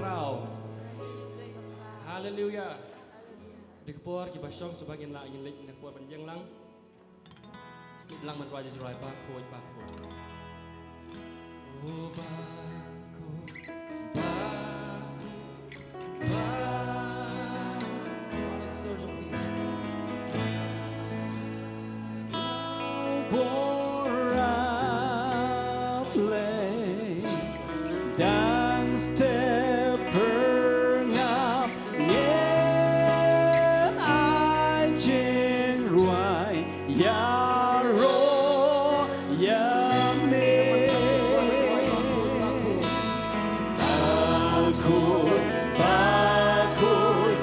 bakrau. Haleluya. Di kepor kita syong sebagian lagi lek di kepor panjang lang. Lang man raja jerai bakoi. Oh dan step ngam nyen ai jing ruai ya ro ya me bakut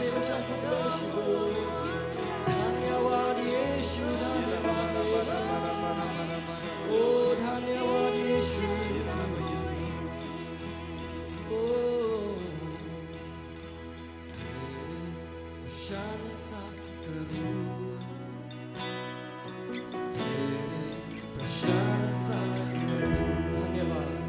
kami mencakup bersyukur. Dhanyawad Yesus, dhanyawad Yesus. Oh, dhanyawad Yesus. Oh, प्रशंसा करूं, तेरी प्रशंसा करूं. धन्यवाद.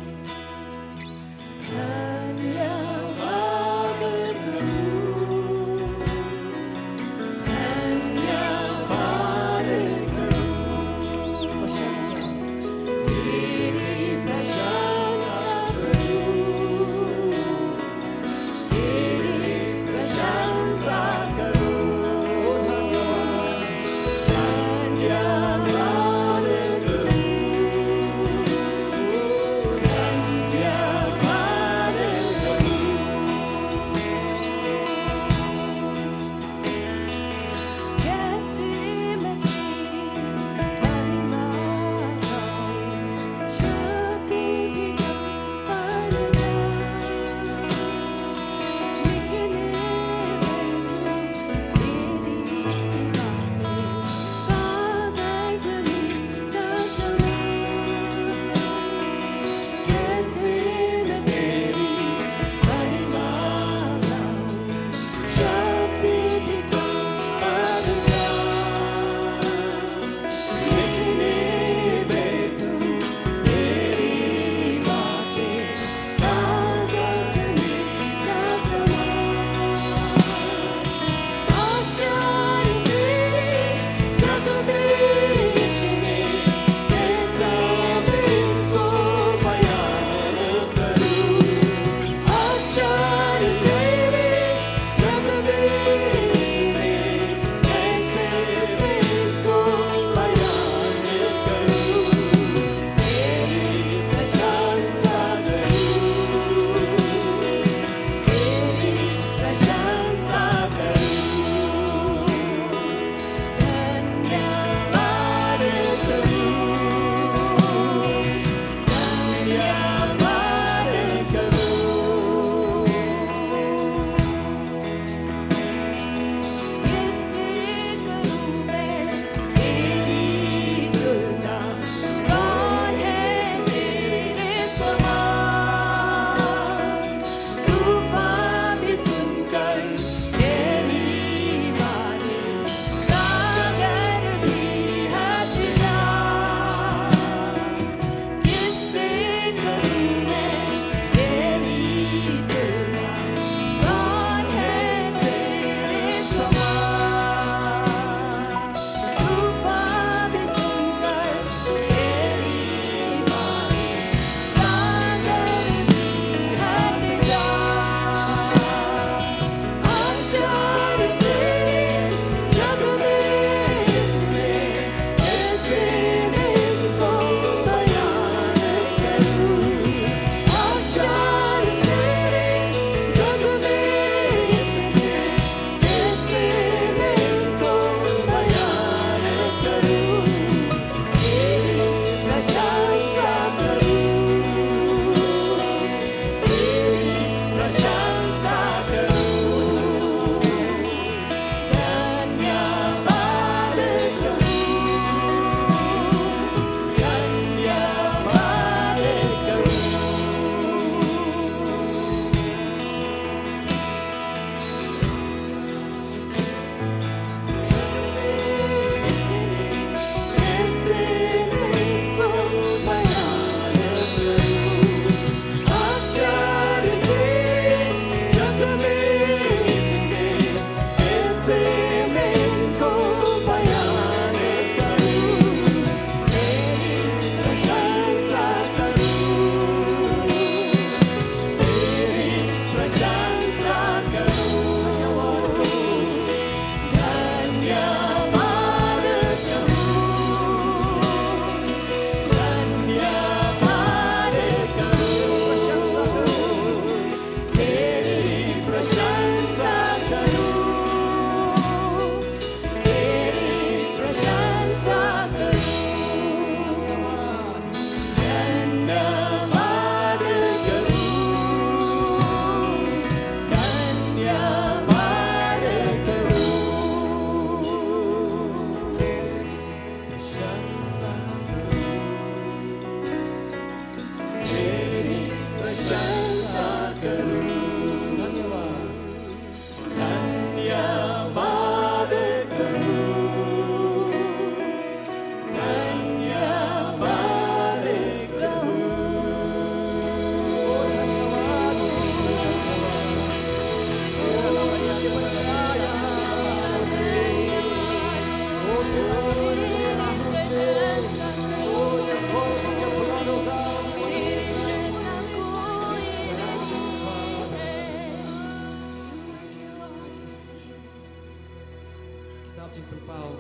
Kau sing penpau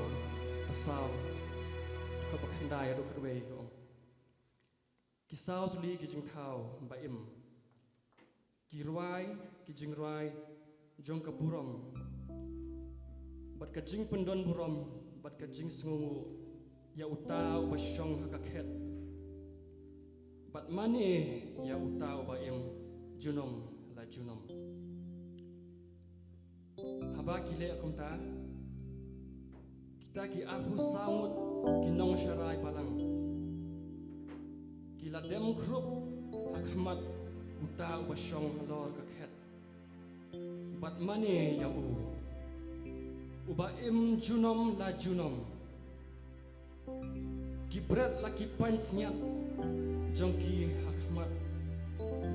pasal kau berkendai adu kerwe om. Kisau tuli kijing tau baim. Kirwai kijing rai jong kaburom. Bat kajing pendon burom bat kajing sengungu ya utau basyong hakaket. Bat mani ya utau baim junom la junom. Haba kile akum ta kita ki aku samut kinong syarai palang kila dem krup hakmat utau basyong halor kaket. Bat mani ya ubaim junom la junom. Gibret laki pansnyat jongki hakmat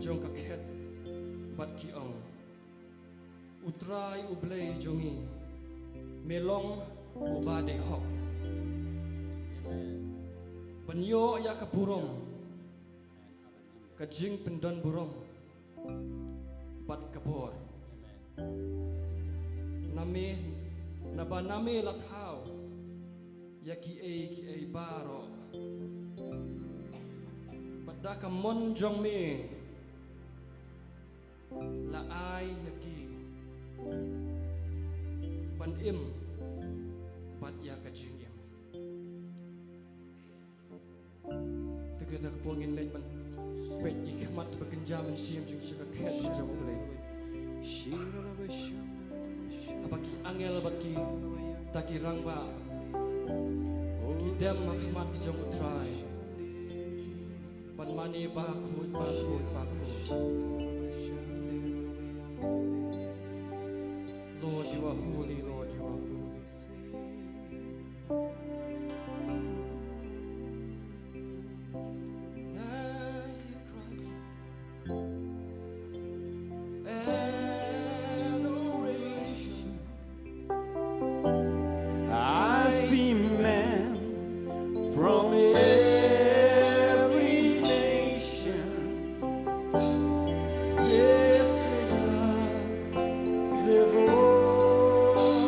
jong kaket bat ki ong utrai ublei jongi melong ubade hok penyo ya kapurom kajing pendon burom bat kapor name naba name lathau ya ki e baro pada kamon jong me la ai ya ki ban im bat ya kajing im tegak pongin lek ban pet ikmat bekenjam siam jung saka ket jong boleh abaki angel baki taki rangba kidam mahmat ki jong utrai pan mani bakut Lord you are holy, Lord you are holy. I see men from every nation. Yes, God, their voice.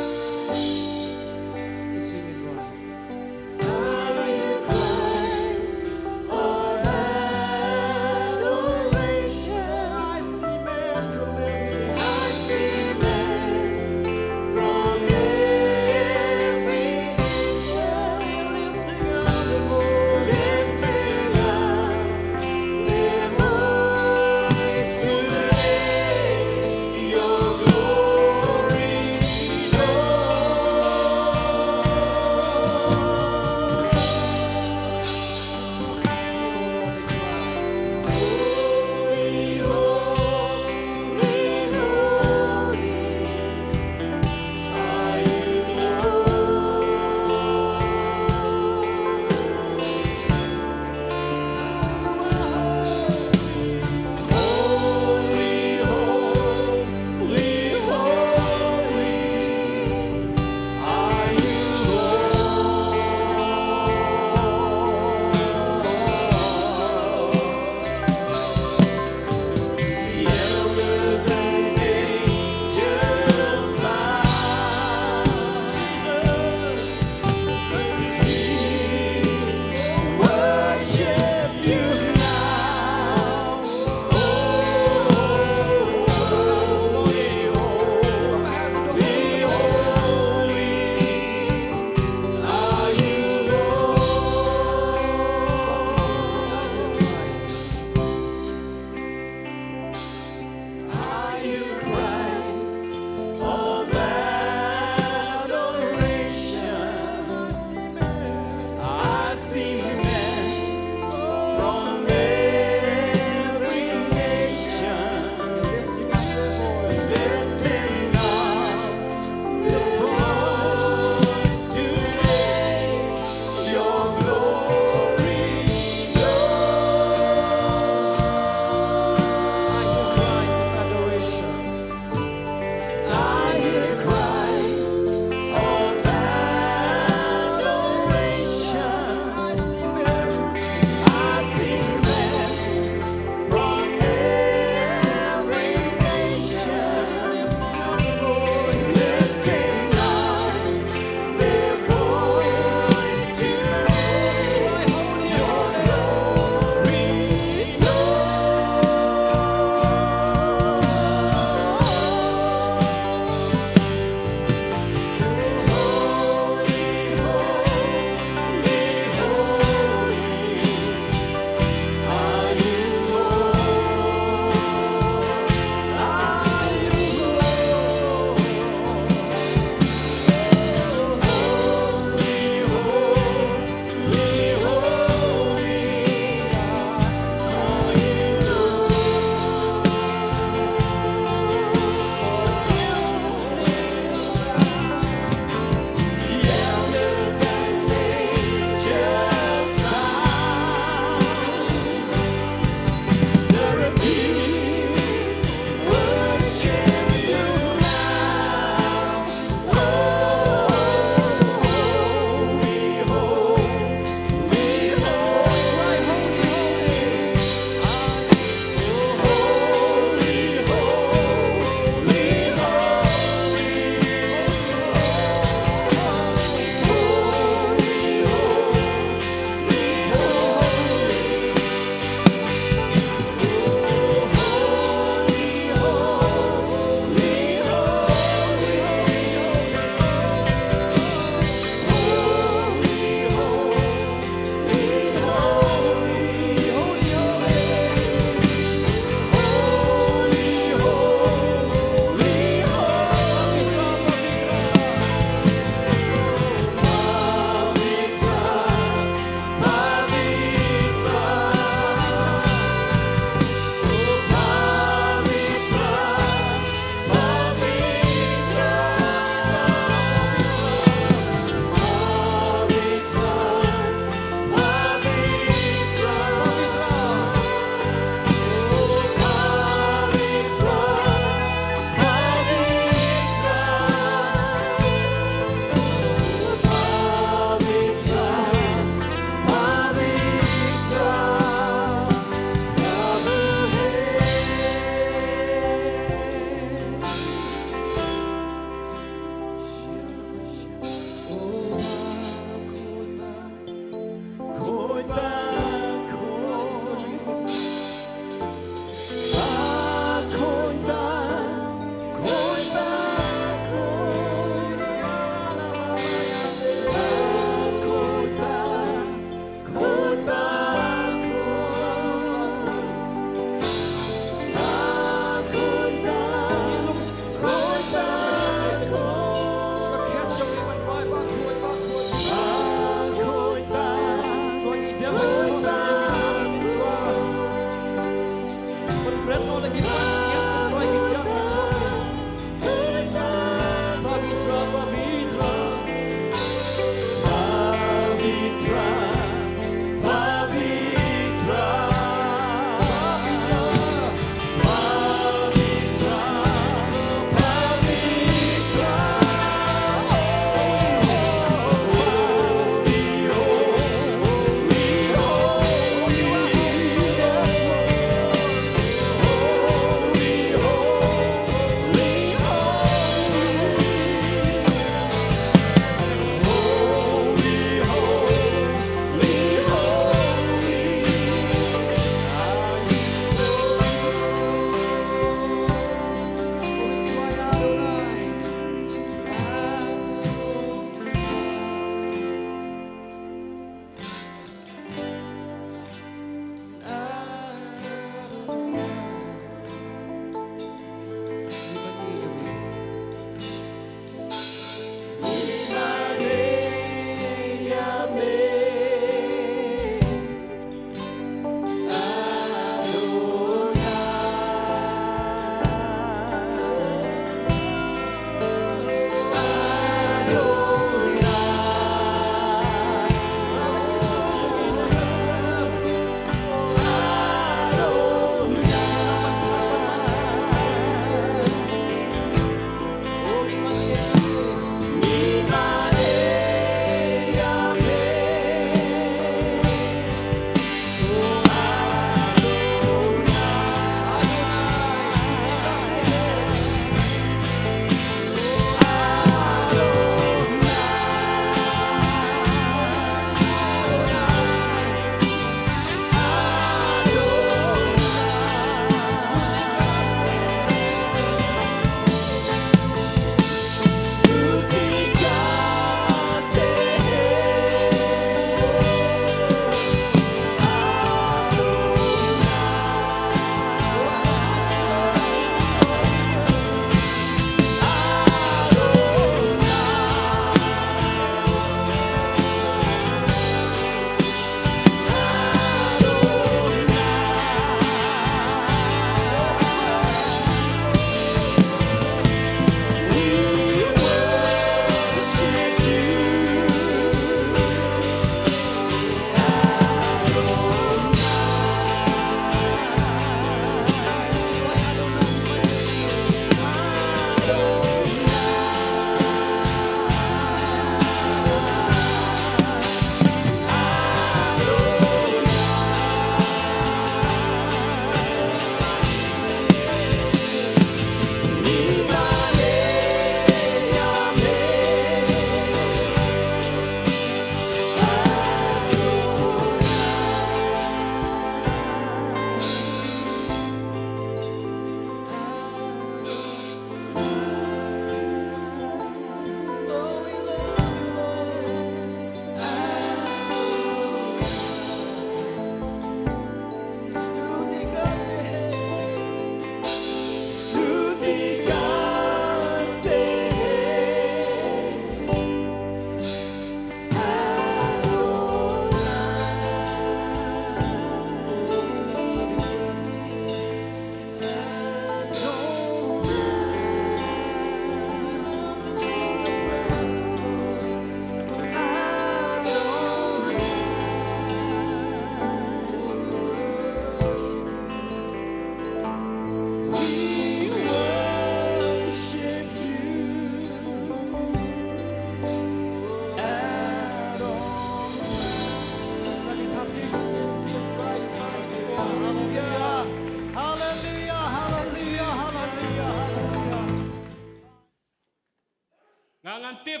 tiếp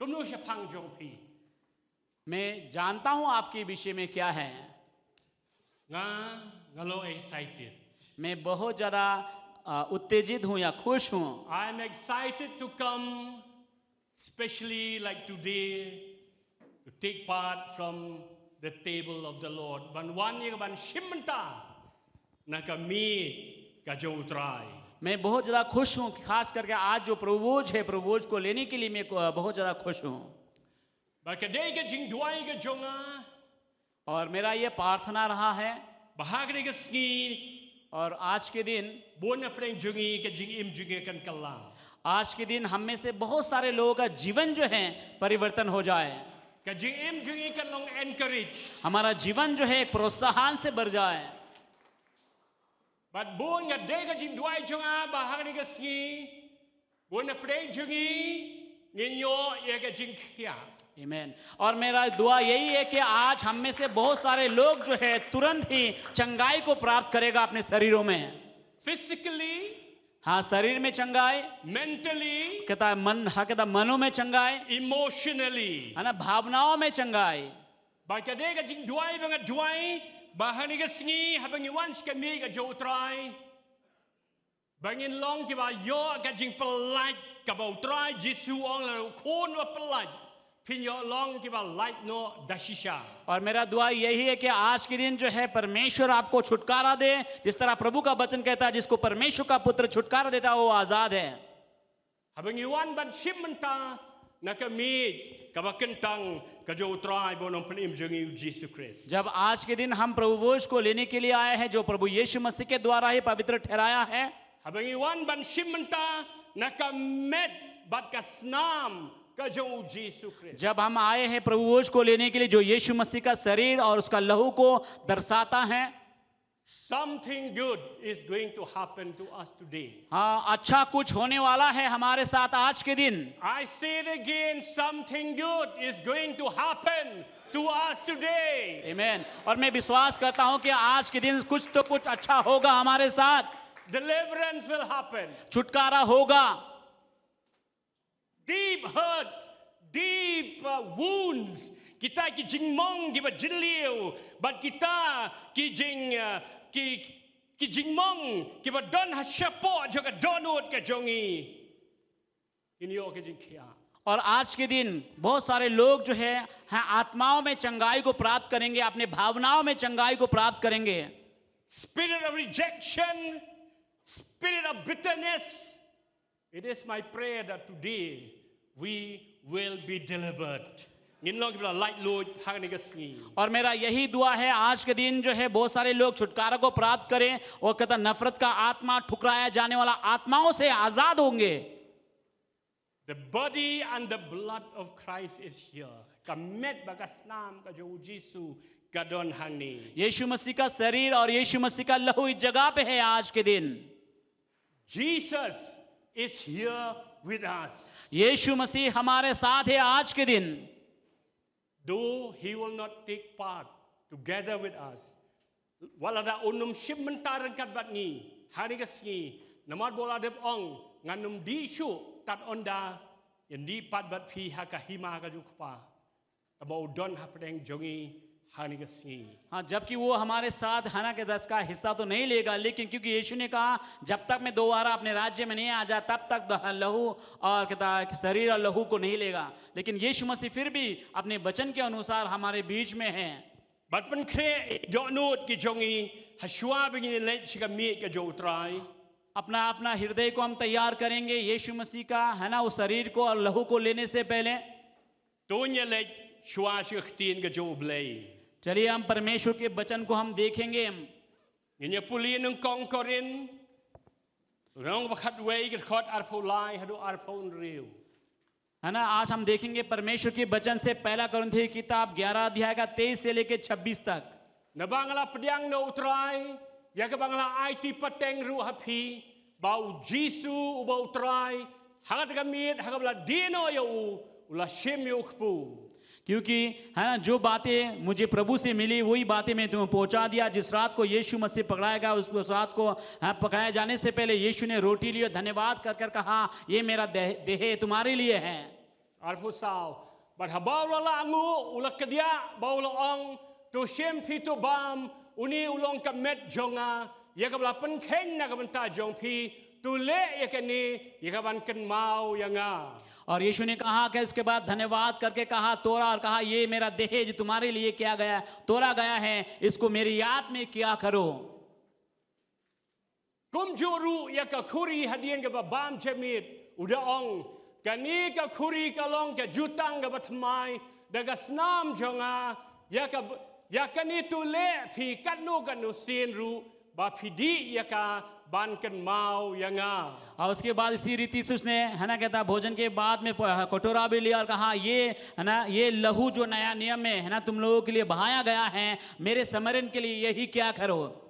cũng nuôi sẽ phăng trong phi मैं जानता हूं आपके विषय में क्या है। ngã ngã lo excited. मैं बहुत ज़्यादा उत्तेजित हूं या खुश हूं। I am excited to come, especially like today, to take part from the table of the Lord. Ban wan ye ban shimanta na kami ka jotrai. मैं बहुत ज़्यादा खुश हूं, खास करके आज जो प्रभुभोज है, प्रभुभोज को लेने के लिए मैं बहुत ज़्यादा खुश हूं। Ba ka dei ka jing duai ka jonga और मेरा ये प्रार्थना रहा है, bahag ni ka ski और आज के दिन bon na preng jungi ka jing im jungi kan kala. आज के दिन हम में से बहुत सारे लोगों का जीवन जो है परिवर्तन हो जाए, Ka jing im jungi kan long encourage. हमारा जीवन जो है एक प्रोत्साहन से भर जाए। But bon nga dei ka jing duai jonga bahag ni ka ski bon na preng jungi nginyo ye ka jing khia. आमीन। और मेरा दुआ यही है कि आज हम में से बहुत सारे लोग जो है तुरंत ही चंगाई को प्राप्त करेगा अपने शरीरों में। Physically, हाँ, शरीर में चंगाई, mentally, कहता है मन, हाँ कहता मनों में चंगाई, emotionally. है ना, भावनाओं में चंगाई। Barkade ka jing duai banga duai bahani ka sngi habang iwan ska mi ka jo try. Bangin long ki ba yo ka jing pelait ka ba try Jesu ong la kon wa pelait. Pin yo long ki ba light no dashisha. और मेरा दुआ यही है कि आज के दिन जो है परमेश्वर आपको छुटकारा दे, जिस तरह प्रभु का वचन कहता है जिसको परमेश्वर का पुत्र छुटकारा देता है वो आजाद है। Habang iwan ban shimanta na ka mi ka ba kentang ka jo try bonong panim jungi Jesus Christ. जब आज के दिन हम प्रभुभोज को लेने के लिए आए हैं जो प्रभु यीशु मसीह के द्वारा ही पवित्र ठहराया है, Habang iwan ban shimanta na ka met bat ka snam ka jo Jesus Christ. जब हम आए हैं प्रभुभोज को लेने के लिए जो यीशु मसीह का शरीर और उसका लहू को दर्शाता है, Something good is going to happen to us today. हाँ, अच्छा कुछ होने वाला है हमारे साथ आज के दिन। I say it again, something good is going to happen to us today. आमीन। और मैं विश्वास करता हूँ कि आज के दिन कुछ तो कुछ अच्छा होगा हमारे साथ, Deliverance will happen. छुटकारा होगा। Deep hurts, deep wounds. Kita ki jing mong ki ba jin liu, but kita ki jing ki jing mong ki ba don ha shapo jo ka donut ka jongi. In yo ki jing kia. और आज के दिन बहुत सारे लोग जो है आत्माओं में चंगाई को प्राप्त करेंगे, अपने भावनाओं में चंगाई को प्राप्त करेंगे। Spirit of rejection, spirit of bitterness. It is my prayer that today we will be delivered. Ngin long ki ba light Lord hang ni ka sngi. और मेरा यही दुआ है आज के दिन जो है बहुत सारे लोग छुटकारा को प्राप्त करें और कहता नफरत का आत्मा, ठुकराया जाने वाला आत्माओं से आजाद होंगे। The body and the blood of Christ is here. Kamet bagas nam ka jo Jesu gadon hang ni. यीशु मसीह का शरीर और यीशु मसीह का लहू इस जगह पे है आज के दिन। Jesus is here with us. यीशु मसीह हमारे साथ है आज के दिन। Though he will not take part together with us. Walada unum shimentaran kat bat ni. Hari ka sngi. Namad bola dep ong nganum di shu tat onda yang di pat bat pi ha ka hima ka jukpa. Tabau don ha pedeng jongi hani ka sngi. हाँ, जबकि वो हमारे साथ हना के 10 का हिस्सा तो नहीं लेगा, लेकिन क्योंकि यीशु ने कहा जब तक मैं दोबारा अपने राज्य में नहीं आ जा तब तक लहू और कहता है कि शरीर और लहू को नहीं लेगा, लेकिन यीशु मसीह फिर भी अपने वचन के अनुसार हमारे बीच में है। Bat pen kre donut ki jongi hashwa bingin le chika mi ka jo try. अपना अपना हृदय को हम तैयार करेंगे यीशु मसीह का, है ना, उस शरीर को और लहू को लेने से पहले। Tonya le shwa shiktin ka jo blay. चलिए हम परमेश्वर के वचन को हम देखेंगे। Nginya puli nung kong korin. Rong bakat way ka khot arpo lai hadu arpo unriu. है ना, आज हम देखेंगे परमेश्वर के वचन से पहला कुरिन्थी की किताब 11 अध्याय का 23 से लेकर 26 तक। Na bangla pediang no utrai, ya ka bangla IT pateng ru hapi, bau Jesu ubau utrai, hangat ka miet, hangat bla dino ya ula shim yo kpu. क्योंकि है ना जो बातें मुझे प्रभु से मिली वही बातें मैं तुम्हें पहुंचा दिया। जिस रात को यीशु मसीह पकड़ाया गया उस रात को पकड़ाए जाने से पहले यीशु ने रोटी ली और धन्यवाद कर कर कहा ये मेरा देह तुम्हारे लिए है। Arfusau, but habawla langu ulakadia bawla ong to shem pito bam uni ulong kamet jonga yakabla pen keng na kabanta jong pi to le yakani yakaban kan mau yanga. और यीशु ने कहा कि इसके बाद धन्यवाद करके कहा तोड़ा और कहा ये मेरा देह जो तुम्हारे लिए किया गया तोड़ा गया है इसको मेरी याद में किया करो। Kum juru yakakuri hadien ka bam chemit udaong kani ka kuri kalong ka jutang ka batmai daga snam jonga yakani to le pi kanu sin ru ba pidi yaka ban kan mau yanga. और उसके बाद इसी रीति से उसने है ना कहता भोजन के बाद में कटोरा भी लिया और कहा ये है ना ये लहू जो नया नियम में है ना तुम लोगों के लिए बहाया गया है मेरे स्मरण के लिए यही क्या करो।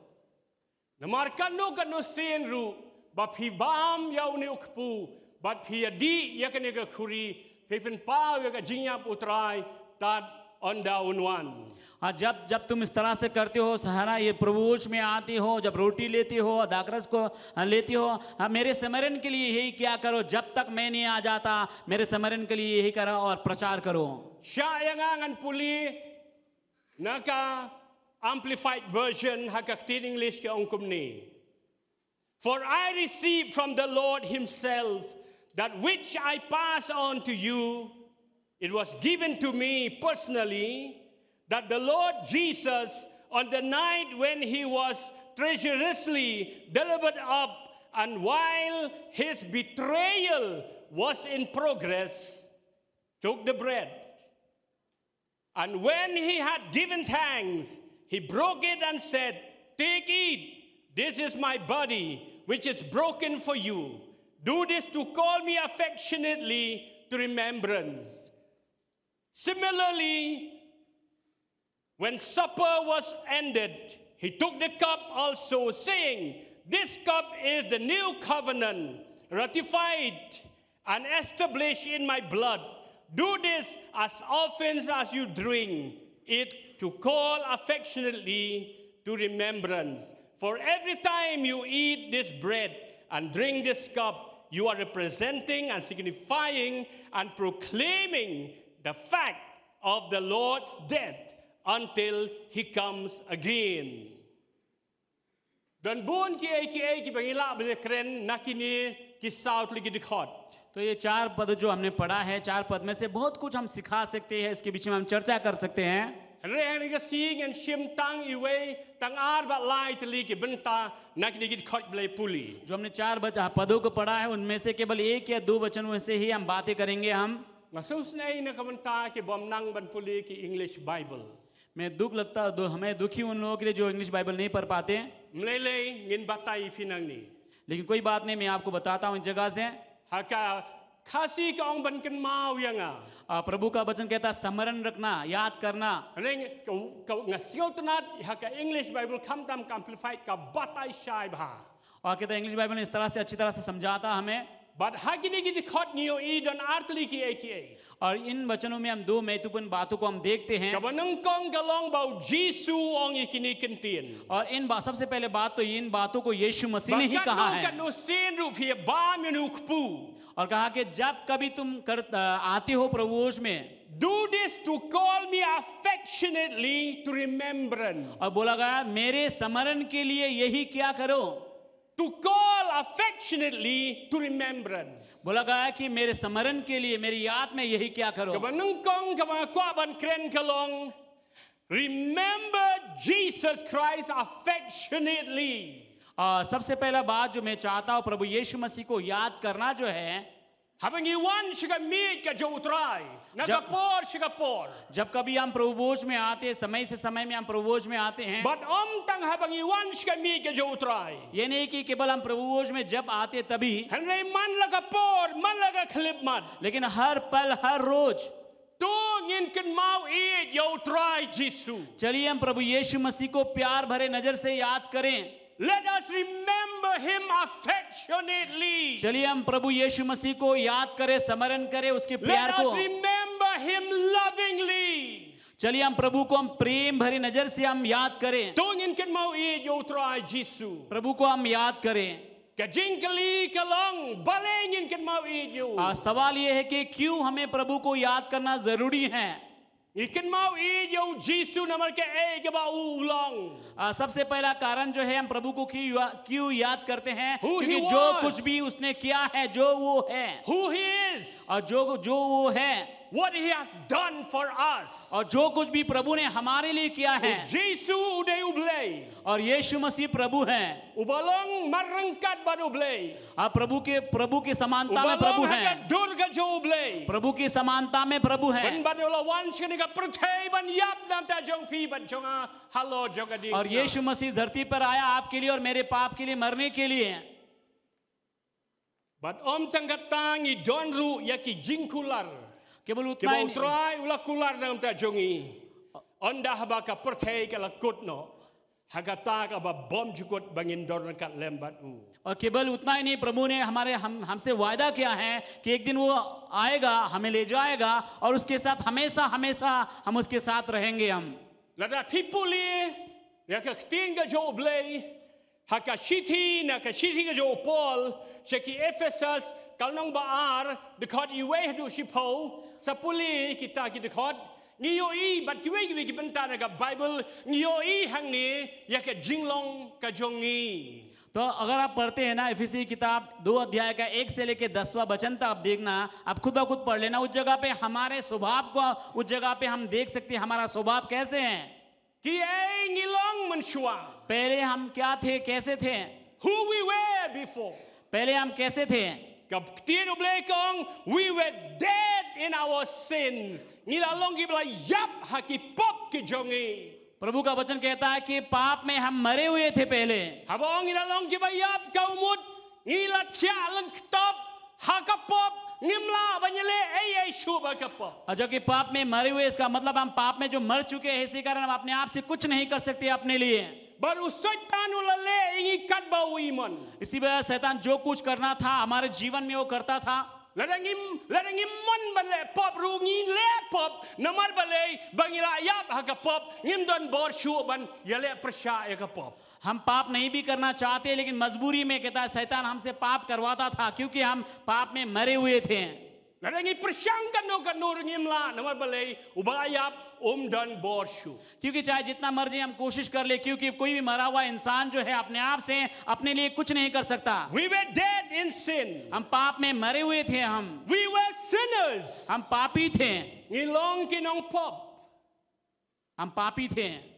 Namar kanu sin ru ba pi bam ya uni ukpu ba pi adi yakani ka kuri pi pen pau ya ka jinya putrai tad onda unwan. हाँ जब तुम इस तरह से करते हो सहारा ये प्रभुवोश में आते हो जब रोटी लेते हो दाखरस को लेते हो मेरे स्मरण के लिए यही क्या करो जब तक मैं नहीं आ जाता मेरे स्मरण के लिए यही करो और प्रचार करो। Syayangan puli naka amplified version hakaktin English ke ongkum ni. For I received from the Lord himself that which I pass on to you. It was given to me personally that the Lord Jesus, on the night when he was treacherously delivered up, and while his betrayal was in progress, took the bread. And when he had given thanks, he broke it and said, "Take, eat. This is my body, which is broken for you. Do this to call me affectionately to remembrance." Similarly, when supper was ended, he took the cup also, saying, "This cup is the new covenant, ratified and established in my blood. Do this as often as you drink it to call affectionately to remembrance. For every time you eat this bread and drink this cup, you are representing and signifying and proclaiming the fact of the Lord's death until he comes again." Dan bun ki bangila belekren nakini ki saut ligi dikhot. तो ये चार पद जो हमने पढ़ा है चार पद में से बहुत कुछ हम सिखा सकते हैं इसके बीच में हम चर्चा कर सकते हैं। Reng ga sing and shim tang iwe tang ar ba lai tli ki benta nakini ki dikhot ble puli. जो हमने चार पदों को पढ़ा है उनमें से केवल एक या दो वचनों में से ही हम बातें करेंगे। हम Masusnay na kamanta ki bomnang ban puli ki English Bible. मैं दुख लगता हमें दुखी उन लोगों के लिए जो इंग्लिश बाइबल नहीं पढ़ पाते, Mlele ngin batai finang ni. लेकिन कोई बात नहीं मैं आपको बताता हूँ इस जगह से। Haka kasi ka ong ban kan mau yanga. प्रभु का वचन कहता है स्मरण रखना याद करना। Reng kau ngasiau tenat haka English Bible kam tam amplified ka batai shai bha. और कहता है इंग्लिश बाइबल ने इस तरह से अच्छी तरह से समझाता हमें। But hakini ki dikhot niyo I dan artli ki aka. और इन वचनों में हम दो महत्वपूर्ण बातों को हम देखते हैं। Kabanang kong kalong bau Jisu ong ikini kentien. और इन सबसे पहले बात तो इन बातों को यीशु मसीह ने ही कहा है। Kanu sin ru phi ba minukpu. और कहा कि जब कभी तुम आते हो प्रभुवोश में, Do this to call me affectionately to remembrance. और बोला गया मेरे स्मरण के लिए यही क्या करो। To call affectionately to remembrance. बोला गया कि मेरे स्मरण के लिए मेरी याद में यही क्या करो। Kabanang kong kwa ban kren kalong. Remember Jesus Christ affectionately. सबसे पहला बात जो मैं चाहता हूँ प्रभु यीशु मसीह को याद करना जो है, Habang iwan siya meet ka jo utray. Nagapor siya por. जब कभी हम प्रभुवोश में आते हैं समय से समय में हम प्रभुवोश में आते हैं, But tang habang iwan siya meet ka jo utray. ये नहीं कि केवल हम प्रभुवोश में जब आते तभी, Hanay man laga por, man laga klip man. लेकिन हर पल हर रोज Tu ngin kan mau eat yo utray Jisu. चलिए हम प्रभु यीशु मसीह को प्यार भरे नजर से याद करें। Let us remember him affectionately. चलिए हम प्रभु यीशु मसीह को याद करें, स्मरण करें उसके प्यार Let को। us remember Him lovingly. चलिए हम प्रभु को हम प्रेम भरी नजर से हम याद करें, Tôi nhìn cái mau y vô trai Giêsu. प्रभु को हम याद करें। Cái jing kali kalong bale nhìn cái mau y vô. सवाल ये है कि क्यों हमें प्रभु को याद करना जरूरी है। Ikan mau i vô Giêsu namal cái e cái bao ulang. सबसे पहला कारण जो है हम प्रभु को क्यों याद करते हैं, Who he क्योंकि जो was. कुछ भी उसने किया है, जो वो है Who He is. और जो वो है What He has done for us. और जो कुछ भी प्रभु ने हमारे लिए किया है। Giêsu uday ublay. और यीशु मसीह प्रभु हैं, Ubalong marangkat ban ublay. आप प्रभु की समानता में प्रभु Ubalong हैं, hagat durga jo ublay. प्रभु की समानता में प्रभु Ban हैं। ban ulawan sini ka perthai ban yap nam ta jong pi ban jonga halo jonga di. और यीशु मसीह धरती पर आया आपके लिए और मेरे पाप के लिए मरने के लिए। Ban om tanggatang i donru yaki jingkular. केवल Ke उतना ही bau trai ula kular nam ta jongi. Onda haba ka perthai ka lakut no. Hagata ka ba bom jukut bangin dorna kat lembat u. और केवल उतना ही नहीं, प्रभु ने हमसे वायदा किया है कि एक दिन वो आएगा, हमें ले जाएगा और उसके साथ हमेशा हमेशा हम उसके साथ रहेंगे हम। Lada pipuli ya ka tinga jo ublay. Haka shiti na ka shiti ka jo Paul seki Ephesus kalnong baar dekat iwe du sipo sapuli kita dekat ngiyo I bat kiwe kiwe kibenta na ka Bible ngiyo I hang ni ya ka jinglong ka jongi. तो अगर आप पढ़ते हैं ना इफिसी किताब 2 अध्याय का 1 से लेके 10वां वचन तक आप देखना, आप खुद ब खुद पढ़ लेना। उस जगह पे हमारे स्वभाव को, उस जगह पे हम देख सकते हैं हमारा स्वभाव कैसे है। Ki e ngilong menshua. पहले हम क्या थे, कैसे थे, Who we were before. पहले हम कैसे थे। Kapten ublay kong we were dead in our sins. Ngilalong ki blay yap haki pop ki jongi. प्रभु का वचन कहता है कि पाप में हम मरे हुए थे पहले। Habang ngilalong ki bayap kaumut ngilatya lang top hakapop ngimla banyele ay shuba kapop. और जबकि पाप में मरे हुए, इसका मतलब हम पाप में जो मर चुके हैं, इसी कारण हम अपने आप से कुछ नहीं कर सकते अपने लिए। Baru setan ulale ingi kat bau iman. इसी वजह शैतान जो कुछ करना था हमारे जीवन में वो करता था। Ladangim mon bale pop rungi le pop namar bale bangila yap hakapop ngim don bor shu ban yale prasya yakapop. हम पाप नहीं भी करना चाहते, लेकिन मजबूरी में कहता है शैतान हमसे पाप करवाता था, क्योंकि हम पाप में मरे हुए थे। Ladangi prasyang kan no ngimla namar bale ubayap don bor shu. क्योंकि चाहे जितना मर्जी हम कोशिश कर ले, क्योंकि कोई भी मरा हुआ इंसान जो है अपने आप से अपने लिए कुछ नहीं कर सकता। We were dead in sin. हम पाप में मरे हुए थे, We were sinners. हम पापी थे, Ngilong kinong pop. हम पापी थे।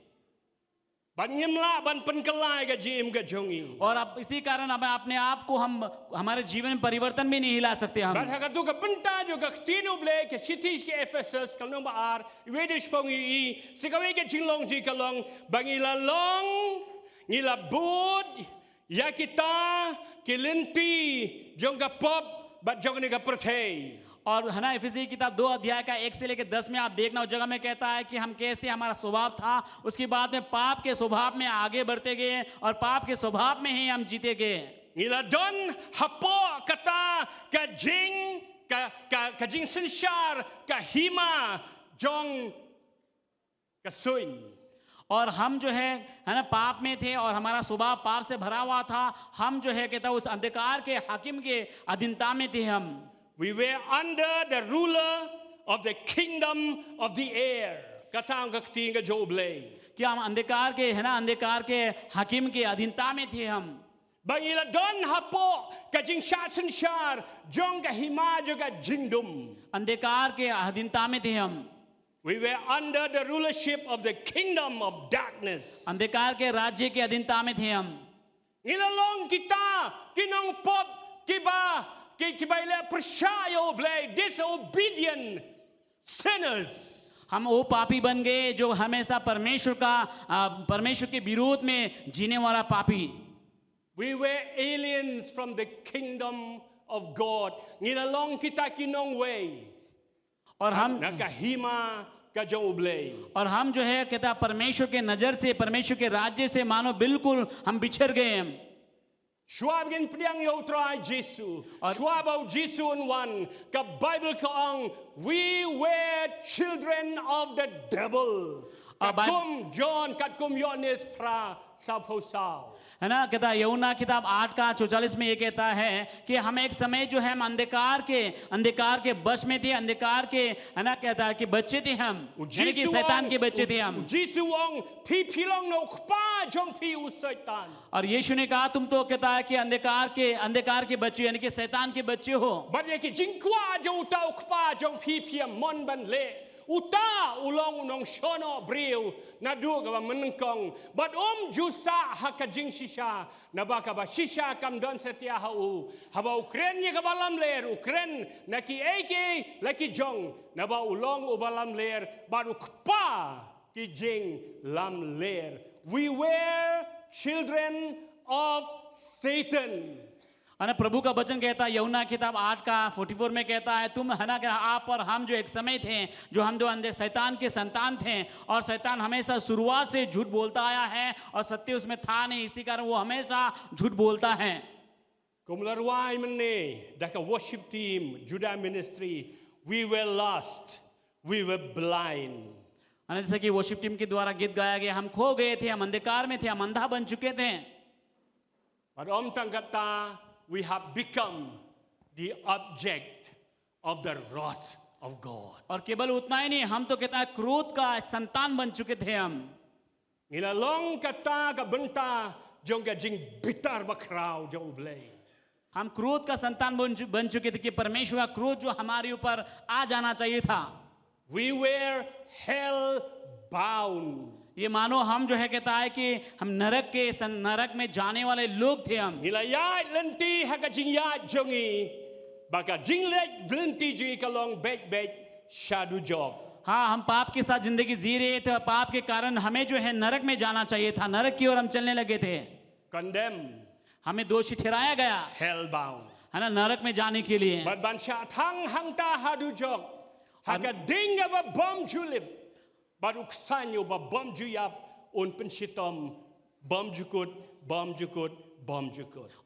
Ban ngimla ban penkelai ka jim ka jongi. और अब इसी कारण हम अपने आप को हम हमारे जीवन में परिवर्तन भी नहीं ला सकते हम। Ban hakatu ka benta jo ka tinu ble ka cities ka Ephesus kalnong baar Swedish pongi I sikawe ka jinglong ji kalong bangila long ngila bud ya kita kilinti jong ka pop bat jong ni ka perthei. और है ना, इफिसी किताब 2 अध्याय का 1 से लेकर 10 में आप देखना, उस जगह में कहता है कि हम कैसे हमारा स्वभाव था, उसके बाद में पाप के स्वभाव में आगे बढ़ते गए और पाप के स्वभाव में ही हम जीते गए। Ngila don hapo kata ka jing ka jing sensyar ka hima jong ka suin. और हम जो है ना पाप में थे और हमारा स्वभाव पाप से भरा हुआ था। हम जो है कहता उस अंधकार के हाकिम के अधीनता में थे हम। We were under the ruler of the kingdom of the air. Kata ang kakting ka joble. कि हम अंधकार के है ना, अंधकार के हाकिम के अधीनता में थे हम। Bangila don hapo ka jing shasen shar jong ka hima jo ka jingdum. अंधकार के अधीनता में थे हम। We were under the rulership of the kingdom of darkness. अंधकार के राज्य के अधीनता में थे हम। Nilalong kita kinong pop kiba kibaile persyayo ble disobedient sinners. हम वो पापी बन गए जो हमेशा परमेश्वर के विरोध में जीने वाला पापी। We were aliens from the kingdom of God. Nilalong kita kinong way. और हम nakahima ka joble. और हम जो है कहता परमेश्वर के नजर से, परमेश्वर के राज्य से मानो बिल्कुल हम बिछड़ गए हम। Shua begin priang yo try Jesu. Or- Shua bau Jesu in one. Ka Bible ka ang we were children of the devil. Or Bi- Katkum John katkum Yohanes pra saposao. है ना, कहता है यूहन्ना किताब 8:44 में ये कहता है कि हम एक समय जो है हम अंधकार के वश में थे, अंधकार के, है ना, कहता है कि बच्चे थे हम, यानी कि शैतान के बच्चे थे हम। Jesu ang pi pilong no kpa jong pi u Satan. और यीशु ने कहा तुम तो कहता है कि अंधकार के बच्चे यानी कि शैतान के बच्चे हो। But ye ki jingkwa jo tau kpa jong pi piam mon ban le. Uta ulong unong shono briu na du ka ba menengkong. But jusa hakajing shisha na baka ba shisha kam don setia hau. Haba Ukraine ye ka balam ler Ukraine na ki eke laki jong na ba ulong ubalam ler baru kpa ki jing lam ler. We were children of Satan. है प्रभु का वचन कहता है यूहन्ना किताब 8:44 में कहता है तुम, है ना, आप और हम जो एक समय थे, जो हम जो शैतान के संतान थे, और शैतान हमेशा शुरुआत से झूठ बोलता आया है और सत्य उसमें था नहीं, इसी कारण वो हमेशा झूठ बोलता है। Kumlarwai mene, daka worship team, Judah ministry, we were lost, we were blind. जैसे कि वर्शिप टीम के द्वारा गीत गाया गया, हम खो गए थे, हम अंधकार में थे, हम अंधा बन चुके थे। But tangkata, we have become the object of the wrath of God. और केवल उतना ही नहीं, हम तो कहता है क्रोध का एक संतान बन चुके थे हम। Nilalong kata ka benta jong ka jing bitar bakrao jong ublay. हम क्रोध का संतान बन चुके थे कि परमेश्वर का क्रोध जो हमारे ऊपर आ जाना चाहिए था। We were hell bound. ये मानो हम जो है कहता है कि हम नरक में जाने वाले लोग थे हम। Nilayat lenti haka jing yat jongi, baka jing lek lenti ji kalong bek shadu jog. हाँ, हम पाप के साथ जिंदगी जी रहे थे, पाप के कारण हमें जो है नरक में जाना चाहिए था, नरक की ओर हम चलने लगे थे। Condemned, हमें दोषी ठहराया गया, hell bound. है ना, नरक में जाने के लिए। But bansha thang hangta hadu jog, haka dinga ba bom julip, baruk sanyo ba bom juyap on penshitom bom jukut.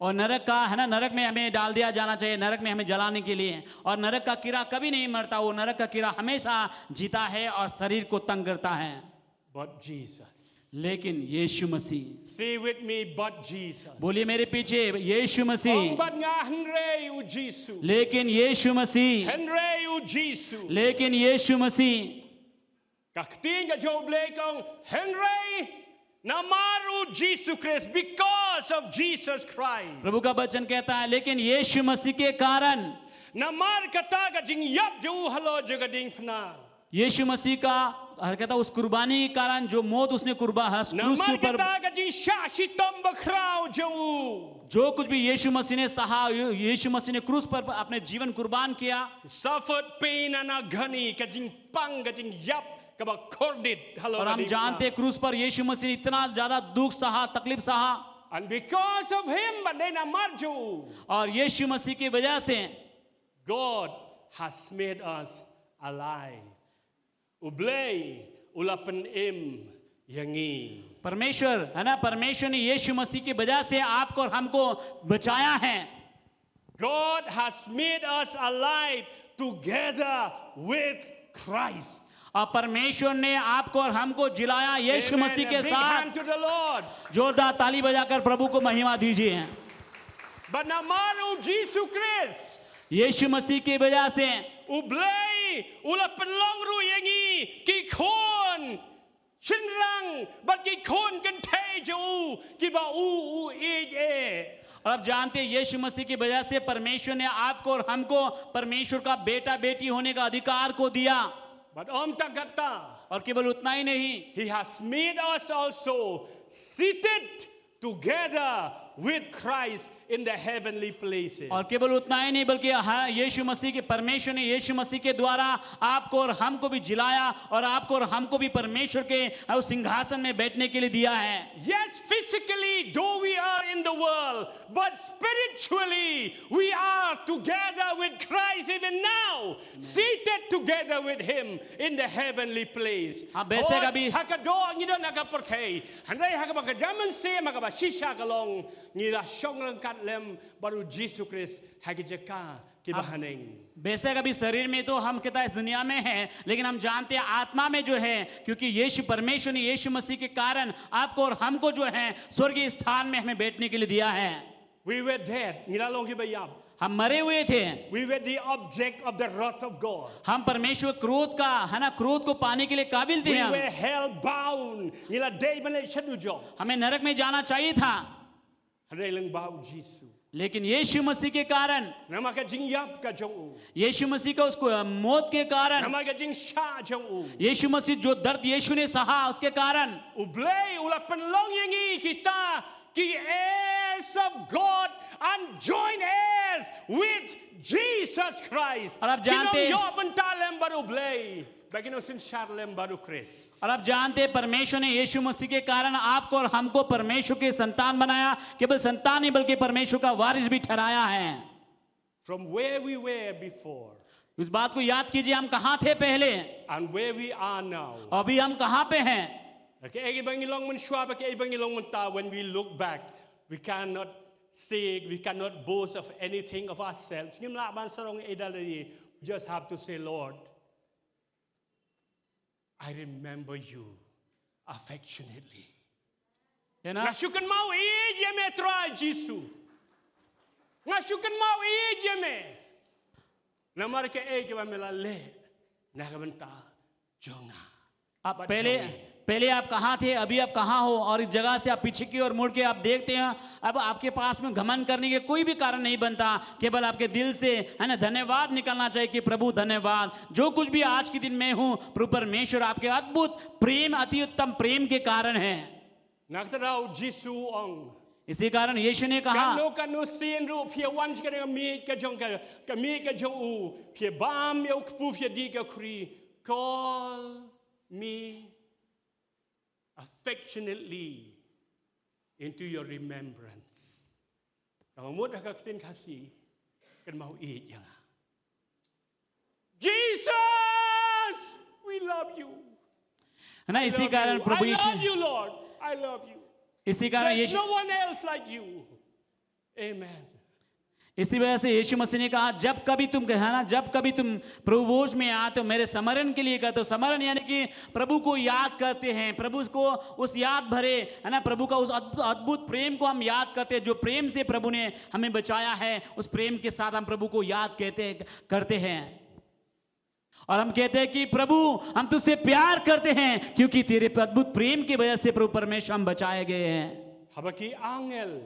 और नरक का, है ना, नरक में हमें डाल दिया जाना चाहिए, नरक में हमें जलाने के लिए। और नरक का कीड़ा कभी नहीं मरता, वो नरक का कीड़ा हमेशा जीता है और शरीर को तंग करता है। But Jesus. लेकिन यीशु मसीह, Say with me, but Jesus. बोलिए मेरे पीछे, यीशु मसीह। But nga Henry u Jesus. लेकिन यीशु मसीह, Henry u Jesus. लेकिन यीशु मसीह, Kakting ka Job Lekong Henry Namaru Jesus Christ, because of Jesus Christ. प्रभु का वचन कहता है लेकिन यीशु मसीह के कारण, Namar kata ka jing yap jo halo jogading phna. यीशु मसीह का कहता उस कुर्बानी के कारण, जो मौत उसने क्रूस के Namar ऊपर, kata ka jing shashitom bakrao jo. जो कुछ भी यीशु मसीह ने सहा, यीशु मसीह ने क्रूस पर अपने जीवन कुर्बान किया। Suffered pain and agony ka jing pang ka jing yap ka ba corded halo. और हम जानते हैं क्रूस पर यीशु मसीह ने इतना ज्यादा दुख सहा, तकलीफ सहा, And because of him, but then amarjo, और यीशु मसीह की वजह से God has made us alive. Ublay ulapan yangi. परमेश्वर, है ना, परमेश्वर ने यीशु मसीह की वजह से आपको और हमको बचाया है। God has made us alive together with Christ. और परमेश्वर ने आपको और हमको जिलाया यीशु Amen. मसीह के And big hand साथ। to the Lord. जोरदार ताली बजाकर प्रभु को महिमा दीजिए। But namaru Jesus Christ. यीशु मसीह की वजह से Ublay ulapan longru yangi ki kon chinrang but ki kon kan tejo ki ba u e. और आप जानते हैं यीशु मसीह की वजह से परमेश्वर ने आपको और हमको परमेश्वर का बेटा बेटी होने का अधिकार को दिया। But takata. और केवल उतना ही नहीं, He has made us also seated together with Christ in the heavenly places. और केवल उतना ही नहीं बल्कि हाँ, यीशु मसीह के, परमेश्वर ने यीशु मसीह के द्वारा आपको और हमको भी जिलाया और आपको और हमको भी परमेश्वर के उस सिंहासन में बैठने के लिए दिया है। Yes, physically, though we are in the world, but spiritually, we are together with Christ even now, seated together with Him in the heavenly place. हाँ, वैसे कभी Hakado ang ito nakaporkay. Handay hakabaka jaman se makaba shisha kalong ngira syong langkat lem baru Jesus Christ hakijaka ki bahaneng. बेशक अभी शरीर में तो हम कहता इस दुनिया में है, लेकिन हम जानते हैं आत्मा में जो है, क्योंकि यीशु परमेश्वर ने यीशु मसीह के कारण आपको और हमको जो है स्वर्गीय स्थान में हमें बैठने के लिए दिया है. We were dead. Ngira long ki bayab. हम मरे हुए थे. We were the object of the wrath of God. हम परमेश्वर क्रोध का है ना, क्रोध को पाने के लिए काबिल थे. We हम were hell bound. Ngira day bane shadu jo. हमें नरक में जाना चाहिए था, Hare lang bau Jesus. लेकिन यीशु मसीह के कारण, Nama ka jing yap ka jong u. यीशु मसीह का उसको मौत के कारण, Nama ka jing sha jong u. यीशु मसीह जो दर्द यीशु ने सहा उसके कारण, Ublay ulap penlong yangi kita ki heirs of God and joint heirs with Jesus Christ. और आप जानते हैं- Kinong yo bentalem baru ublay. Bagino sin sharlem baru Christ. और आप जानते हैं परमेश्वर ने यीशु मसीह के कारण आपको और हमको परमेश्वर के संतान बनाया. केवल संतान नहीं बल्कि परमेश्वर का वारिस भी ठहराया है. From where we were before उस बात को याद कीजिए, हम कहाँ थे पहले and where we are now. अभी हम कहाँ पे हैं. Okay, ibangilong menshwa pa kay ibangilong menta. When we look back, we cannot say, we cannot boast of anything of ourselves. Ngimla man sarong edalari, just have to say, Lord, I remember you affectionately. है ना. Ngasukan mau yeme try Jesu. Ngasukan mau yeme. Namar ke ke mela le nagamenta jonga. आप पहले आप कहाँ थे, अभी आप कहाँ हो, और इस जगह से आप पीछे की ओर मुड़ के आप देखते हैं. अब आपके पास में घमंड करने के कोई भी कारण नहीं बनता. केवल आपके दिल से है ना धन्यवाद निकलना चाहिए कि प्रभु धन्यवाद, जो कुछ भी आज के दिन में हूँ प्रभु परमेश्वर आपके अद्भुत प्रेम, अति उत्तम प्रेम के कारण है. Naktarau Jesu ong. इसी कारण यीशु ने कहा, Kanu sin ru pia wan ka mi ka jong ka mi ka jong u pia bam yo kpu pia di ka kri. Call me affectionately into your remembrance. Namamud ka tin kasi kan mau eat yang. Jesus, we love you. है ना. I इसी love कारण you. Prabhu I love Yeshu, you, Lord. I love you. इसी कारण There's Yeshu, no one else like you. Amen. इसी वजह से यीशु मसीह ने कहा, जब कभी तुम है ना, जब कभी तुम प्रभु भोज में आते हो मेरे स्मरण के लिए करते हो. स्मरण यानी कि प्रभु को याद करते हैं, प्रभु को उस याद भरे है ना, प्रभु का उस अद्भुत प्रेम को हम याद करते हैं, जो प्रेम से प्रभु ने हमें बचाया है. उस प्रेम के साथ हम प्रभु को याद करते हैं. और हम कहते हैं कि प्रभु हम तुझसे प्यार करते हैं, क्योंकि तेरे अद्भुत प्रेम की वजह से प्रभु परमेश्वर हम बचाए गए हैं. Habaki angel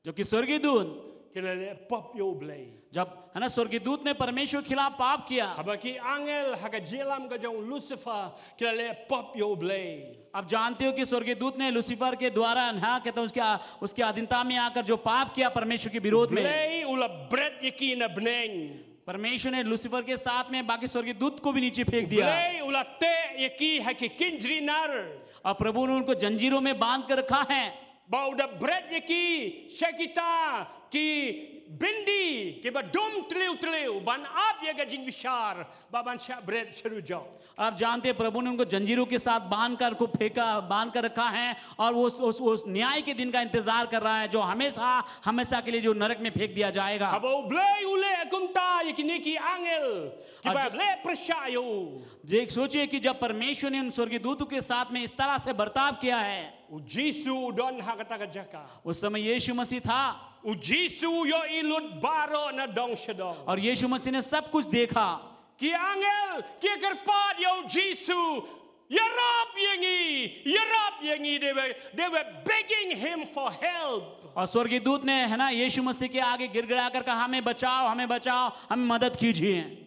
जो कि स्वर्गीय दूत, kilale pop yo blay. जब है ना स्वर्गीय दूत ने परमेश्वर के खिलाफ पाप किया, Habaki angel haga jelam ka jong Lucifer kilale pop yo blay. आप जानते हो कि स्वर्गीय दूत ने लूसीफर के द्वारा हाँ कहते हैं उसके अधीनता में आकर जो पाप किया परमेश्वर के विरोध में, Blay ula bread yaki na bneng. परमेश्वर ने लूसीफर के साथ में बाकी स्वर्गीय दूत को भी नीचे फेंक दिया. Blay ula te yaki haki kinjri nar. और प्रभु ने उनको जंजीरों में बांध कर रखा है. Bau da bread yaki shakita ki bindi ki ba dum tliu ban ap ya gajing bishar baban sha bread sharu jaw. आप जानते हैं प्रभु ने उनको जंजीरों के साथ बांध कर को फेंका, बांध कर रखा है, और वो उस न्याय के दिन का इंतजार कर रहा है, जो हमेशा के लिए जो नरक में फेंक दिया जाएगा. Habau blay ule kumta yaki niki angel ki ba le prashayo. देख सोचिए कि जब परमेश्वर ने उन स्वर्गीय दूतों के साथ में इस तरह से बर्ताव किया है, U Jesu don hakata ka jaka. उस समय यीशु मसीह था, U Jesu yo ilut baro na dong shadong. और यीशु मसीह ने सब कुछ देखा. Ki angel ki kerpat yo Jesu. Yarab yengi they were begging him for help. और स्वर्गीय दूत ने है ना यीशु मसीह के आगे गिड़गिड़ा कर कहा, हमें बचाओ, हमें मदद कीजिए.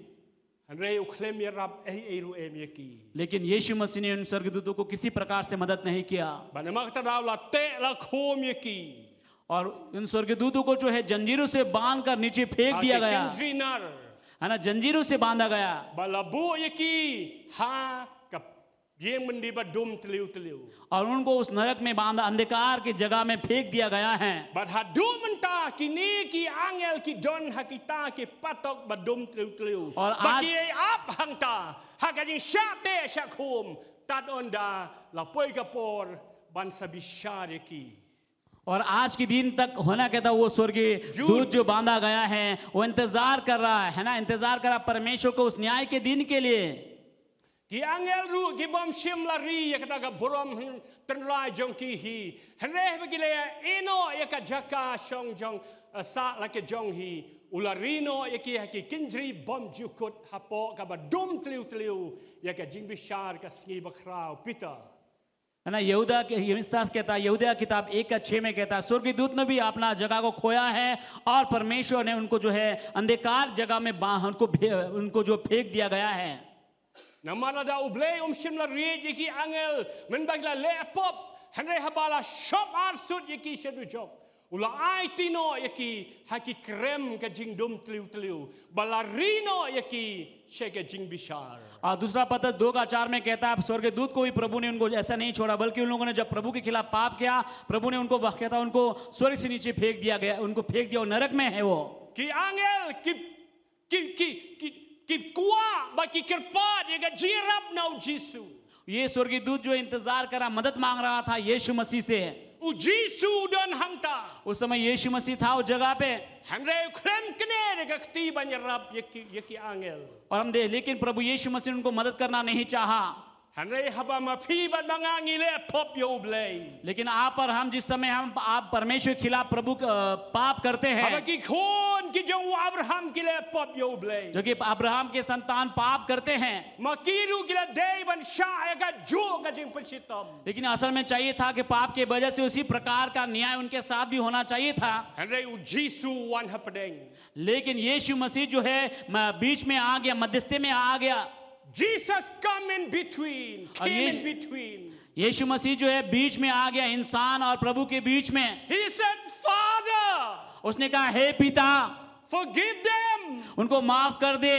Andre uklem yarab eru yaki. लेकिन यीशु मसीह ने उन स्वर्गदूतों को किसी प्रकार से मदद नहीं किया. Banamak tadaw la te la khom yaki. और उन स्वर्गदूतों को जो है जंजीरों से बांध कर नीचे फेंक दिया गया, Kendrinar. है ना, जंजीरों से बांधा गया. Balabu yaki ha kap yeng mendi ba dum teliu. और उनको उस नरक में बांधा अंधकार की जगह में फेंक दिया gaya है. But hadu menta kini ki angel ki don hakita ki patok ba dum teliu. और Bagi ap hangta hakajing syate syakum tad onda la poi kapor ban sabishar yaki. और आज के दिन तक होना कहता वो स्वर्गीय दूत जो बांधा गया है वो इंतजार कर रहा है ना, इंतजार कर रहा परमेश्वर को उस न्याय के दिन के लिए। Ki angel ru ki bom shim la ri ya kata ka borom tenrai jong ki hi. Henre begile eno ya ka jaka shong jong sa la ke jong hi. Ularino ya ki kinjri bom jukut hapo ka ba dum tliu ya ka jing bishar ka sngi bakrao pita. है ना, यहूदा के यमिस्तास कहता है, यहूदा किताब 1:6 में कहता है स्वर्गदूत ने भी अपना जगह को खोया है और परमेश्वर ने उनको जो है अंधकार जगह में उनको जो फेंक दिया गया है। Namana da ublei shim la ri ya ki angel men bagla le pop henre habala shop ar sut ya ki shedu job. Ula ai tino ya ki haki krem ka jing dum tliu balarino ya ki sheke jing bishar. और दूसरा पत्र 2:4 में कहता है स्वर्गदूत को भी प्रभु ने उनको ऐसा नहीं छोड़ा बल्कि उन लोगों ने जब प्रभु के खिलाफ पाप किया प्रभु ने उनको कहता उनको स्वर्ग से नीचे फेंक दिया गया, उनको फेंक दिया, नरक में है वो। Ki angel ki kuwa ba ki kirpat ya ka jirap na Jisu. ये स्वर्गदूत जो इंतजार करा मदद मांग रहा था यीशु मसीह से, U Jisu dan hangta. उस समय यीशु मसीह था उस जगह पे Henre klem kene ka kti banyarap ya ki angel. और हम देख लेकिन प्रभु यीशु मसीह ने उनको मदद करना नहीं चाहा। Henre haba mafi bat mangangi le pop yo ublei. लेकिन आप और हम जिस समय आप परमेश्वर के खिलाफ प्रभु पाप करते Haba हैं, ki khon ki jong Abraham ki le pop yo ublei. जो कि अब्राहम के संतान पाप करते हैं, Makiru ki le dei ban sha ya ka jo ka jing pensitam. लेकिन असल में चाहिए था कि पाप के वजह से उसी प्रकार का न्याय उनके साथ भी होना चाहिए था। Henre u Jisu wan hapadeng. लेकिन यीशु मसीह जो है बीच में आ गया, मध्यस्थी में आ गया। Jesus come in between, came in Yes. between. यीशु मसीह जो है बीच में आ गया, इंसान और प्रभु के बीच में। He said, Father, उसने कहा हे पिता forgive them, उनको माफ कर दे,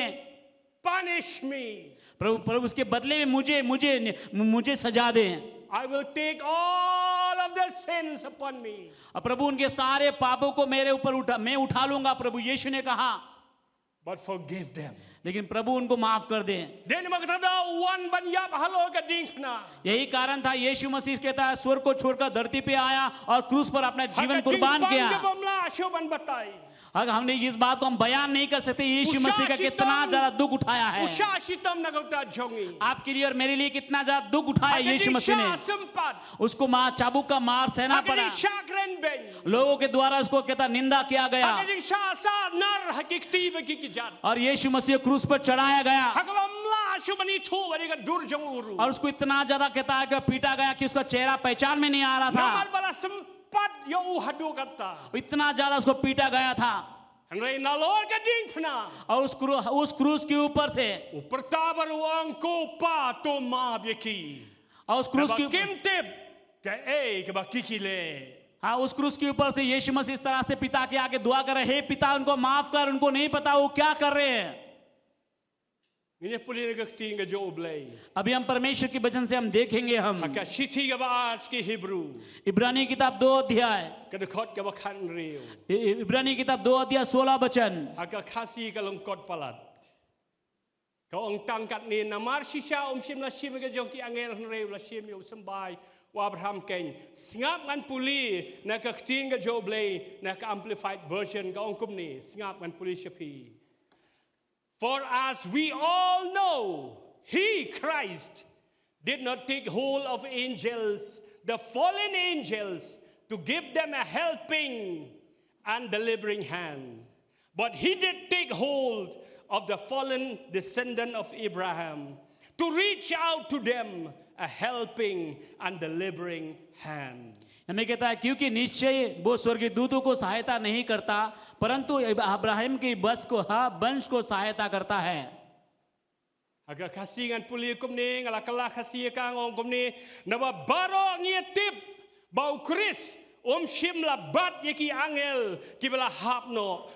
punish me. प्रभु उसके बदले में मुझे सजा दे। I will take all of their sins upon me. और प्रभु उनके सारे पापों को मेरे ऊपर मैं उठा लूंगा, प्रभु यीशु ने कहा, But forgive them. लेकिन प्रभु उनको माफ कर दे। Then magtada one banyap halo ka dingna. यही कारण था यीशु मसीह कहता है स्वर्ग को छोड़कर धरती पे आया और क्रूस पर अपना जीवन कुर्बान किया। Bamla ashoban batai. अगर हमने इस बात को हम बयान नहीं कर सकते यीशु मसीह का कितना ज्यादा दुख उठाया है Usha shitam nagota jongi. आपके लिए और मेरे लिए, कितना ज्यादा दुख उठाया यीशु मसीह ने। Sempat. उसको चाबुक का मार सहना पड़ा, Hakadi shakren ben. लोगों के द्वारा उसको कहता निंदा किया गया Hakadi sha sa nar hakikti bagi kijat. और यीशु मसीह क्रूस पर चढ़ाया गया Hakabamla ashobani thu wari ka dur jong uru. और उसको इतना ज्यादा कहता है कि पीटा गया कि उसका चेहरा पहचान में नहीं आ रहा था, Namar bala sempat yo hadu kata. इतना ज्यादा उसको पीटा गया था। Henry nalor ka dingna. और उस क्रूस के ऊपर से Upertabar uangko pa to mabiki. और उस क्रूस के Kimtip ka ke ba kikile. हाँ उस क्रूस के ऊपर से यीशु मसीह इस तरह से पिता के आगे दुआ कर रहे, हे पिता उनको माफ कर, उनको नहीं पता वो क्या कर रहे हैं। Ngine puli ka tinga jo oblay. अभी हम परमेश्वर के वचन से हम देखेंगे, हम Haka shiti ka ba as ki Hebrew. इब्रानी किताब 2 अध्याय Kadakot ka ba kan riyo. इब्रानी किताब 2 अध्याय 16 वचन। Haka kasi ka lungkot palat. Kau ang tangkat ni namar sisha shim la shim ka jong ki angel riyo la shim yo sambay. Wa Abraham ken singap ngan puli na ka tinga jo oblay na ka amplified version ka ongkum ni singap ngan puli shapi. For as we all know, he, Christ, did not take hold of angels, the fallen angels, to give them a helping and delivering hand. But he did take hold of the fallen descendant of Abraham to reach out to them a helping and delivering hand. हमें कहता है क्योंकि निश्चय वो स्वर्गीय दूतों को सहायता नहीं करता परंतु अब्राहम के वंश को सहायता करता है। Aga kasingan puli kumni ngala kala kasih kang ong kumni naba baro ngietip bau kris shimla bat yaki angel kibala hapno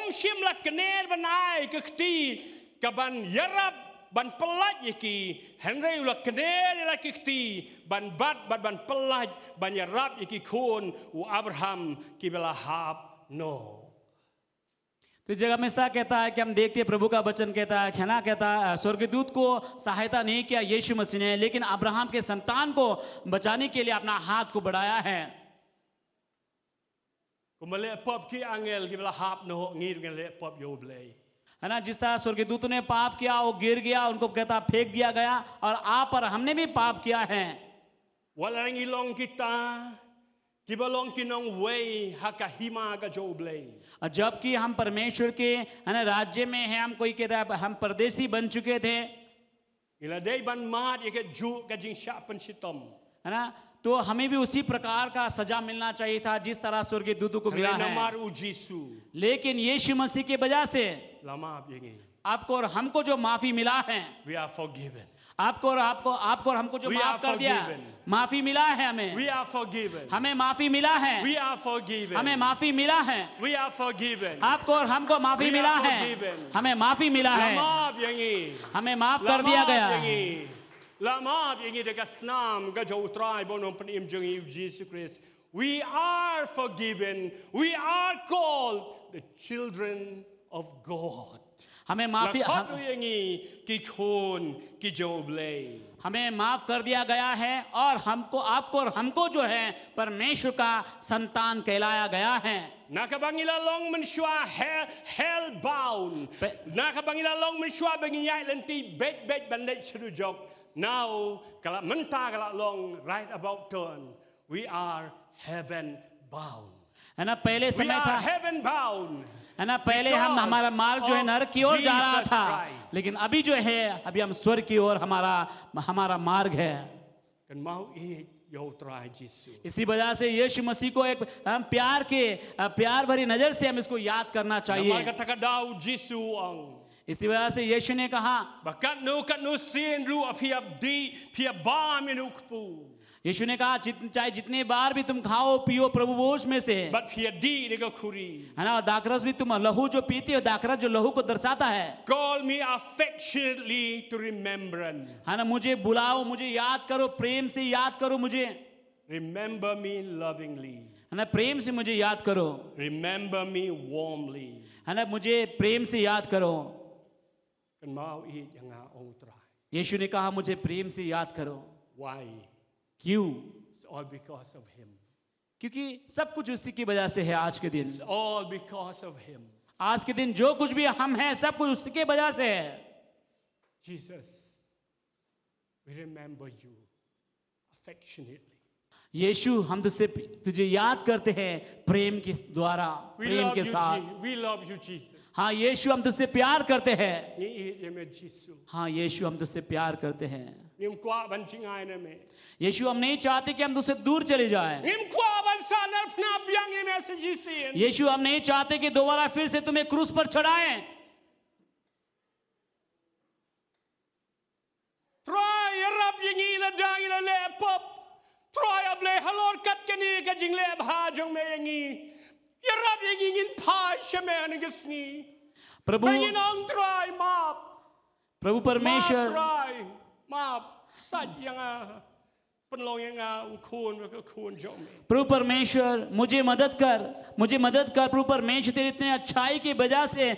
shimla kener banai kekti kaban yarab ban pelat yaki henry ula kener la kekti ban bat ban pelat ban yarab yaki kun u Abraham kibala hap no. तो इस जगह में ऐसा कहता है कि हम देखते हैं प्रभु का वचन कहता है ना, कहता है स्वर्गदूत को सहायता नहीं किया यीशु मसीह ने, लेकिन अब्राहम के संतान को बचाने के लिए अपना हाथ को बढ़ाया है। Ko male pop ki angel ki bala hap no ngir ngale pop yo blay. है ना, जिस तरह स्वर्गदूत ने पाप किया वो गिर गया, उनको कहता फेंक दिया गया, और आप और हमने भी पाप किया है. Wala nang ilong kita ki balong kinong way haka hima ka jo blay. और जबकि हम परमेश्वर के है ना राज्य में हैं, हम कोई कहता है हम परदेसी बन चुके थे, Ila day ban mat ye ke ju ka jing sha pan sitom. है ना, तो हमें भी उसी प्रकार का सजा मिलना चाहिए था जिस तरह स्वर्गीय दूतों को मिला Kale है. namar u Jisu लेकिन यीशु मसीह के वजह से lama yengi. आपको और हमको जो माफी मिला है, We are forgiven. आपको और हमको जो We माफ are कर दिया, forgiven. माफी मिला है हमें. We are forgiven. हमें माफी मिला है. We are forgiven. हमें माफी मिला है. We are forgiven. आपको और हमको माफी We are मिला है. forgiven. हमें माफी मिला है. Lamab yengi. हमें माफ कर दिया गया. Lamab yengi de kasnam ga jo utrai bonom panim jengi Jesus Christ. We are forgiven. We are called the children of God. हमें माफी Lakot yengi ki khon ki jo blay. हमें माफ कर दिया गया है, और हमको आपको और हमको जो है परमेश्वर का संतान कहलाया गया है. Nakabangila long menshua hell bound. Nakabangila long menshua bangi yai lenti bet bandit shurujok. Now kala menta kala long right about turn. We are heaven bound. है ना, पहले We समय are था, heaven bound. है ना, पहले हम हमारा मार्ग जो है नरक की ओर जा रहा Jesus था, Christ. लेकिन अभी जो है अभी हम स्वर्ग की ओर हमारा मार्ग है. Kan mau eat yo try Jesus. इसी वजह से यीशु मसीह को एक हम प्यार भरी नजर से हम इसको याद करना Namar चाहिए. kata daw Jesus ang इसी वजह से यीशु ने कहा, bakat no sin ru apiab di piab ba minukpu. यीशु ने कहा चाहे जितने बार भी तुम खाओ पियो प्रभु भोज में से, But piab di ni kuri. है ना, दाखरस भी तुम लहू जो पीते हो, दाखरस जो लहू को दर्शाता है. Call me affectionately to remembrance. है ना, मुझे बुलाओ, मुझे याद करो, प्रेम से याद करो मुझे, Remember me lovingly. है ना, प्रेम से मुझे याद करो, Remember me warmly. है ना, मुझे प्रेम से याद करो. Kan mau eat yang outra. यीशु ने कहा मुझे प्रेम से याद करो. Why? क्यों? It's all because of him. क्योंकि सब कुछ उसी की वजह से है. आज के दिन, It's all because of him. आज के दिन जो कुछ भी हम हैं सब कुछ उसके वजह से है. Jesus, we remember you affectionately. यीशु हम तुझे याद करते हैं प्रेम के द्वारा, We प्रेम love के you, साथ. We love you, Jesus. हाँ यीशु हम तुझसे प्यार करते हैं. Ni eat yeme Jesus. हाँ यीशु हम तुझसे प्यार करते हैं. Nim kwa ban chingai na me. यीशु हम नहीं चाहते कि हम तुझसे दूर चले जाएं. Nim kwa ban sa na pna biang yeme sa Jesus. यीशु हम नहीं चाहते कि दोबारा फिर से तुम्हें क्रूस पर चढ़ाएं. Try rab yingi la dang la le pop. Try ab le halor kat kani ka jing le bha jong me yingi. Yarab yingi ngin pai sheme ni gisni. प्रभु Bangin ang try map. प्रभु Map परमेश्वर, try map sat yang penlong yang khun ka khun jong me. प्रभु परमेश्वर मुझे मदद कर प्रभु परमेश्वर. तेरे इतने अच्छाई की वजह से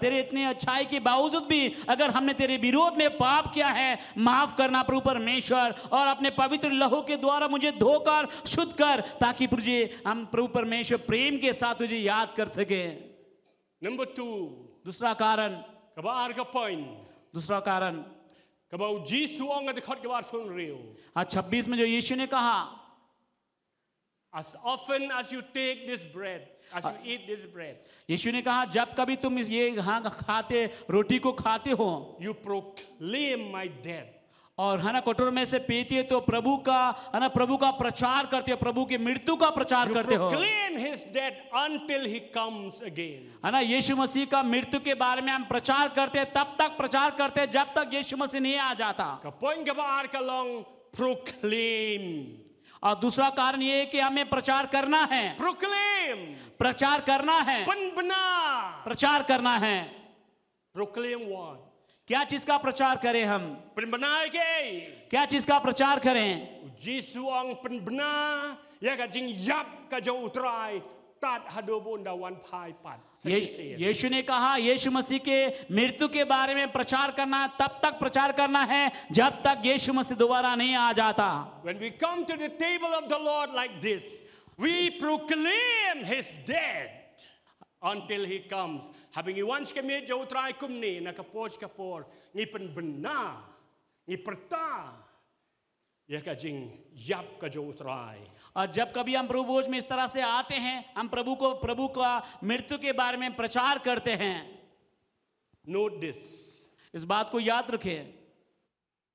तेरे इतने अच्छाई के बावजूद भी अगर हमने तेरे विरोध में पाप किया है, माफ करना प्रभु परमेश्वर, और अपने पवित्र लहू के द्वारा मुझे धोकर शुद्ध कर, ताकि हम प्रभु परमेश्वर प्रेम के साथ तुझे याद कर सके. Number 2, दूसरा कारण, kabar ka point. दूसरा कारण Kabau Jisu ang adikot kabar fun real. 26 में जो यीशु ने कहा, As often as you take this bread, as you eat this bread, यीशु ने कहा जब कभी तुम ये रोटी को खाते हो you proclaim my death. और है ना कटोरे में से पीती है तो प्रभु का प्रचार करते हो, प्रभु की मृत्यु का प्रचार You करते हो. proclaim his death until he comes again. है ना, यीशु मसीह का मृत्यु के बारे में हम प्रचार करते हैं, तब तक प्रचार करते हैं जब तक यीशु मसीह नहीं आ जाता. Kapoin kabar ka long proclaim. और दूसरा कारण ये है कि हमें प्रचार करना है, Proclaim. प्रचार करना है, Penbenar. प्रचार करना है. Proclaim what? क्या चीज का प्रचार करें हम? Penbenar ke? क्या चीज का प्रचार करें? Jisu ang penbenar ya ka jing yap ka jo utrai tat hadobun da wan pai pat. यीशु ने कहा यीशु मसीह के मृत्यु के बारे में प्रचार करना, तब तक प्रचार करना है जब तक यीशु मसीह दोबारा नहीं आ जाता. When we come to the table of the Lord like this, We proclaim his death until he comes. Habang iwan siya medyo utray kumni na kapos kapor ni penbena ni perta ya kajing yap ka jo utray. और जब कभी हम प्रभु भोज में इस तरह से आते हैं, हम प्रभु का मृत्यु के बारे में प्रचार करते हैं. Note this. इस बात को याद रखें.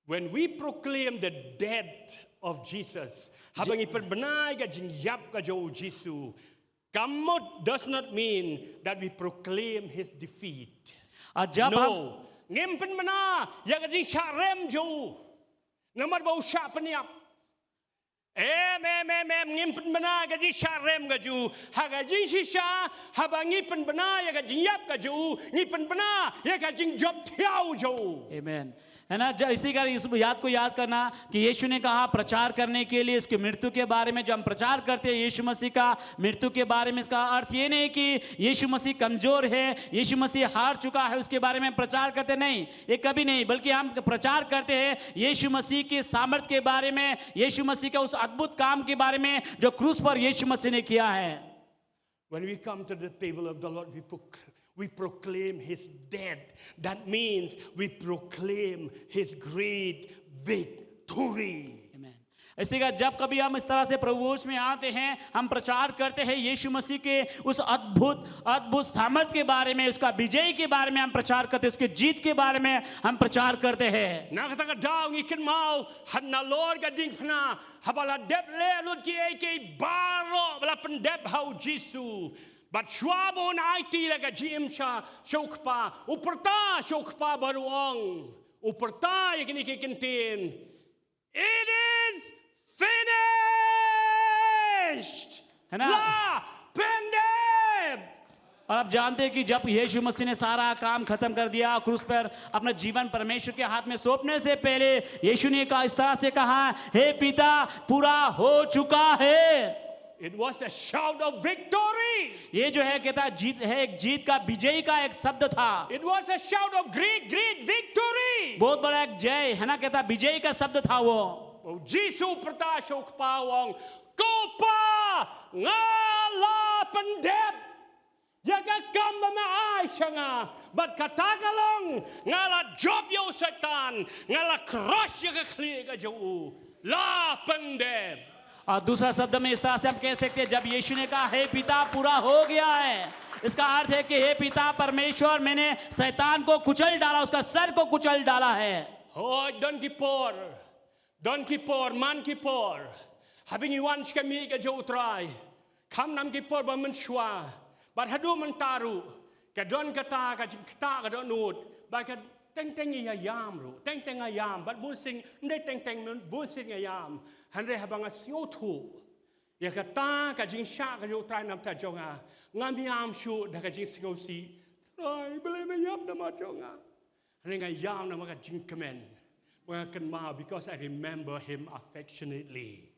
When we proclaim the death of Jesus, habang ipenbenay kajing yap ka jo Jesu, kamot does not mean that we proclaim his defeat. और जब हम No. Ngem penbena ya kajing syarem jo. Namar bau syak peniap. Ngim penbena gaji syarem gaju. Hagaji sisa habangi penbena ya gaji yap gaju. Ngi penbena ya gaji job tiao jo. आमेन. है ना, इसी का इस याद को याद करना कि यीशु ने कहा प्रचार करने के लिए इसके मृत्यु के बारे में. जो हम प्रचार करते हैं यीशु मसीह का मृत्यु के बारे में, इसका अर्थ ये नहीं कि यीशु मसीह कमजोर है, यीशु मसीह हार चुका है, उसके बारे में प्रचार करते नहीं. ये कभी नहीं, बल्कि हम प्रचार करते हैं यीशु मसीह के सामर्थ्य के बारे में, यीशु मसीह का उस अद्भुत काम के बारे में जो क्रूस पर यीशु मसीह ने किया है. When we come to the table of the Lord, we proclaim his death. That means we proclaim his great victory. आमीन. इसी का जब कभी हम इस तरह से प्रभु भोज में आते हैं, हम प्रचार करते हैं यीशु मसीह के उस अद्भुत सामर्थ्य के बारे में, उसका विजय के बारे में हम प्रचार करते हैं, उसके जीत के बारे में हम प्रचार करते हैं. Nakataka daw ngikin mau hanna Lord gading pna habala dep le lut ki eke baro bala pendep hau Jesu. But shwabo na IT laga jimsha shokpa uperta shokpa baruang uperta yakini kikintin. It is finished. है ना? La pendep. और आप जानते हैं कि जब यीशु मसीह ने सारा काम खत्म कर दिया क्रूस पर, अपना जीवन परमेश्वर के हाथ में सौंपने से पहले यीशु ने कहा, इस तरह से कहा, हे पिता पूरा हो चुका है. It was a shout of victory. ये जो है कहता जीत है, एक जीत का विजय का एक शब्द था. It was a shout of great victory. बहुत बड़ा एक जय है ना, कहता विजय का शब्द था वो. O Jesu pertasok pawang kopa ngala pendep yaga kamba ma aisanga but katagalong ngala job yo setan ngala cross yaga kliga jo la pendep. और दूसरा शब्द में इस तरह से हम कह सकते हैं, जब यीशु ने कहा हे पिता पूरा हो गया है, इसका अर्थ है कि हे पिता परमेश्वर मैंने शैतान को कुचल डाला, उसका सर को कुचल डाला है. Oh Don Kippur, Man Kippur, habing iwan kami ka jo utray, kam nam Kippur ba man shwa, but hadu man taru, ka don kata ka don nut, ba ka teng ayam ru, teng ayam, but bunsing hindi teng bunsing ayam, hanre habang asyotu, ya kata ka jing sha ka jo utray nam ta jonga, ngam yam shu da ka jing singosi, try bele me yap na ma jonga, hanre ayam na ma ka jing kamen. Because I remember him affectionately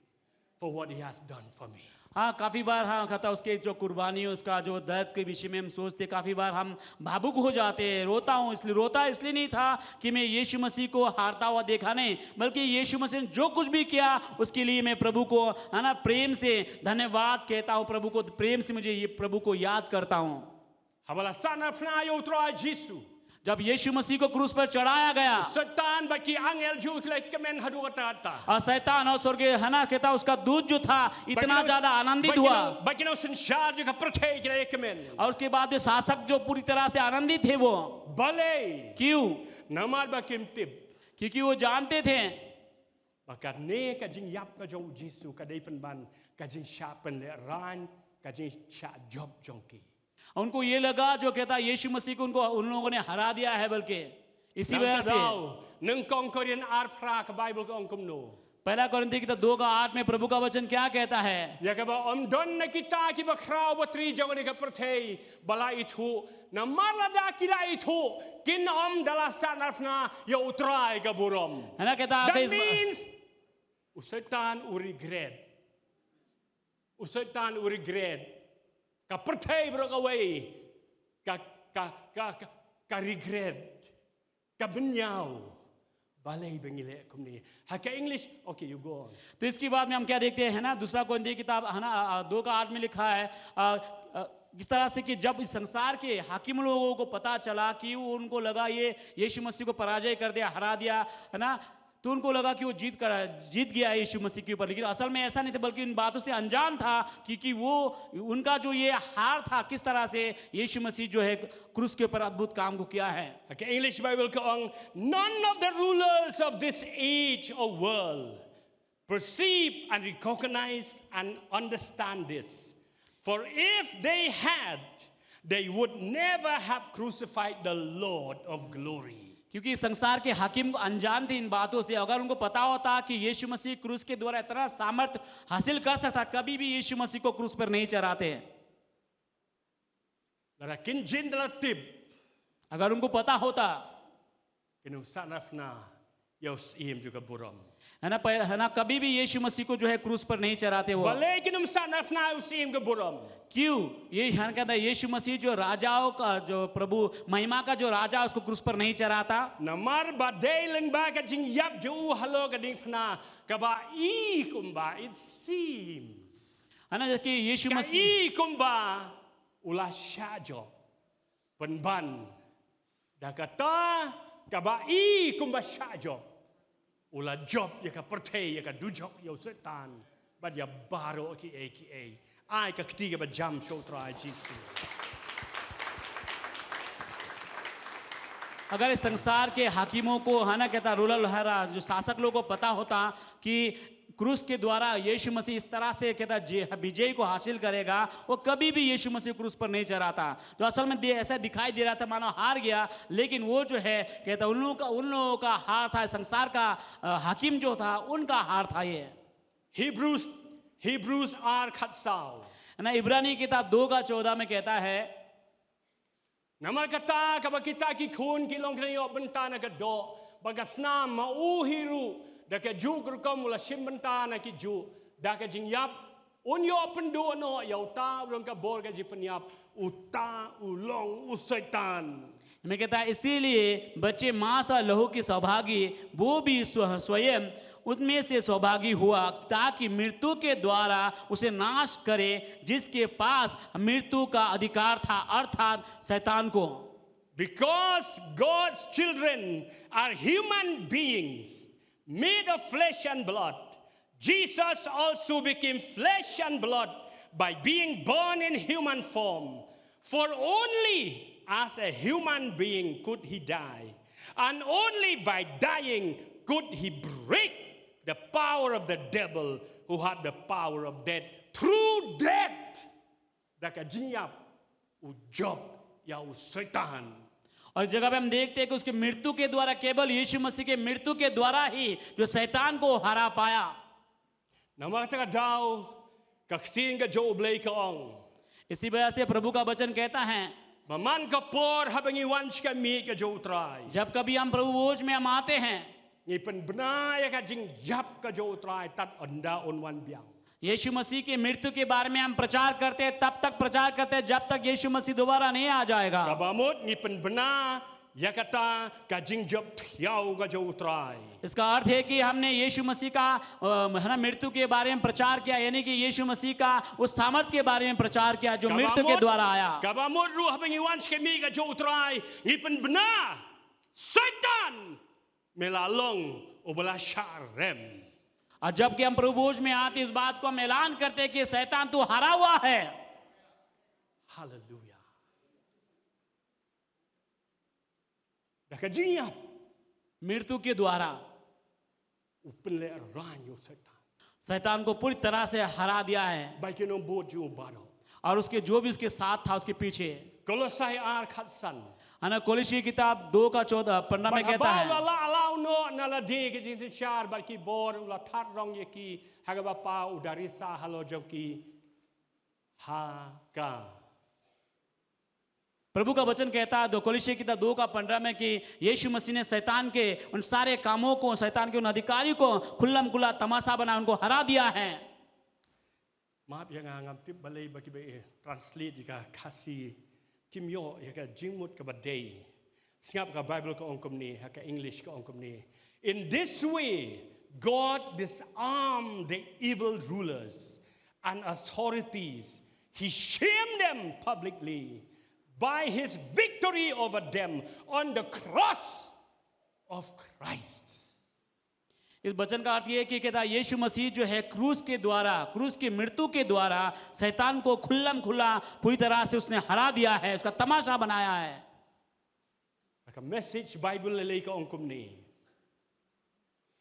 for what he has done for me. हाँ, काफ़ी बार हाँ कहता उसके जो कुर्बानी, उसका जो दर्द के विषय में हम सोचते, काफ़ी बार हम भावुक हो जाते हैं. रोता इसलिए नहीं था कि मैं यीशु मसीह को हारता हुआ देखा नहीं, बल्कि यीशु मसीह ने जो कुछ भी किया उसके लिए मैं प्रभु को है ना प्रेम से धन्यवाद कहता हूँ. प्रभु को प्रेम से मुझे ये प्रभु को याद करता हूँ. जब यीशु मसीह को क्रूस पर चढ़ाया गया, शैतान बाकी आंगेल जो like कमेन हदू कटाता, और शैतान और स्वर्ग है ना कहता उसका दूध जो था इतना ज्यादा आनंदित हुआ, बाकी ना संसार जो प्रत्येक के कमेन, और उसके बाद में शासक जो पूरी तरह से आनंदित थे वो भले क्यों, नमाज बाकिम तिब, क्योंकि वो जानते थे बाकी ने का जिंग याप का जो जीसु का देपन बन का जिंग शापन ले रान का जिंग शा जॉब जोंकी. उनको ये लगा जो कहता यीशु मसीह को उन लोगों ने हरा दिया है, बल्कि इसी वजह से पहला कोरिन्थी की 2:8 में प्रभु का वचन क्या कहता है, है ना कहता Usaitan regret. Ka percaya berkawai, ka regret, ka benyau, balay bengile kumni. Haka English, okay, you go on. तो इसके बाद में हम क्या देखते हैं ना, दूसरा कोरिन्थियों की किताब है ना 2:8 में लिखा है इस तरह से कि जब इस संसार के हाकिम लोगों को पता चला कि वो उनको लगा ये यीशु मसीह को पराजय कर दिया, हरा दिया, है ना, तो उनको लगा कि वो जीत गया यीशु मसीह के ऊपर, लेकिन असल में ऐसा नहीं था, बल्कि इन बातों से अनजान था कि वो उनका जो ये हार था, किस तरह से यीशु मसीह जो है क्रूस के ऊपर अद्भुत काम को किया है. Okay, English Bible go on. None of the rulers of this age or world perceive and recognize and understand this. For if they had, they would never have crucified the Lord of glory. क्योंकि संसार के हाकिम अनजान थे इन बातों से. अगर उनको पता होता कि यीशु मसीह क्रूस के द्वारा इतना सामर्थ्य हासिल कर सकता, कभी भी यीशु मसीह को क्रूस पर नहीं चढ़ाते. Lakin jin dalatib अगर उनको पता होता, kinung sanafna yaus im juga buram. है ना, कभी भी यीशु मसीह को जो है क्रूस पर नहीं चढ़ाते वो. Balay kinung sanafna yaus im ke buram. क्यों? ये कहता है यीशु मसीह जो राजाओं का जो प्रभु महिमा का जो राजा उसको क्रूस पर नहीं चढ़ाता. Namar badai leng ba ka jing yap jauh halo ka ding fna ka ba I kumba, it seems. है ना, कि यीशु Ka Masih I kumba ulah syajo penban da kata ka ba I kumba syajo ulah job ya ka pertei ya ka dujok ya setan bad ya baro ki a ai ka ketiga ba jam show try Jesus. अगर इस संसार के हाकिमों को, है ना, कहता ruler हरा जो शासक लोगों को पता होता कि क्रूस के द्वारा यीशु मसीह इस तरह से कहता विजय को हासिल करेगा, वो कभी भी यीशु मसीह क्रूस पर नहीं चढ़ाता. तो असल में ऐसा दिखाई दे रहा था मानो हार गया, लेकिन वो जो है कहता उन लोगों का हार था, संसार का हाकिम जो था उनका हार था. ये Hebrews are khatsau. है ना, इब्रानी किताब 2:14 में कहता है, Namar kata kaba kita ki khun ki long kini op bentana ka do bagasna ma uhiru da ka ju ka mula sim bentana ki ju da ka jing yap un yo pendu no ya uta rong ka bor ka ji penyap uta ulong usaitan. मैं कहता है इसीलिए बच्चे मां सा लहू की सौभागी वो भी स्वयं उसमें से सौभागी हुआ ताकि मृत्यु के द्वारा उसे नाश करे जिसके पास मृत्यु का अधिकार था, अर्थात शैतान को. Because God's children are human beings made of flesh and blood, Jesus also became flesh and blood by being born in human form. For only as a human being could he die, and only by dying could he break the power of the devil who had the power of death through death. Daka jinyap ujob ya usaitan. और इस जगह पे हम देखते हैं कि उसके मृत्यु के द्वारा, केवल यीशु मसीह के मृत्यु के द्वारा ही जो शैतान को हरा पाया. Namakta daw kaksin ka jo ublay ka ong. इसी वजह से प्रभु का वचन कहता है, Maman ka por habangi wans ka mi ka jo utray. जब कभी हम प्रभु भोज में हम आते हैं, Ni penbenaya ka jing yap ka jo utray tat onda on wan biang. यीशु मसीह के मृत्यु के बारे में हम प्रचार करते हैं, तब तक प्रचार करते हैं जब तक यीशु मसीह दोबारा नहीं आ जाएगा. Kabamot ni penbena ya kata ka jing job thiau ka jo utray. इसका अर्थ है कि हमने यीशु मसीह का है ना मृत्यु के बारे में प्रचार किया, यानी कि यीशु मसीह का उस सामर्थ्य के बारे में प्रचार किया जो मृत्यु के द्वारा आया. Kabamot ru habangi wans ka mi ka jo utray. Ni penbena Satan melalong ubala syarem. और जबकि हम प्रभु भोज में आते इस बात को हम ऐलान करते हैं कि शैतान तो हरा हुआ है. Hallelujah. Daka jinyap मृत्यु के द्वारा upenle ranyo setan. शैतान को पूरी तरह से हरा दिया है, Baik no bojo baro. और उसके जो भी उसके साथ था उसके पीछे. Kolosai ar khatsan. है ना, कोलोसी की किताब 2:14-15 में कहता है, la alau no nala de ke jin char balki bor ula that rong yeki hagaba pa udarisa halo joki ha ka. प्रभु का वचन कहता है कोलोसी की किताब 2:15 में कि यीशु मसीह ने शैतान के उन सारे कामों को, शैतान के उन अधिकारियों को खुल्लम खुल्ला तमाशा बना उनको हरा दिया है. Maaf yang ngam tip balai baki be translate jika kasih kimyo ya ka jingmut ka badai. Singap ka Bible ka ongkom ni, ha ka English ka ongkom ni. In this way, God disarmed the evil rulers and authorities. He shamed them publicly by his victory over them on the cross of Christ. इस वचन का अर्थ ये है कि कहता है यीशु मसीह जो है क्रूस के द्वारा, क्रूस की मृत्यु के द्वारा शैतान को खुल्लम खुल्ला पूरी तरह से उसने हरा दिया है, उसका तमाशा बनाया है. Like a message Bible lelai ka ongkum ni.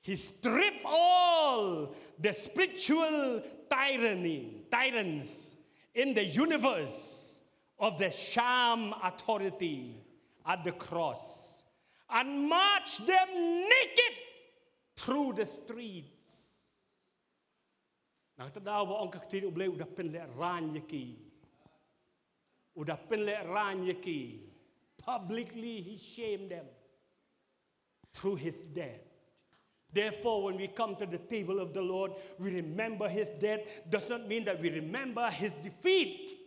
He stripped all the spiritual tyrants in the universe of the sham authority at the cross and marched them naked through the streets. Nakatadaw wa ang kaktir ublay udapin le ran yaki. Udapin le ran yaki. Publicly he shamed them through his death. Therefore, when we come to the table of the Lord, we remember his death. Does not mean that we remember his defeat.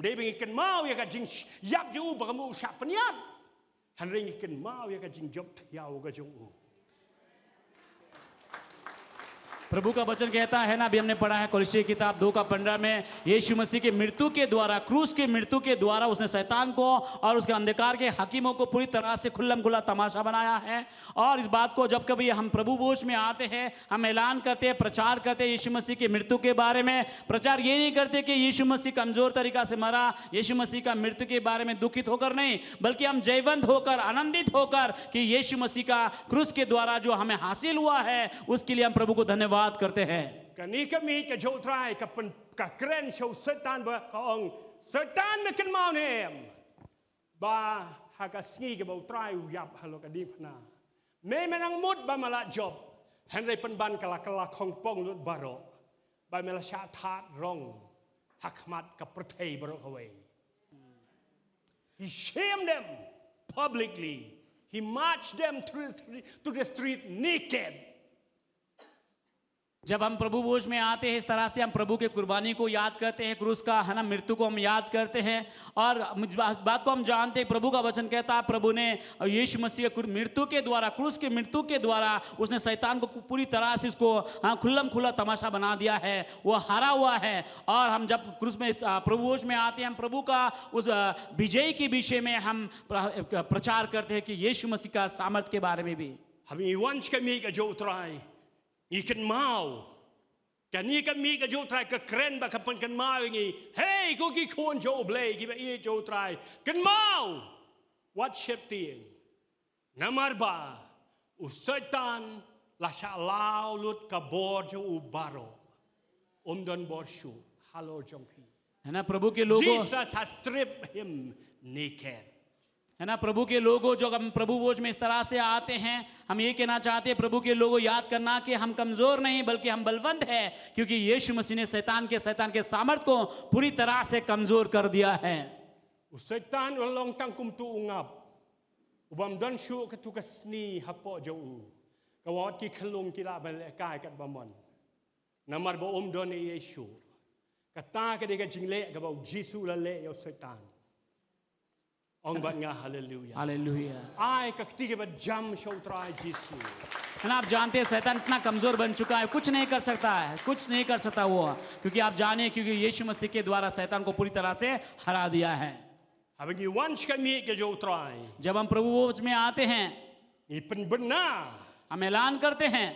Debing ikan mau ya ka jing yap ju ba kamu usap penyap. Hanring ikan mau ya ka jing job yau ka jung u. प्रभु का वचन कहता है ना, अभी हमने पढ़ा है कोलोसी किताब 2:15 में, यीशु मसीह की मृत्यु के द्वारा, क्रूस की मृत्यु के द्वारा उसने शैतान को और उसके अंधकार के हकीमों को पूरी तरह से खुल्लम खुल्ला तमाशा बनाया है. और इस बात को जब कभी हम प्रभु भोज में आते हैं, हम ऐलान करते हैं, प्रचार करते हैं यीशु मसीह की मृत्यु के बारे में. प्रचार ये नहीं करते कि यीशु मसीह कमजोर तरीका से मरा, यीशु मसीह का मृत्यु के बारे में दुखित होकर नहीं, बल्कि हम जयवंत होकर, आनंदित होकर कि यीशु मसीह का क्रूस के द्वारा जो हमें हासिल हुआ है, उसके लिए हम प्रभु को धन्यवाद करते हैं. Kani kami ka jotrai ka kren show setan ba ka ong setan me kan mau nem ba ha ka sngi ka ba trai yap halo ka dip na me menang mut ba mala job henry pen ban kala kala khong pong lut baro ba mela sha that rong hakmat ka prathei baro away. He shamed them publicly. He marched them to the street naked. जब हम प्रभु भोज में आते हैं, इस तरह से हम प्रभु के कुर्बानी को याद करते हैं, क्रूस का है ना मृत्यु को हम याद करते हैं. और इस बात को हम जानते हैं, प्रभु का वचन कहता है प्रभु ने यीशु मसीह की मृत्यु के द्वारा, क्रूस की मृत्यु के द्वारा उसने शैतान को पूरी तरह से उसको खुल्लम खुल्ला तमाशा बना दिया है, वो हारा हुआ है. और हम जब क्रूस में प्रभु भोज में आते हैं, हम प्रभु का उस विजय के विषय में हम प्रचार करते हैं कि यीशु मसीह का सामर्थ्य के बारे में भी. Hami wants kami ka jotrai. Ikan mau. Kani kami ka jotrai ka kren ba kapan kan mau ngi. Hey, ko ki kon jo blay ki ba I jotrai. Kan mau. What ship ting? Namar ba. Usaitan la sha lao lut ka bor jo u baro. Don bor shu. Hello jongpi. है ना प्रभु के लोगों, Jesus has stripped him naked. है ना प्रभु के लोगों, जो हम प्रभु भोज में इस तरह से आते हैं, हम ये कहना चाहते हैं प्रभु के लोगों, याद करना कि हम कमजोर नहीं बल्कि हम बलवंत हैं, क्योंकि यीशु मसीह ने शैतान के सामर्थ को पूरी तरह से कमजोर कर दिया है. Usaitan ulong tangkum tu ungap. Ubam dan shu ka tu ka sni hapo jo u. Kawat ki khalung ki la bal kai kat bamon. Namar ba don e Yesu. Kata ka de ka jingle ka ba Jesu la le yo Satan. Ong bat nga hallelujah. Hallelujah. Ai ka ktige ba jam show try Jesu. है ना, आप जानते हैं शैतान इतना कमजोर बन चुका है, कुछ नहीं कर सकता है, कुछ नहीं कर सकता वो, क्योंकि आप जाने क्योंकि यीशु मसीह के द्वारा शैतान को पूरी तरह से हरा दिया है. Habang you once ka mi ka jo try. जब हम प्रभु भोज में आते हैं, Ni pen benar. हम ऐलान करते हैं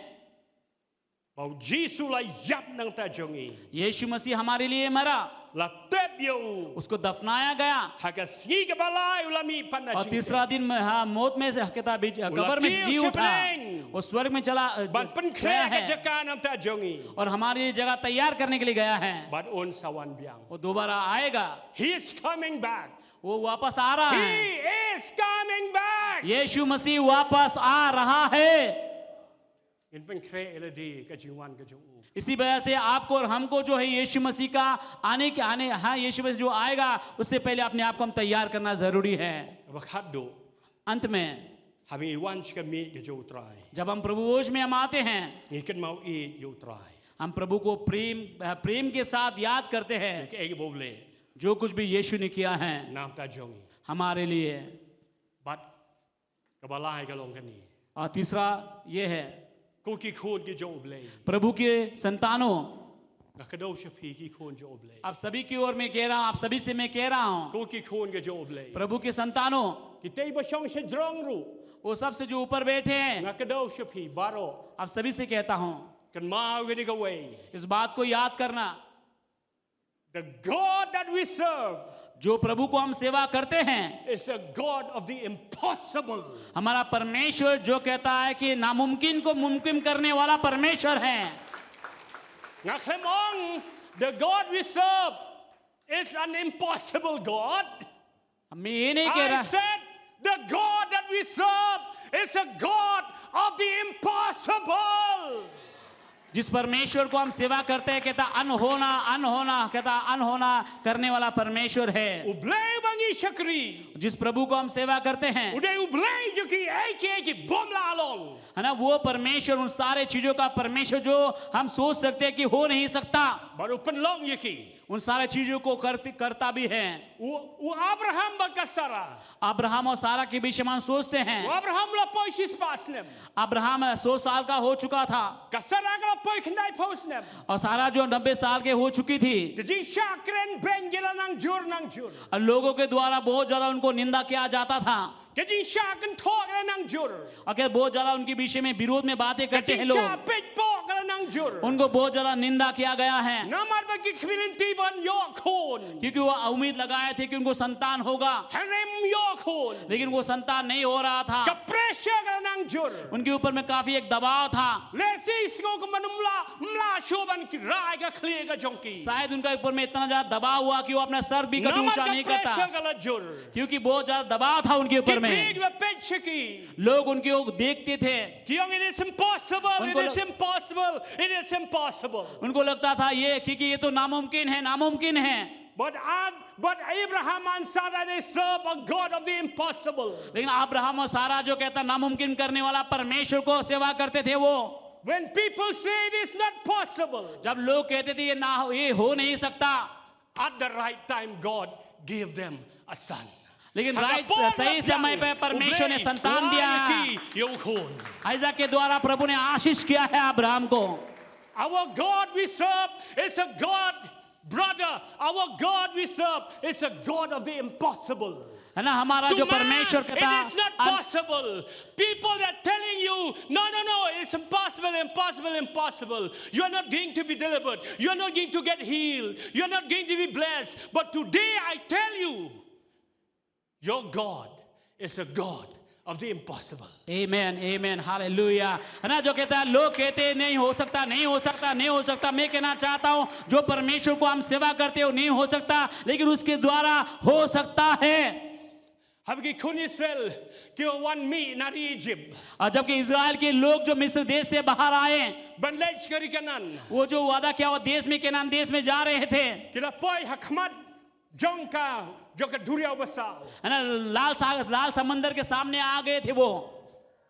Ba Jesu la yap nang ta jongi. यीशु मसीह हमारे लिए मरा, La tep yo. उसको दफनाया गया, Haga sgi ka balai ulami pan na और तीसरा दिन हाँ, मौत में से कब्र में से जी उठा और स्वर्ग में चला Ban pen गया kre ka है jaka nang ta jongi. और हमारे लिए जगह तैयार करने के लिए गया है. But on sawan biang. वो दोबारा आएगा, He is coming back. वो वापस आ रहा है. He is coming back. यीशु मसीह वापस आ रहा है. In pen kre eladi ka jiwan ka jongu. इसी वजह से आपको और हमको जो है यीशु मसीह का आने हाँ यीशु मसीह जो आएगा उससे पहले अपने आप को हम तैयार करना जरूरी है. Bakat do. अंत में Habang iwan ka mi ka jo try. जब हम प्रभु भोज में हम आते हैं, Ikan mau I yo try. हम प्रभु को प्रेम के साथ याद करते हैं Ke ege bole. जो कुछ भी यीशु ने किया है Nam ta jongi. हमारे लिए. But kabalai ka long kani. और तीसरा ये है, กูกี่คนกี่โจบเลย प्रभु के संतानों, นักกระโดดชพีกี่คนโจบเลย आप सभी की ओर मैं कह रहा हूँ, आप सभी से मैं कह रहा हूँ, กูกี่คนกี่โจบเลย प्रभु के संतानों, กี่เตยบะช่องเชดรองรู वो सबसे जो ऊपर बैठे हैं, นักกระโดดชพีบาโร आप सभी से कहता हूँ, กันมาเวนิกเว इस बात को याद करना, The God that we serve जो प्रभु को हम सेवा करते हैं, is a God of the impossible. हमारा परमेश्वर जो कहता है कि नामुमकिन को मुमकिन करने वाला परमेश्वर है। นักเคลมอง The God we serve is an impossible God. मैं ये नहीं कह I रहा, said the God that we serve is a God of the impossible. जिस परमेश्वर को हम सेवा करते हैं, कहता अनहोना अनहोना, कहता अनहोना करने वाला परमेश्वर है। Ublay bangi shakri. जिस प्रभु को हम सेवा करते हैं, Uday ublay jo ki eke ki bomla along. है ना, वो परमेश्वर उन सारे चीजों का परमेश्वर जो हम सोच सकते हैं कि हो नहीं सकता, Baru penlong yaki. उन सारे चीजों को करता भी है। U Abraham bakasara. अब्राहम और सारा के बीच में हम सोचते हैं, U Abraham la poishis pasnem. Abraham 100 साल का हो चुका था Kasara la poikhnai posnem. और सारा जो 90 साल के हो चुकी थी, Jadi syakren bengela nang jur nang jur. और लोगों के द्वारा बहुत ज्यादा उनको निंदा किया जाता था, Jadi syakren thok nang jur. और क्या बहुत ज्यादा उनके विषय में विरोध में बातें करते हैं Jadi लोग, syapit pok nang jur. उनको बहुत ज्यादा निंदा किया गया है, Namar bagi kwilinti ban yokon. क्योंकि वो उम्मीद लगाए थे कि उनको संतान होगा, Harem yokon. लेकिन वो संतान नहीं हो रहा था। Kapresya nang jur. उनके ऊपर में काफी एक दबाव था, Lesi isko ko manumla mla shoban ki rai ka khliye ka jonki. शायद उनका ऊपर में इतना ज्यादा दबाव हुआ कि वो अपना सर भी कभी Namar ऊंचा नहीं करता, kapresya kala jur. क्योंकि बहुत ज्यादा दबाव था उनके ऊपर में। Kibig wa petchiki. लोग उनके ओर देखते थे, Kiyong it is impossible. It Unko is impossible. It is impossible. उनको लगता था ये क्योंकि ये तो नामुमकिन है, नामुमकिन है। But Abraham and Sarah, they serve a God of the impossible. लेकिन अब्राहम और सारा जो कहता नामुमकिन करने वाला परमेश्वर को सेवा करते थे वो। When people say it is not possible, जब लोग कहते थे ये हो नहीं सकता, at the right time God gave them a son. लेकिन सही समय पे परमेश्वर ने संतान दिया। आइज़ाक के द्वारा प्रभु ने आशीष किया है अब्राहम को। Our God we serve is a God, brother. Our God we serve is a God of the impossible. है ना, हमारा जो परमेश्वर it is not possible. People that telling you, no, it's impossible. You are not going to be delivered. You are not going to get healed. You are not going to be blessed. But today I tell you, your God is a God of the impossible. Amen, amen, hallelujah. है ना, जो कहता है लोग कहते हैं नहीं हो सकता, नहीं हो सकता, नहीं हो सकता। मैं कहना चाहता हूँ जो परमेश्वर को हम सेवा करते हो नहीं हो सकता, लेकिन उसके द्वारा हो सकता है। Habgi kun Israel ki wan mi nari Egypt. और जबकि इजराइल के लोग जो मिस्र देश से बाहर आए, Banlej kari kanan. वो जो वादा किया हुआ देश में केनान देश में जा रहे थे, Kila poi hakmat jonka joka duria basal. है ना, लाल समंदर के सामने आ गए थे वो।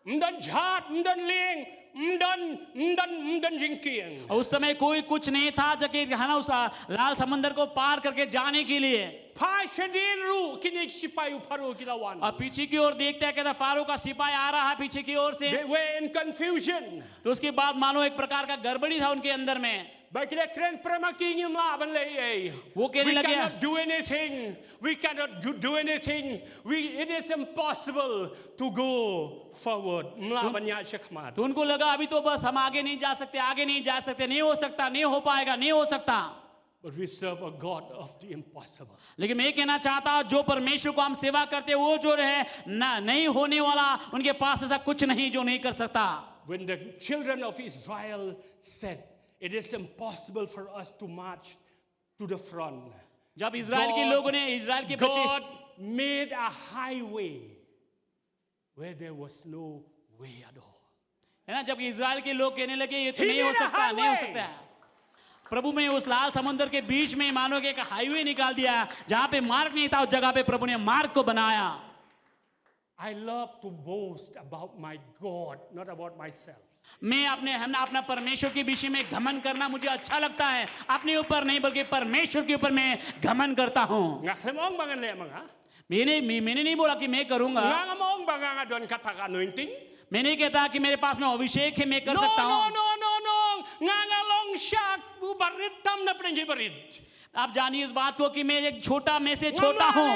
Mdan jhat, mdan ling, mdan jinkieng. उस समय कोई कुछ नहीं था जबकि है ना उस लाल समंदर को पार करके जाने के लिए। Pai shadin ru kinik sipai uparu kilawan. और पीछे की ओर देखते हैं, कहता फारूक का सिपाही आ रहा है पीछे की ओर से। They were in confusion. तो उसके बाद मानो एक प्रकार का गड़बड़ी था उनके अंदर में। Bakile kren pramaking yung laban lay. वो कहने We लगे, cannot do anything. We cannot do anything. It is impossible to go forward. Mlaban ya shakmat. तो उनको लगा अभी तो बस हम आगे नहीं जा सकते, आगे नहीं जा सकते, नहीं हो सकता, नहीं हो पाएगा, नहीं हो सकता। But we serve a God of the impossible. लेकिन मैं कहना चाहता हूं जो परमेश्वर को हम सेवा करते हैं वो जो है ना नहीं होने वाला, उनके पास ऐसा कुछ नहीं जो नहीं कर सकता। When the children of Israel said, it is impossible for us to march to the front. जब इजराइल के लोगों ने इजराइल के बच्चे God made a highway where there was no way at all. है ना, जब इजराइल के लोग कहने लगे ये तो He नहीं हो made a सकता, नहीं हो highway. सकता, प्रभु ने उस लाल समुद्र के बीच में मानो कि एक हाईवे निकाल दिया, जहां पे मार्ग नहीं था उस जगह पे प्रभु ने मार्ग को बनाया। I love to boast about my God, not about myself. मैं अपना परमेश्वर के विषय में घमन करना मुझे अच्छा लगता है, अपने ऊपर नहीं बल्कि परमेश्वर के ऊपर मैं घमन करता हूँ। Ngaklemong bangan le mga. मैंने नहीं बोला कि मैं करूंगा, Ngamong bangan adon katak anointing. मैं नहीं कहता कि मेरे पास में अभिषेक है, मैं कर No, सकता no, हूँ। no, no, no. Ngangalong siya, gubarit tam na barit. आप जानिए इस बात को कि मैं एक छोटा में से छोटा हूँ,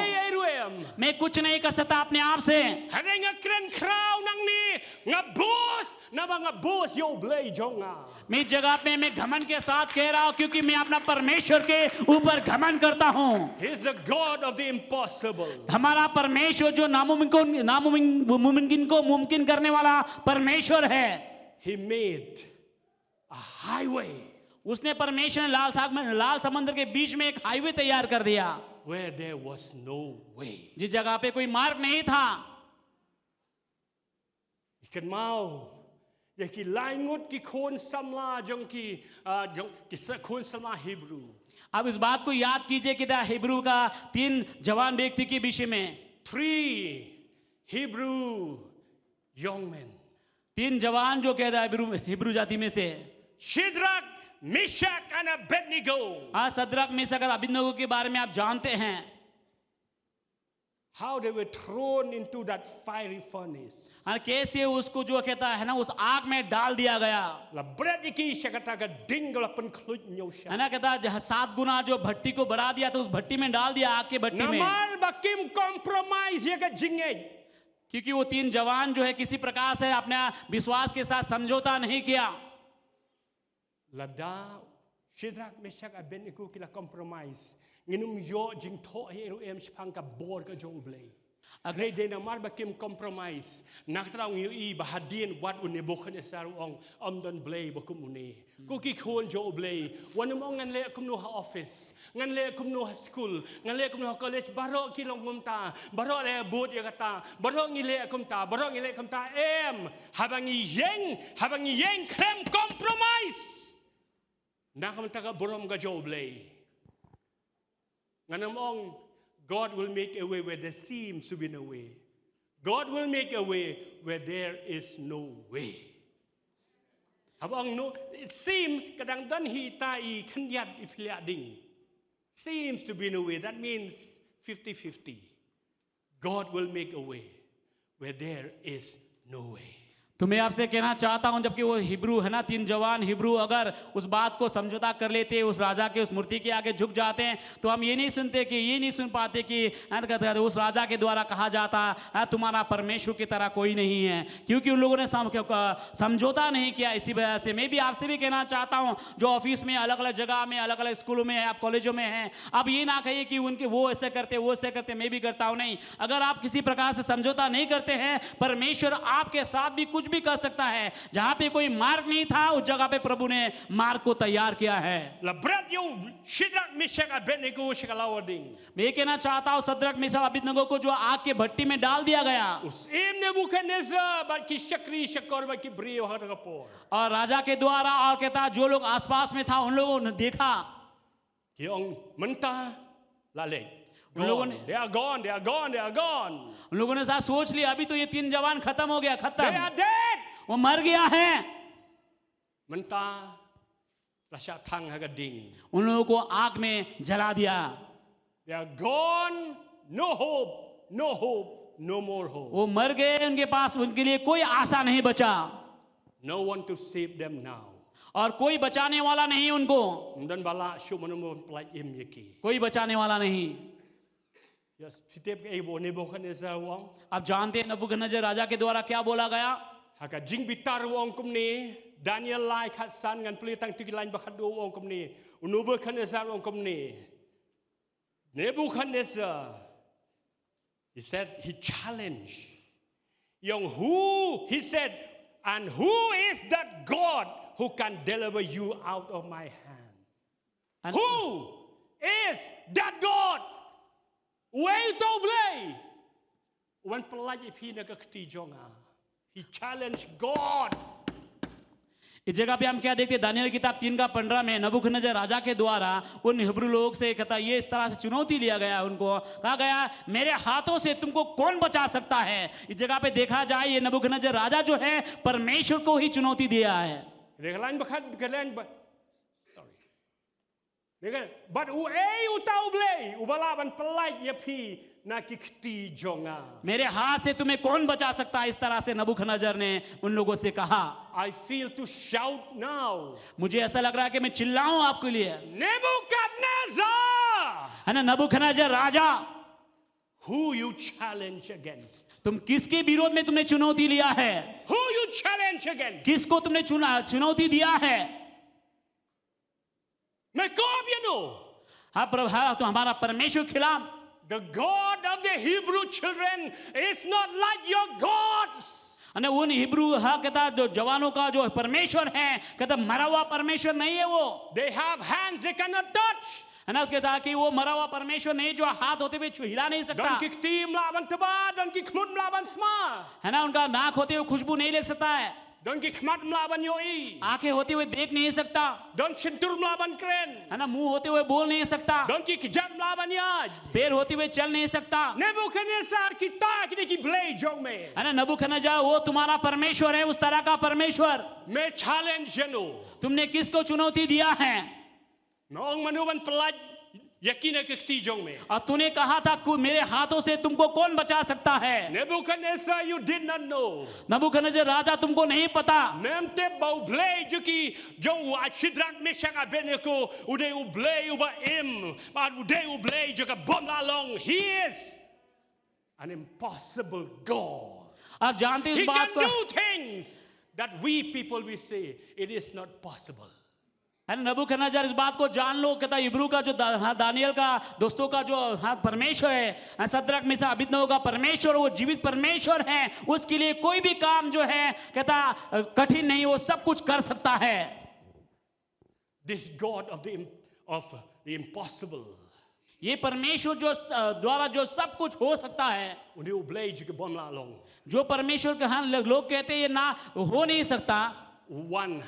मैं कुछ नहीं कर सकता अपने आप से। Hada nga kren kraw nang ni nga boss na ba nga boss yo blay jonga. मैं इस जगह पे मैं घमंड के साथ कह रहा हूँ क्योंकि मैं अपना परमेश्वर के ऊपर घमंड करता हूँ। He's the God of the impossible. हमारा परमेश्वर जो नामुमकिन को मुमकिन करने वाला परमेश्वर है। He made a highway उसने परमेश्वर ने लाल समंदर के बीच में एक हाईवे तैयार कर दिया where there was no way. जिस जगह पे कोई मार्ग नहीं था। Ikan mau ya ki laingut ki khon samla jong ki khon samla Hebrew. अब इस बात को याद कीजिए कि हिब्रू का 3 जवान व्यक्ति के विषय में 3 Hebrew young men. 3 जवान जो कहता है हिब्रू जाति में से Shadrach, Meshach and Abednego. आज सद्रक मेशक और अबेदनगो के बारे में आप जानते हैं How they were thrown into that fiery furnace. और कैसे उसको जो कहता है ना उस आग में डाल दिया गया La bread iki siya kataga dinggal pen khlut nyaw है siya. ना, कहता है 7 गुना जो भट्टी को बढ़ा दिया तो उस भट्टी में डाल दिया, आग के भट्टी में। Namal bakim compromise ya ka jingay. क्योंकि वो 3 जवान जो है किसी प्रकार से अपने विश्वास के साथ समझौता नहीं किया। Lada Shadrach, Meshach, Abednego kila compromise. Nginum yo jing tho hero em spang ka bor ka jo blay. Agnay de na mar bakim compromise. Naktraw ngiyo I bahadin wat un Nebuchadnezzar ong amdon blay bakum une. Kuki khon jo blay. Wanum ong ngan le kum no ha office. Ngan le kum no ha school. Ngan le kum no ha college. Baro kilong kumta. Baro le boot ya kata. Baro ngile kumta. Baro ngile kumta em. Habang yeng krem compromise. Nakamtaga borom ga jo blay. Nganamong, God will make a way where there seems to be no way. God will make a way where there is no way. Habang no, it seems kadang dan hitai kanyat ipiliading. Seems to be no way. That means 50-50. God will make a way where there is no way. तो मैं आपसे कहना चाहता हूं जबकि वो Hebrew है ना 3 जवान हिब्रू अगर उस बात को समझौता कर लेते, उस राजा के उस मूर्ति के आगे झुक जाते हैं, तो हम ये नहीं सुनते कि ये नहीं सुन पाते कि उस राजा के द्वारा कहा जाता तुम्हारा परमेश्वर की तरह कोई नहीं है, क्योंकि उन लोगों ने समझौता नहीं किया। इसी वजह से मैं भी आपसे भी कहना चाहता हूं जो ऑफिस में अलग अलग जगह में अलग अलग स्कूलों में आप कॉलेजों में हैं, आप ये ना कहिए कि उनके वो ऐसे करते वो ऐसे करते, मैं भी करता हूं। नहीं, अगर आप किसी प्रकार से समझौता नहीं करते हैं, परमेश्वर आपके साथ भी कुछ भी कर सकता है। जहां पे कोई मार्ग नहीं था उस जगह पे प्रभु ने मार्ग को तैयार किया है। मैं कहना चाहता हूं सद्रक मेशक अबेदनगो को जो आग के भट्टी में डाल दिया गया और राजा के द्वारा, और कहता जो लोग आसपास में था उन लोगों ने देखा They are gone. उन लोगों ने साथ सोच लिया अभी तो ये 3 जवान खत्म हो गया, They are खत्म, dead. वो मर गया है। Menta lasya thang hagading. उन लोगों को आग में जला दिया। They are gone. No hope. No more hope. वो मर गए, उनके पास उनके लिए कोई आशा नहीं बचा, No one to save them now. और कोई बचाने वाला नहीं उनको, Dan bala shumanum play yaki. कोई बचाने वाला नहीं। Yes, sitip ke ibo Nebuchadnezzar wong. आप जानते हैं नबूकदनेस्सर राजा के द्वारा क्या बोला गया? Haka jing bitar wong kumni. Daniel lai khat san ngan pli tang tiki lain bakhadu wong kumni. Nebuchadnezzar wong kumni. Nebuchadnezzar, he said, he challenged. He said, and who is that God who can deliver you out of my hand? And Who is that God? Way to play. When pelaj ipi nagakti jonga, he challenged God. इस जगह पे हम क्या देखते हैं? Daniel की किताब 3 का 15 में नबूकदनेस्सर राजा के द्वारा उन हिब्रू लोग से कहता ये इस तरह से चुनौती लिया गया, उनको कहा गया मेरे हाथों से तुमको कौन बचा सकता है। इस जगह पे देखा जाए ये नबूकदनेस्सर राजा जो है परमेश्वर को ही चुनौती दिया है। But utau blay ubalaban pelaj yapi na kikti jonga. मेरे हाथ से तुम्हें कौन बचा सकता है, इस तरह से नबूखदनेस्सर ने उन लोगों से कहा. I feel to shout now. मुझे ऐसा लग रहा है कि मैं चिल्लाऊं आपके लिए. Nebuchadnezzar! है ना, नबूखदनेस्सर राजा, Who you challenge against? तुम किसके विरोध में तुमने चुनौती लिया है? Who you challenge against? किसको तुमने चुनौती दिया है? Jacob, you know. हाँ प्रभु, हाँ, तो हमारा परमेश्वर खिलाफ. The God of the Hebrew children is not like your gods. अने उन हिब्रू, हाँ कहता, जो जवानों का जो परमेश्वर है, कहता मरा हुआ परमेश्वर नहीं है वो. They have hands they cannot touch. है ना, कहता कि वो मरा हुआ परमेश्वर नहीं जो हाथ होते हुए हिला नहीं सकता. Don kikti mlaban taba, don kikmut mlaban sma. है ना, उनका नाक होते हुए खुशबू नहीं ले सकता है. Don kikmat mlaban yoi. आंखें होते हुए देख नहीं सकता. Don shintur mlaban kren. है ना, मुंह होते हुए बोल नहीं सकता. Don kikjat mlaban yaj. पैर होते हुए चल नहीं सकता. Nebuchadnezzar kita kini ki blay jong me. है ना, नबूखदनेस्सर वो तुम्हारा परमेश्वर है, उस तरह का परमेश्वर. Me challenge you know. तुमने किसको चुनौती दिया है? Noong manuban pelaj yakina kikti jong me. और तूने कहा था कि मेरे हाथों से तुमको कौन बचा सकता है? Nebuchadnezzar, you did not know. नबूखदनेस्सर राजा, तुमको नहीं पता. Memte bau blay juki jo Shadrach Meshach Abednego ude u blay uba im but ude u blay juga bom la long. He is an impossible God. आप जानते इस He बात can को, do things that we people we say it is not possible. है ना, नबूखदनेस्सर इस बात को जान लो, कहता इब्रू का जो दानियल का दोस्तों का जो परमेश्वर है, शद्रक मेशक अबेदनगो का परमेश्वर, वो जीवित परमेश्वर है. उसके लिए कोई भी काम जो है कहता कठिन नहीं, वो सब कुछ कर सकता है. This God of the impossible. ये परमेश्वर जो द्वारा जो सब कुछ हो सकता है, Ude u blay juga bom la long. जो परमेश्वर के हाँ लोग कहते हैं ये ना हो नहीं सकता. One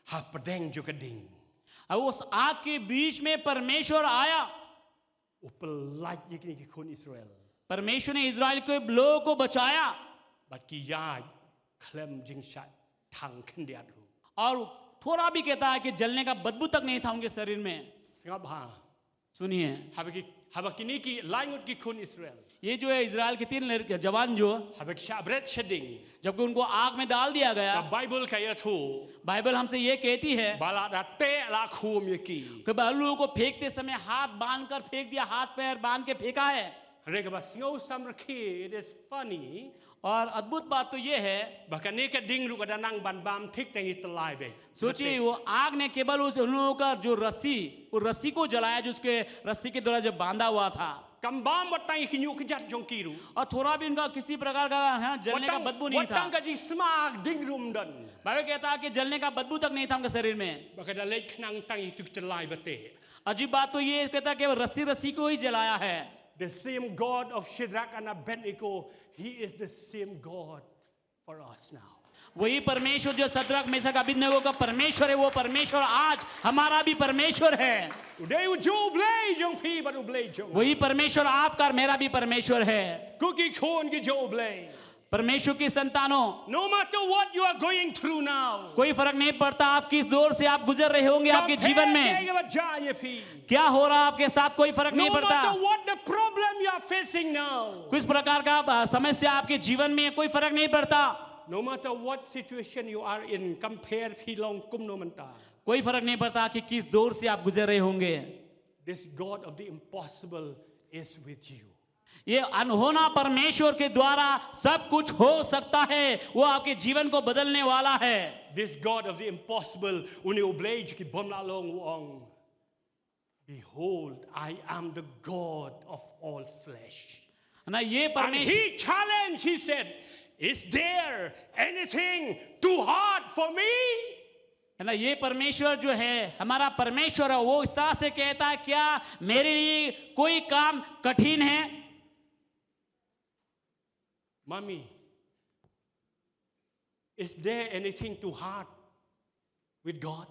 ha pedang juga ding. अब उस आग के बीच में परमेश्वर आया. Upelaj yakini ki kon Israel. परमेश्वर ने इजराइल के लोगों को बचाया. But ki ya klem jing shat tang kendiat ru. और थोड़ा भी कहता है कि जलने का बदबू तक नहीं था उनके शरीर में. Singap ha. सुनिए, Habakini ki langut ki kun Israel. ये जो है इजराइल के 3 जवान जो Habak shabret sheding. जबकि उनको आग में डाल दिया गया, Ka Bible kaya tu. Bible हमसे ये कहती है Bala da te la khum yaki. कि बालुओं को फेंकते समय हाथ बांध कर फेंक दिया, हाथ पैर बांध के फेंका है. Reka ba singaw samraki. It is funny. और अद्भुत बात तो ये है, Bahkan ni ka ding ru ka danang ban bam tik tangi telai be. सोचिए वो आग ने केवल उस उन लोगों का जो रस्सी, वो रस्सी को जलाया जो उसके रस्सी के द्वारा जब बांधा हुआ था. Kambam watang kinyu kejat jong kiru. और थोड़ा भी उनका किसी प्रकार का हाँ, जलने का बदबू नहीं था. Watang ka ji smak ding rum dan. Bible कहता है कि जलने का बदबू तक नहीं था उनके शरीर में. Bahkan da lek nang tangi tuk telai bate. अजीब बात तो ये कहता है कि रस्सी रस्सी को ही जलाया है. The same God of Shadrach and Abednego, He is the same God for us now. वही परमेश्वर जो शद्रक मेशक अबेदनगो का परमेश्वर है, वो परमेश्वर आज हमारा भी परमेश्वर है. Uday ujo blay jong fi but ublay jong. वही परमेश्वर आपका और मेरा भी परमेश्वर है. Cookie corn ki jo blay. परमेश्वर की संतानों, No matter what you are going through now. कोई फर्क नहीं पड़ता आप किस दौर से आप गुजर रहे होंगे आपके जीवन में, क्या हो रहा है आपके साथ, कोई फर्क नहीं No पड़ता. matter what the problem you are facing now. किस प्रकार का समस्या आपके जीवन में, कोई फर्क नहीं पड़ता. No matter what situation you are in, compare pilong kum no manta. कोई फर्क नहीं पड़ता कि किस दौर से आप गुजर रहे होंगे. This God of the impossible is with you. ये अनहोना परमेश्वर के द्वारा सब कुछ हो सकता है, वो आपके जीवन को बदलने वाला है. This God of the impossible, uni oblage ki bom la long wong. Behold, I am the God of all flesh. ना ये And परमेश्वर, he challenged, he said, is there anything too hard for me? है ना, ये परमेश्वर जो है हमारा परमेश्वर है, वो इस तरह से कहता है क्या मेरे लिए कोई काम कठिन है? Mommy, is there anything too hard with God?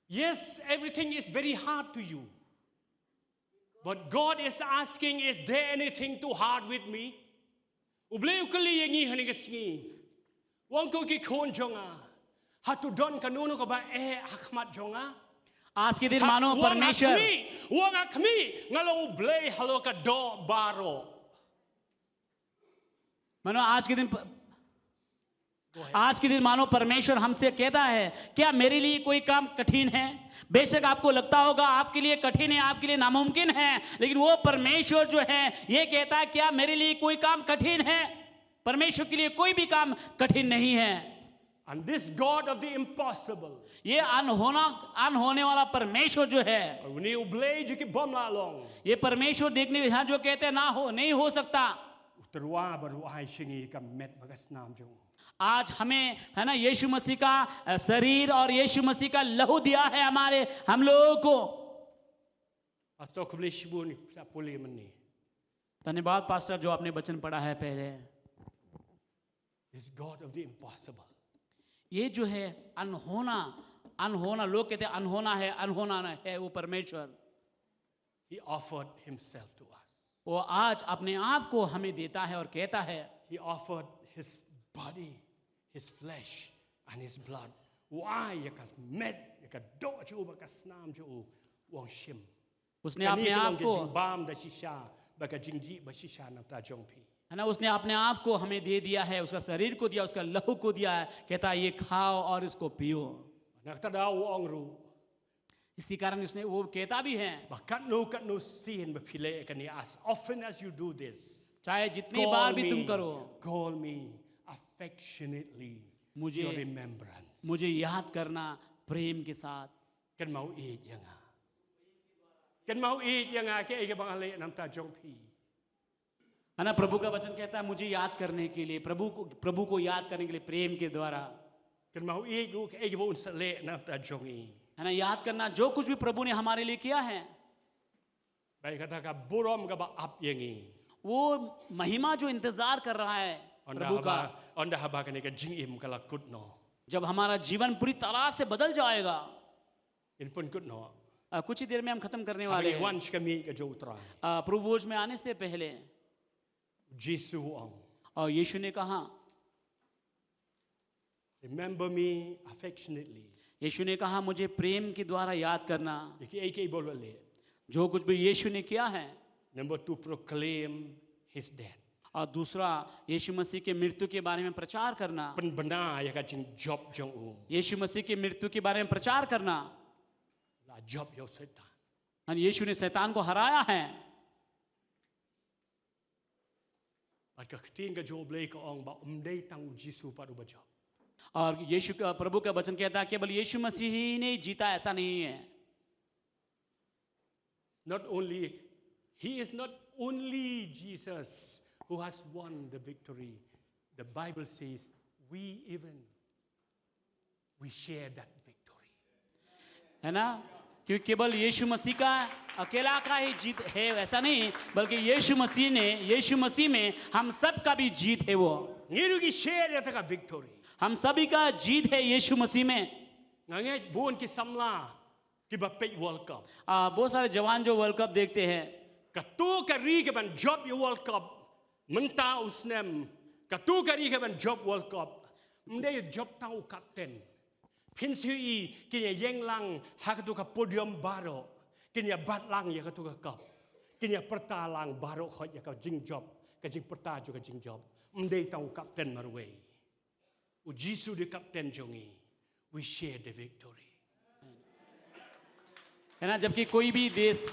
Yes, everything is very hard to you. But God is asking, is there anything too hard with me? Ubleu kali yangi hanigasngi. Wang ko ki kon jonga. Hatu don kanuno ka ba akmat jonga. आज के दिन मानो परमेश्वर wang akmi ngalo blay halo ka do baro. मानो आज के दिन मानो परमेश्वर हमसे कहता है क्या मेरे लिए कोई काम कठिन है? बेशक आपको लगता होगा आपके लिए कठिन है, आपके लिए नामुमकिन है, लेकिन वो परमेश्वर जो है ये कहता है क्या मेरे लिए कोई काम कठिन है? परमेश्वर के लिए कोई भी काम कठिन नहीं है। And this God of the impossible. ये अनहोने वाला परमेश्वर जो है, Ni blay je ki bom la long. ये परमेश्वर देखने यहाँ जो कहते हैं ना हो नहीं हो सकता, Uterwa baru ai singi ka met bagas nam jong. आज हमें है ना यीशु मसीह का शरीर और यीशु मसीह का लहू दिया है हम लोगों को। Pastor ko blay shibun sa puli man ni. धन्यवाद पास्टर जो आपने वचन पढ़ा है पहले। This God of the impossible. ये जो है अनहोना लोग कहते हैं अनहोना है वो परमेश्वर, He offered himself to us. वो आज अपने आप को हमें देता है और कहता है He offered his body, his flesh, and his blood. Why yakas met yakas do ju bakas nam ju wang shim. उसने अपने आप को bam da shisha baka jingji ba shisha na ta jongpi. है ना उसने अपने आप को हमें दे दिया है, उसका शरीर को दिया, उसका लहू को दिया है, कहता है ये खाओ और इसको पियो। Nakta da wang ru. इसी कारण उसने वो कहता भी है Bakat no sin ba pile kan as often as you do this. चाहे जितनी बार भी तुम करो Call me affectionately to मुझे your remembrance. मुझे याद करना प्रेम के साथ। Kan mau eat yanga. Kan mau eat yanga ke ege bang ale nam ta jongpi. है ना प्रभु का वचन कहता है मुझे याद करने के लिए, प्रभु को याद करने के लिए प्रेम के द्वारा, Kan mau eat lu ke ege bo unsale nam ta jongi. है ना याद करना जो कुछ भी प्रभु ने हमारे लिए किया है, Baik kata ka burom ka ba ap yangi. वो महिमा जो इंतजार कर रहा है प्रभु का, Onda haba kan ka jingim kala kutno. जब हमारा जीवन पूरी तरह से बदल जाएगा। In pun kutno. कुछ ही देर में हम खत्म करने वाले Hagi हैं। wan kami ka jo utra. प्रभु भोज में आने से पहले Jesu ong. और यीशु ने कहा, Remember me affectionately. यीशु ने कहा मुझे प्रेम के द्वारा याद करना। Iki eke bolwale. जो कुछ भी यीशु ने किया है, Number 2, proclaim his death. और दूसरा यीशु मसीह के मृत्यु के बारे में प्रचार करना। Pen benar ya ka jing job jong u. यीशु मसीह के मृत्यु के बारे में प्रचार करना। La job yo setan. और यीशु ने शैतान को हराया है। At ka kting ka jo blay ka ong ba umday tang Jesu pa ba job. और यीशु का प्रभु का वचन कहता है केवल यीशु मसीह ही ने जीता, ऐसा नहीं है। Not only he is not only Jesus who has won the victory. The Bible says we share that victory. है ना, क्योंकि केवल यीशु मसीह का अकेला का ही जीत है ऐसा नहीं, बल्कि यीशु मसीह में हम सब का भी जीत है। वो Ngiru ki share ya ta ka victory. हम सभी का जीत है यीशु मसीह में। Ngangai buon ki samla ki ba pe World Cup. बहुत सारे जवान जो वर्ल्ड कप देखते हैं, Katu kari ke ban job yo World Cup. Menta usnem. Katu kari ke ban job World Cup. Mde job tau captain. Pinsui kinya yeng lang hakatu ka podium baro. Kinya bat lang ya katu ka cup. Kinya perta lang baro khot ya ka jing job. Ka jing perta jo ka jing job. Mde tau captain marway. U Jesu de captain jongi. We share the victory. है ना, जबकि कोई भी देश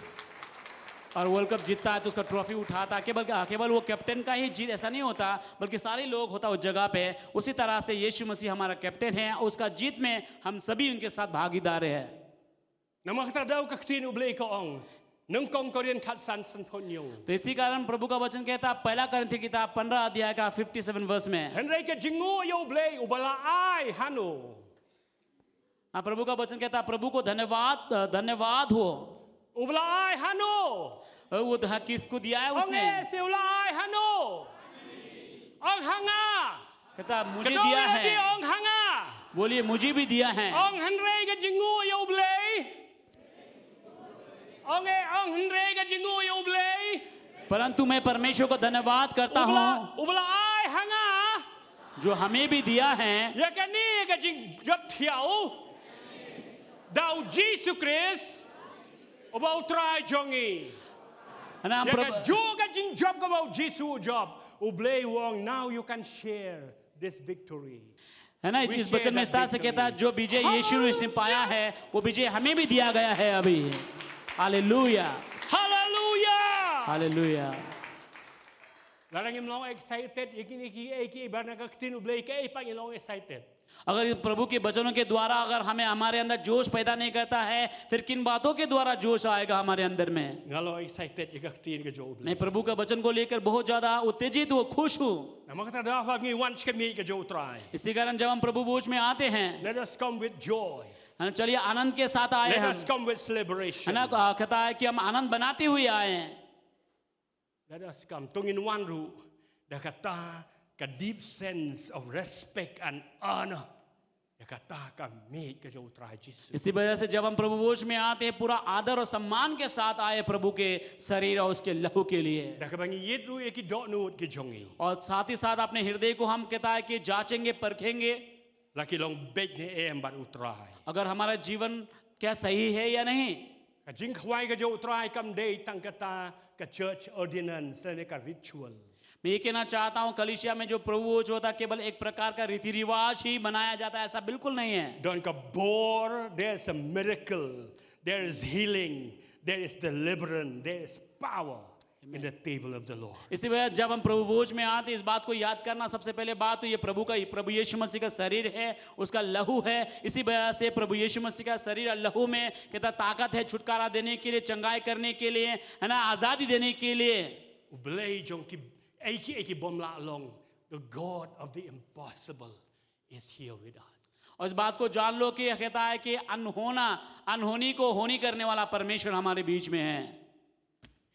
और world cup जीतता है तो उसका ट्रॉफी उठाता है, केवल वो कैप्टन का ही जीत ऐसा नहीं होता, बल्कि सारे लोग होता उस जगह पे। उसी तरह से यीशु मसीह हमारा कैप्टन है, उसका जीत में हम सभी उनके साथ भागीदार हैं। Namakta daw ka ktin ublay ka ong. Nung kong Korean katsan san ponyo. तो इसी कारण प्रभु का वचन कहता है पहला करंथी किताब 15 अध्याय का 57 वर्ष में, Henry ka jingo yo ublay ubala ay hano. हाँ प्रभु का वचन कहता है प्रभु को धन्यवाद हो। Ubala ay hano. वो किसको दिया है उसने? Onge se ula ay hano. Ong hanga. कहता मुझे दिया है। Ong hanga. बोलिए मुझे भी दिया है। Ong Henry ka jingo yo ublay. Ong Henry ka jingo yo ublay. परंतु मैं परमेश्वर को धन्यवाद करता हूँ Ubala ay hanga. जो हमें भी दिया है। Ya kani ka jing job thiao. Thou Jesus Christ, about try jongi. है ना हम Ya Prabhu ka juga jing job ka about Jesus job. Ublay wong now you can share this victory. है ना We इस share वचन में इस तरह that से कहता है victory. जो विजय यीशु ने इसने पाया है वो विजय हमें भी दिया गया है अभी hallelujah Hallelujah. Hallelujah Larang im long excited, iki barna ka tin ublay ka ipang long excited. अगर इस प्रभु के वचनों के द्वारा अगर हमें हमारे अंदर जोश पैदा नहीं करता है फिर किन बातों के द्वारा जोश आएगा हमारे अंदर में Ngalo excited ikak tin ka jo मैं ublay. प्रभु का वचन को लेकर बहुत ज्यादा उत्तेजित हूँ खुश हूँ Na makata da fa ngi once ka mi ka jo try. इसी कारण जब हम प्रभु भोज में आते हैं Let us come with joy. है ना, चलिए आनंद के साथ आए Let हम us come with है celebration. ना कहता है कि हम आनंद बनाते हुए आए हैं Let us come. Tungin one ru da kata ka deep sense of respect and honor. Da kata ka mi ka jo try Jesus. इसी वजह से जब हम प्रभु भोज में आते हैं पूरा आदर और सम्मान के साथ आए प्रभु के शरीर और उसके लहू के लिए Da ka bangi yet ru eki dot nu ki jongi. और साथ ही साथ अपने हृदय को हम कहता है कि जांचेंगे परखेंगे Laki long beg ni em bat utrai. अगर हमारा जीवन क्या सही है या नहीं Ka jing khwai ka jo utrai kam day tang kata ka church ordinance ne ka ritual. मैं ये कहना चाहता हूँ कलीसिया में जो प्रभु भोज होता है केवल एक प्रकार का रीति रिवाज ही बनाया जाता है ऐसा बिल्कुल नहीं है Don't ka bore, there's a miracle, there is healing, there is deliverance, there is power in the table of the Lord. इसी वजह जब हम प्रभु भोज में आते इस बात को याद करना सबसे पहले बात तो ये प्रभु यीशु मसीह का शरीर है उसका लहू है इसी वजह से प्रभु यीशु मसीह का शरीर और लहू में कहता ताकत है छुटकारा देने के लिए चंगाई करने के लिए है ना आजादी देने के लिए Ublay jong ki eki bom la long. The God of the impossible is here with us. और इस बात को जान लो कि कहता है कि अनहोनी को होनी करने वाला परमेश्वर हमारे बीच में है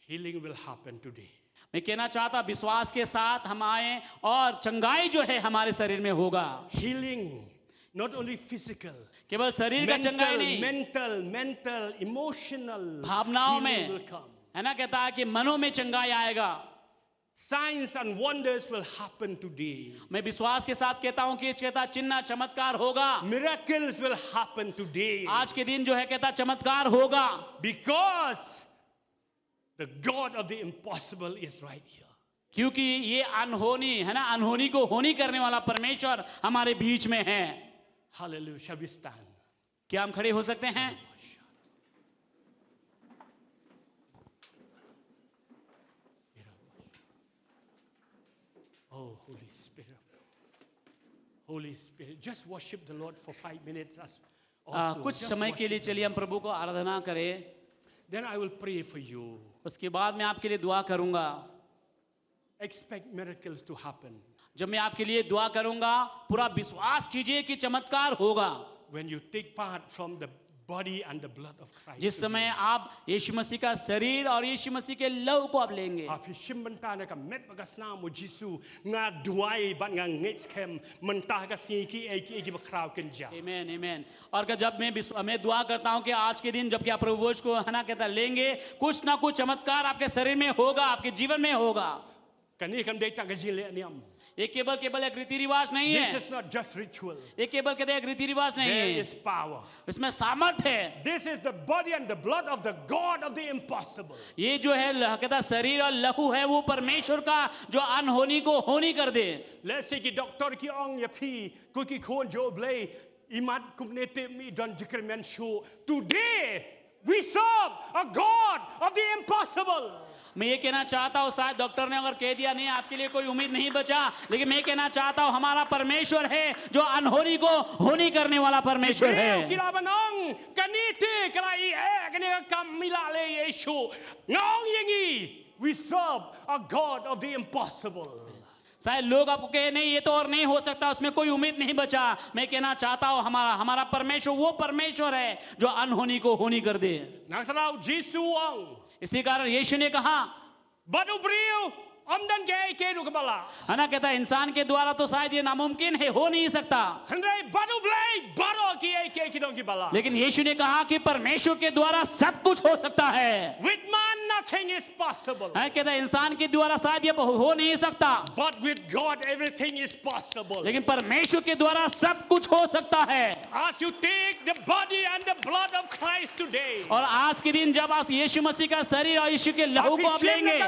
Healing will happen today. मैं कहना चाहता विश्वास के साथ हम आए और चंगाई जो है हमारे शरीर में होगा Healing, not only physical, केवल शरीर का चंगाई नहीं mental, emotional. भावनाओं healing में will come. है ना कहता है कि मनों में चंगाई आएगा Signs and wonders will happen today. मैं विश्वास के साथ कहता हूं कि कहता चिन्ह चमत्कार होगा Miracles will happen today. आज के दिन जो है कहता चमत्कार होगा Because the God of the impossible is right here. क्योंकि ये अनहोनी है ना अनहोनी को होनी करने वाला परमेश्वर हमारे बीच में है Hallelujah. Shall we stand? क्या हम खड़े हो सकते हैं Oh, Holy Spirit. Holy Spirit. Just worship the Lord for 5 minutes as also. कुछ Just समय के लिए worship the चलिए हम प्रभु को आराधना करें Lord. Then I will pray for you. उसके बाद मैं आपके लिए दुआ करूंगा Expect miracles to happen. जब मैं आपके लिए दुआ करूंगा पूरा विश्वास कीजिए कि चमत्कार होगा When you take part from the body and the blood of Christ. जिस समय आप यीशु मसीह का शरीर और यीशु मसीह के लहू को आप लेंगे Api simbanta na ka met bagasna mo Jisu nga duai bat nga ngets kem mentah ka siki eki bakraw kenja. आमीन आमीन और जब मैं दुआ करता हूं कि आज के दिन जबकि आप प्रभु भोज को है ना कहता लेंगे कुछ ना कुछ चमत्कार आपके शरीर में होगा आपके जीवन में होगा Kani kam day tak jile niam. ये केवल एक रीति रिवाज नहीं है This is not just ritual. ये केवल कहते एक रीति रिवाज नहीं There है is power. इसमें सामर्थ है This is the body and the blood of the God of the impossible. ये जो है कहता शरीर और लहू है वो परमेश्वर का जो अनहोनी को होनी कर दे Let's say ki doctor ki ong ya pi kuki kon jo blay imat kumnete mi don jikremen show. Today we serve a God of the impossible. मैं ये कहना चाहता हूँ शायद डॉक्टर ने अगर कह दिया नहीं आपके लिए कोई उम्मीद नहीं बचा लेकिन मैं कहना चाहता हूँ हमारा परमेश्वर है जो अनहोनी को होनी करने वाला परमेश्वर है Kila banong kaniti kala kani kamila le Yeshu. Nong yingi we serve a God of the impossible. शायद लोग आपको कहे नहीं ये तो और नहीं हो सकता उसमें कोई उम्मीद नहीं बचा मैं कहना चाहता हूँ हमारा परमेश्वर वो परमेश्वर है जो अनहोनी को होनी कर दे Naksarau Jisu ong. इसी कारण यीशु ने कहा Batu beriu omdan ke kebala. है ना कहता इंसान के द्वारा तो शायद ये नामुमकिन है हो नहीं सकता Hendai batu blay baro ki dong kebala. लेकिन यीशु ने कहा कि परमेश्वर के द्वारा सब कुछ हो सकता है With man nothing is possible. है कहता है इंसान के द्वारा शायद ये हो नहीं सकता, But with God, everything is possible. लेकिन परमेश्वर के द्वारा सब कुछ हो सकता है। As you take the body and the blood of Christ today, और आज के दिन जब आप यीशु मसीह का शरीर और यीशु के लहू को आप लेंगे,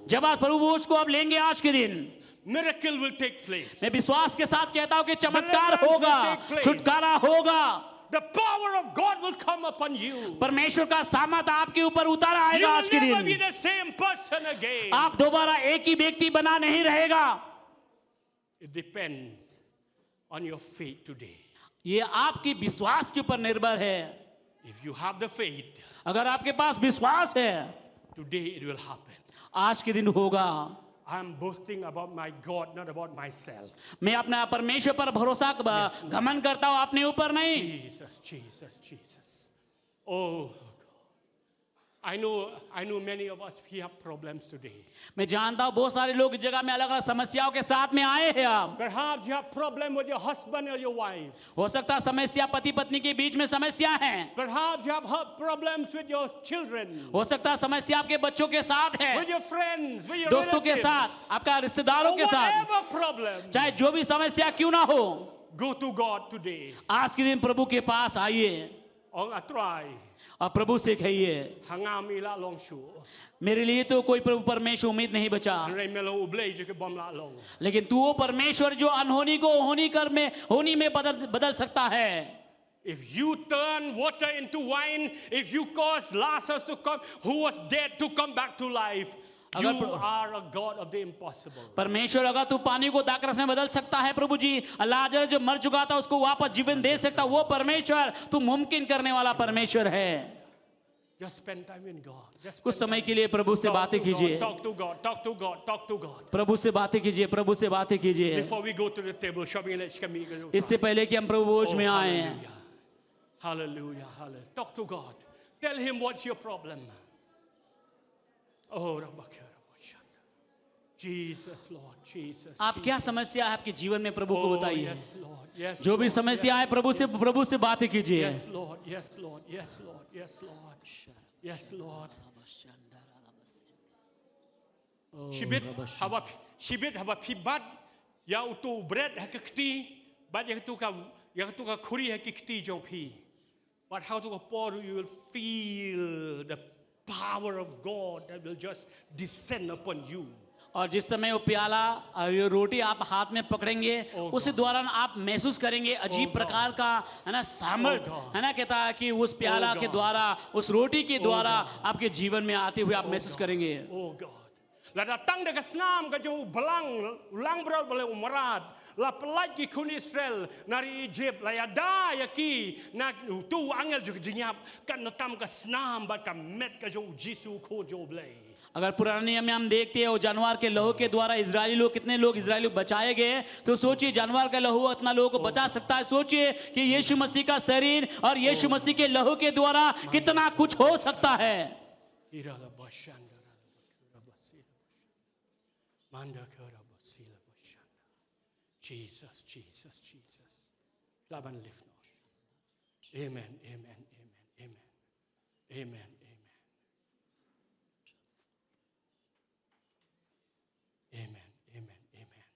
जब आप प्रभु भोज को आप लेंगे आज के दिन, miracle will take place. मैं विश्वास के साथ कहता हूं कि चमत्कार Deliverance will होगा, take place. छुटकारा होगा, The power of God will come upon you. परमेश्वर का सामर्थ आपके ऊपर उतारा You आएगा आज के will never be दिन। the same person again. आप दोबारा एक ही व्यक्ति बना नहीं रहेगा। It depends on your faith today. ये आपकी विश्वास के ऊपर निर्भर है। If you have the faith, अगर आपके पास विश्वास है, today it will happen. आज के दिन होगा। I am boasting about my God, not about myself. मैं अपना परमेश्वर पर भरोसा घमंड करता हूँ, अपने ऊपर नहीं। Jesus, Jesus, Jesus. Oh God. I know many of us we have problems today. मैं जानता हूँ बहुत सारे लोग इस जगह में अलग अलग समस्याओं के साथ में आए हैं। आप Perhaps you have problem with your husband or your wife. हो सकता है समस्या पति पत्नी के बीच में समस्या है। Perhaps you have problems with your children, हो सकता है समस्या आपके बच्चों के साथ है, with your friends, with your दोस्तों के relatives. साथ, आपका रिश्तेदारों Or के साथ, whatever problem. चाहे जो भी समस्या क्यों ना हो, Go to God today. आज के दिन प्रभु के पास आइए On a try. और प्रभु से कहिए, Hangam ila long shu. मेरे लिए तो कोई प्रभु परमेश्वर उम्मीद नहीं बचा, Ray melo ublay je ke bom la long. लेकिन तू वो परमेश्वर जो अनहोनी को होनी में बदल सकता है। If you turn water into wine, if you cause Lazarus to come, who was dead, to come back to life, you are a God of the impossible. परमेश्वर अगर तू पानी को दाखरस में बदल सकता है प्रभु जी, लाजर जो मर चुका था उसको वापस जीवन दे सकता, वो परमेश्वर तू मुमकिन करने वाला परमेश्वर है। Just spend time in God. Just कुछ समय के लिए प्रभु से बातें कीजिए, talk to God, talk to God, talk to God. प्रभु से बातें कीजिए, प्रभु से बातें कीजिए। Before we go to the table, shopping let's come here. इससे पहले कि हम प्रभु भोज में आए, Hallelujah, hallelujah. Talk to God. Tell him what's your problem. Oh, Jesus, Lord, Jesus. आप क्या समस्या है आपके जीवन में प्रभु को Oh, बताइए। yes, Lord, yes. जो भी Lord, समस्या है प्रभु से बातें कीजिए। Yes, Lord, yes, Lord, yes, Lord, yes, Lord, yes, Lord. Shibit haba pibat ya utu bread hakakti, but ya tu ka kuri hakikti jong pi. But how to pour you will feel the power of God that will just descend upon you. और जिस समय वो प्याला और ये रोटी आप हाथ में पकड़ेंगे, उस दौरान आप महसूस करेंगे अजीब प्रकार का है ना सामर्थ, है ना कहता है कि उस प्याला के द्वारा, उस रोटी के द्वारा आपके जीवन में आते हुए आप महसूस करेंगे। Oh God. La datang dekat senam ke jauh ulang berat boleh umarat. La pelaj ki kun Israel nari Egypt la yada yaki na tu angel juga jenyap kan notam ke senam bat ka met ke jauh Jisu ko jauh boleh. अगर पुराने नियम में हम देखते हैं वो जानवर के लहू के द्वारा इजरायली लोग, कितने लोग इजरायली बचाए गए, तो सोचिए जानवर का लहू इतना लोगों को बचा सकता है। सोचिए कि यीशु मसीह का शरीर और यीशु मसीह के लहू के द्वारा कितना कुछ हो सकता है। Jesus, Jesus, Jesus. Laban lift now. Amen, amen, amen, amen, amen, amen. Amen, amen, amen.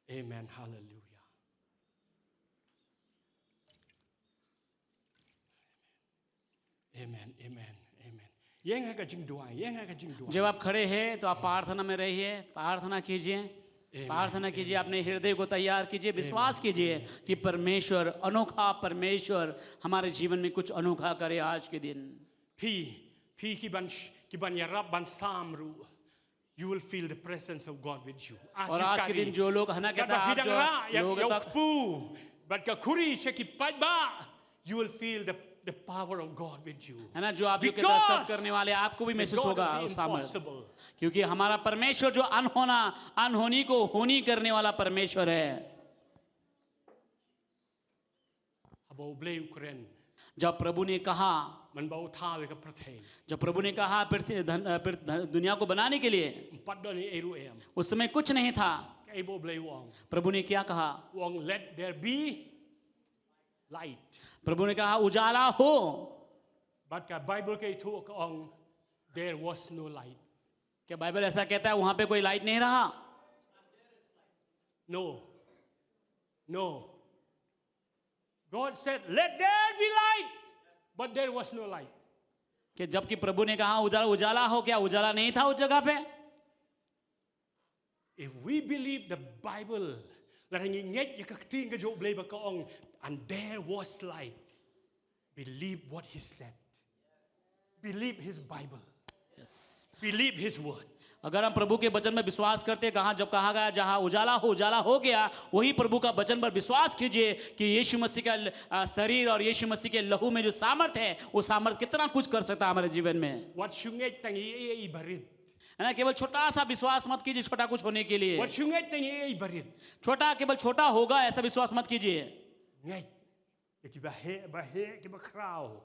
Amen, hallelujah. Amen, amen, amen. Yang है का जिंग दुआएं, yang है का जिंग दुआएं. जब आप खड़े हैं तो आप प्रार्थना में रहिए, प्रार्थना कीजिए, प्रार्थना कीजिए, अपने हृदय को तैयार कीजिए, विश्वास कीजिए कि परमेश्वर अनोखा, परमेश्वर हमारे जीवन में कुछ अनोखा करे आज के दिन। Pi ki ban yarab ban samru. You will feel the presence of God with you. और आज के दिन जो लोग है ना कहता है आप जो लोग तक pu but ka kuri shaki ba, you will feel the power of God with you. है ना, जो आप जो कहता सब करने वाले आपको भी महसूस होगा उस सामर्थ, क्योंकि हमारा परमेश्वर जो अनहोनी को होनी करने वाला परमेश्वर है। जब प्रभु ने कहा, जब प्रभु ने कहा दुनिया को बनाने के लिए, उस समय कुछ नहीं था। प्रभु ने क्या कहा? Let there be light. प्रभु ने कहा उजाला हो। บัดกับไบเบิลकेทุกอง there was no light क्या बाइबल ऐसा कहता है वहां पे कोई लाइट नहीं रहा? no no God said let there be light but there was no light कि जबकि प्रभु ने कहा उजाला हो, क्या उजाला नहीं था उस जगह पे? if we believe the Bible là thành nghe cái tin cái chỗ blei bà con and there was light believe what he said believe his Bible believe his word अगर हम प्रभु के वचन में विश्वास करते, जब कहा गया जहां उजाला हो गया, वही प्रभु का वचन पर विश्वास कीजिए कि यीशु मसीह का शरीर और यीशु मसीह के लहू में जो सामर्थ है, वो सामर्थ कितना कुछ कर सकता है हमारे जीवन में। what sungai tangi e barit है ना, केवल छोटा सा विश्वास मत कीजिए छोटा कुछ होने के लिए। what sungai tangi e barit छोटा केवल छोटा होगा ऐसा विश्वास मत कीजिए। ngai ki bahe ki bakrao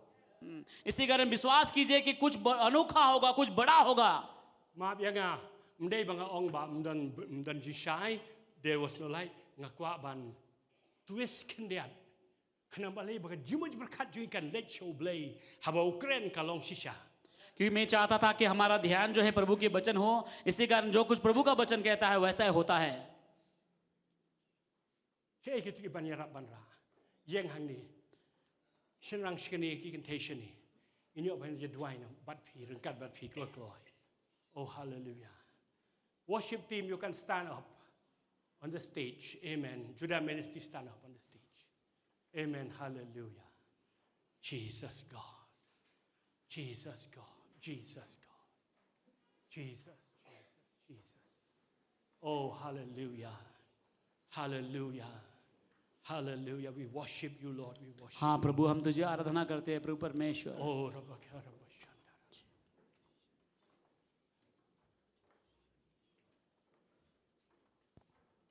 इसी कारण विश्वास कीजिए कि कुछ अनोखा होगा, कुछ बड़ा होगा। maaf ya nga mdei banga ong ba mdan jishai there was no light ngakwa ban twist kendiat khana balai baga jimuj berkat jui kan let show blay habau kren kalong shisha क्योंकि मैं चाहता था कि हमारा ध्यान जो है प्रभु के वचन हो, इसी कारण जो कुछ प्रभु का वचन कहता है वैसा ही होता है। che ki tu ban yarap ban ra yeng hang ni shinrang shkani ki kan tashani inyo ban je dwai na bat phi rengkat bat phi kloi kloi. Oh, hallelujah. Worship team, you can stand up on the stage. Amen. Judah Ministry, stand up on the stage. Amen. Hallelujah. Jesus God. Jesus God. Jesus God. Jesus, Jesus, Jesus. Oh, hallelujah. Hallelujah. Hallelujah. We worship you, Lord. We worship हाँ प्रभु, हम तुझे आराधना करते हैं प्रभु परमेश्वर। Oh, Rabba Rabba.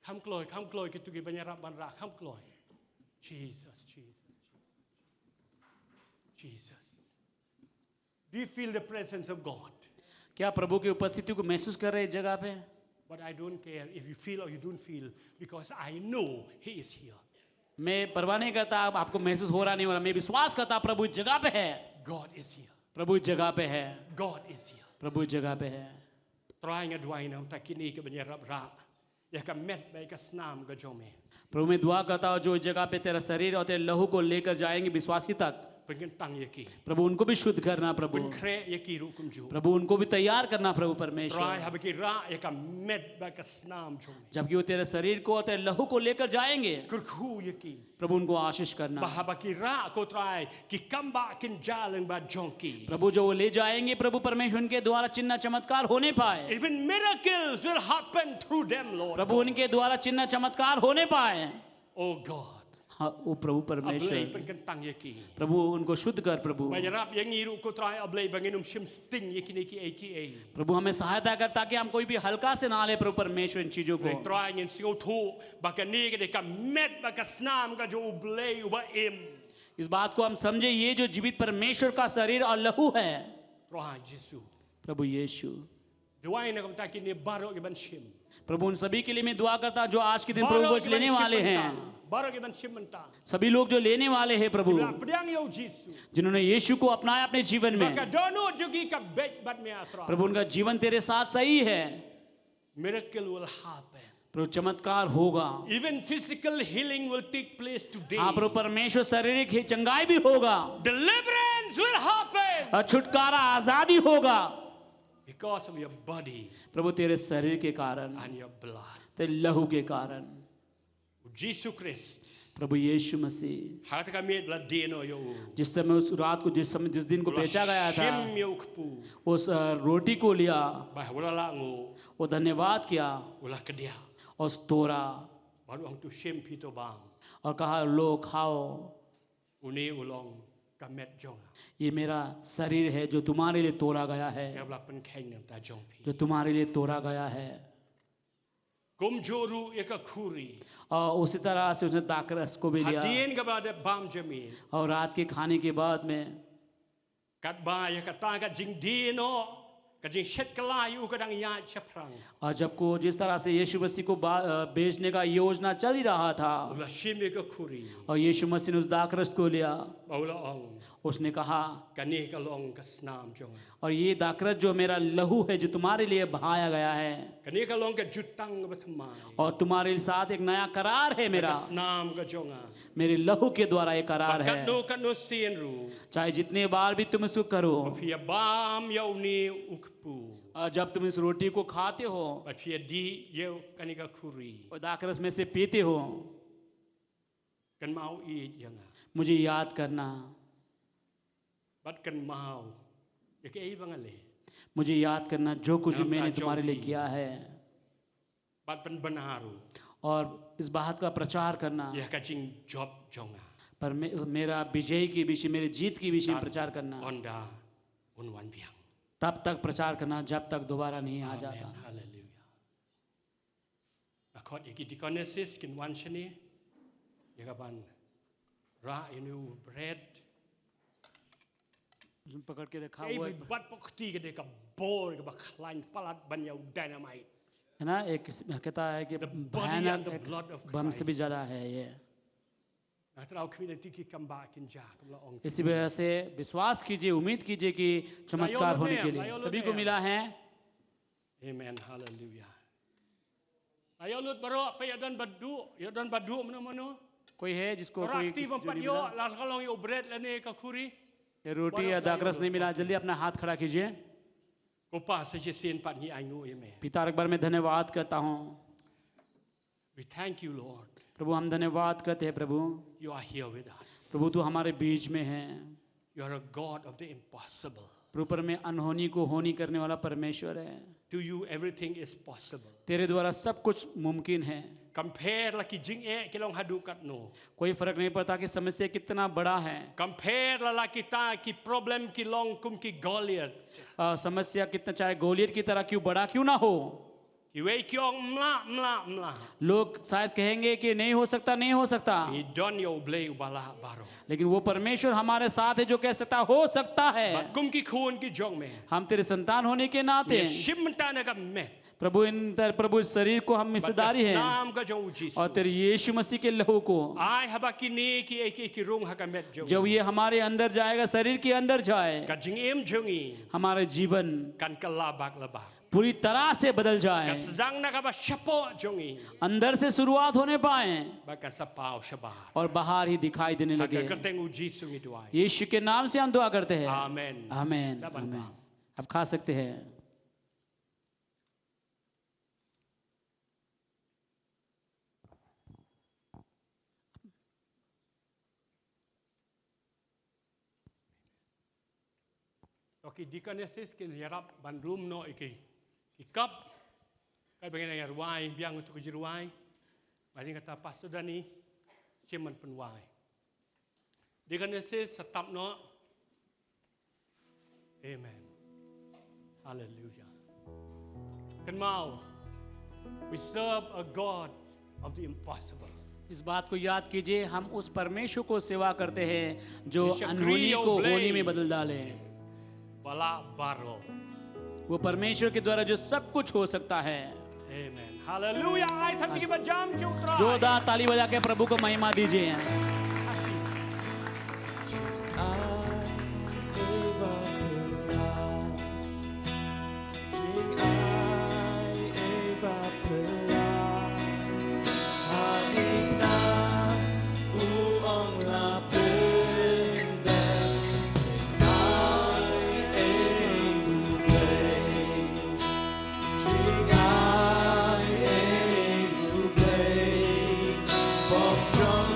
Come glory, kita pergi banyarap banra, come glory. Jesus, Jesus, Jesus, Jesus. Do you feel the presence of God? क्या प्रभु की उपस्थिति को महसूस कर रहे हैं इस जगह पे? But I don't care if you feel or you don't feel, because I know He is here. मैं परवाह नहीं करता आपको महसूस हो रहा नहीं हो रहा, मैं विश्वास करता प्रभु इस जगह पे है। God is here. प्रभु इस जगह पे है। God is here. प्रभु इस जगह पे है। Try ngadwai na takini ke banyarap ra. Ya ka met ba ka snam ka jome. प्रभु मैं दुआ करता हूँ जो इस जगह पे तेरा शरीर और तेरे लहू को लेकर जाएंगे विश्वासी तक, Pengen tang yaki. प्रभु उनको भी शुद्ध करना प्रभु, Pen kre yaki rukum ju. प्रभु उनको भी तैयार करना प्रभु Try परमेश्वर, habaki ra ya ka met ba ka snam jome. जबकि वो तेरे शरीर को और तेरे लहू को लेकर जाएंगे, Kurku yaki. प्रभु उनको आशीष करना। Bahabaki ra ko try ki kamba kin jalang ba jonki. प्रभु जो वो ले जाएंगे प्रभु परमेश्वर उनके द्वारा चिन्ह चमत्कार होने पाए, Even miracles will happen through them, Lord. प्रभु उनके द्वारा चिन्ह चमत्कार होने पाए। Oh God. हाँ वो प्रभु Ablay परमेश्वर, pen tang yaki. प्रभु उनको शुद्ध कर प्रभु, Banyarap yang iru ko try ablay banginum shim sting yaki neki aka. प्रभु हमें सहायता कर ताकि हम कोई भी हल्का से ना ले प्रभु परमेश्वर इन चीजों को। They try ngin singo thu baka ni ke ka met baka snam ka jo ablay uba im. इस बात को हम समझे, ये जो जीवित परमेश्वर का शरीर और लहू है Try Jesus. प्रभु यीशु, Duai na kam taki ni baro ke ban shim. प्रभु उन सभी के लिए मैं दुआ करता हूँ जो आज के दिन प्रभु को लेने वाले हैं, Baro ke ban shim menta. सभी लोग जो लेने वाले हैं प्रभु, Pedang yo Jesus. जिन्होंने यीशु को अपनाया अपने जीवन में, Baka dono jugi ka bet bat me atra. प्रभु उनका जीवन तेरे साथ सही है, Miracle will happen. प्रभु चमत्कार होगा। Even physical healing will take place today. हाँ प्रभु परमेश्वर शारीरिक चंगाई भी होगा, Deliverance will happen और छुटकारा आजादी होगा because of your body प्रभु तेरे शरीर के कारण, and your blood. तेरे लहू के कारण। Jesus Christ. प्रभु यीशु मसीह, Hat ka med blood dino yo. जिस समय उस रात को जिस दिन को बेचा गया था, Shim yo kpu. उस रोटी को लिया, Bah wala la ngo. वो धन्यवाद किया Wala kedia. और तोड़ा Baru ang tu shim pito bang. और कहा लो खाओ, Uni ulong ka met jong. ये मेरा शरीर है जो तुम्हारे लिए तोड़ा गया है, Ya bla pen keng nam ta jong pi. जो तुम्हारे लिए तोड़ा गया है। Kum joru eka khuri. और उसी तरह से उसने दाकरस को भी लिया, Hadien ka ba de bam jamin. और रात के खाने के बाद में Kat ba ya ka ta ka jing dino. ก็จริงเช็ดกลายอยู่ก็ดังยาเชพรัง और जब को जिस तरह से यीशु मसीह को बेचने का योजना चल ही रहा था อุลาชิมิก็คุรี और यीशु मसीह ने उस दाखरस को लिया บาละอง उसने कहा กันนี่ก็ลงกับสนามจง और ये दाखरस जो मेरा लहू है जो तुम्हारे लिए बहाया गया है กันนี่ก็ลงกับจุดตั้งกับทำไม और तुम्हारे साथ एक नया करार है กับ मेरा สนามก็จงอ่ะ मेरे लहू के द्वारा ये บั करार กกัด है ดูกันดูเซียนรู้ चाहे जितने बार भी तुम इसको करो บักเพียบามเยานีอุกปู और जब तुम इस रोटी को खाते हो บักเพียดีเยวกันนี่ก็คุรี और दाखरस में से पीते हो กันเมาอีกยังอ่ะ मुझे याद करना บัดกันเมาอย่าแกอีบังอะไร मुझे याद करना जो कुछ भी मैंने तुम्हारे लिए किया है บัดเป็นบรรหารู้ और इस बात का प्रचार करना อย่าก็จริงจอบจงอ่ะ पर मेरा विजय के विषय मेरे जीत के विषय में प्रचार करना ออนดาอุนวันเพียง तब तक प्रचार करना जब तक दोबारा नहीं आ जाता ฮาเลลูยาอะคอดอีกิติคอนเนซิสกินวันชนียากับบันราอินูเบรด पकड़ के रखा ไอ้ हुआ บัดปกติก็ได้กับโบลกับคลายปลัดบันยาวไดนาไมต์ है ना एक कहता है कि The body and भयानक the एक blood of बम से भी Christ. ज्यादा है ये นะเราคิดในที่กิกำบากินจากำละอง इसी वजह से विश्वास कीजिए उम्मीद कीजिए कि चमत्कार होने के लिए सभी को मिला है เอเมนฮาเลลูยาอายอลุดบารอไปยาดันบัดดูยาดันบัดดูมนุ कोई है जिसको รั कोई กที่ किसी มัน जो ปัด नहीं โย मिला ลาก็ลองอยู่เบรดแล้วนี่ก็คุรี ये रोटी या दाखरस नहीं मिला जल्दी अपना हाथ खड़ा कीजिए กูป้าเสียเซียนปัดนี้ไอ้งูเอเมน पिता एक बार मैं धन्यवाद करता हूँ we thank you Lord प्रभु हम धन्यवाद करते हैं प्रभु you are here with us प्रभु तू हमारे बीच में है you are a God of the impossible प्रभु पर में अनहोनी को होनी करने वाला परमेश्वर है to you everything is possible तेरे द्वारा सब कुछ मुमकिन है compare ละกิจิงเอะกิลองหาดูกัดโน कोई फर्क नहीं पड़ता कि समस्या कितना बड़ा है compare ละกิตาki problem ki long kum ki Goliath समस्या कितना चाहे गोलियत की तरह क्यों बड़ा क्यों ना हो ki wei kyong mla लोग शायद कहेंगे कि नहीं हो सकता नहीं हो सकता i don yo blei ubala baro लेकिन वो परमेश्वर हमारे साथ है जो कह सकता हो सकता है but kum ki khun ki jong me हम तेरे संतान होने के नाते ye shimta na ka me प्रभु इस शरीर को हम हिस्सेदारी है नाम का जong जीसु और तेरे यीशु मसीह के लहू को ai haba ki ni ki e ki rung ha ka met jong जब ये हमारे अंदर जाएगा शरीर के अंदर जाए ka jing em jongi हमारे जीवन kan ka labak labak पूरी तरह से बदल जाए kan sedang na ka ba shapo jongi अंदर से शुरुआत होने पाए ba ka sa pao shabar और बाहर ही दिखाई देने ha लगे ka teng u जीसु ngi duai यीशु के नाम से हम दुआ करते हैं amen आमीन Laban आमीन pa. अब खा सकते हैं Oke, dikanesis kin yarap bandrum no iki. Ikap kai bagian yang ruai biang untuk jiruai. Bani kata pastor Dani ceman penwai. Dikanesis setap no. Amen. Hallelujah. Kan mau we serve a God of the impossible. इस बात को याद कीजिए हम उस परमेश्वर को सेवा करते हैं जो Ishakriyo अनहोनी को blame. होनी में बदल डाले Bala baro. वो परमेश्वर के द्वारा जो सब कुछ हो सकता है Amen. Hallelujah. Ai tham ki bajam chutra. जोरदार ताली बजा के प्रभु को महिमा दीजिए From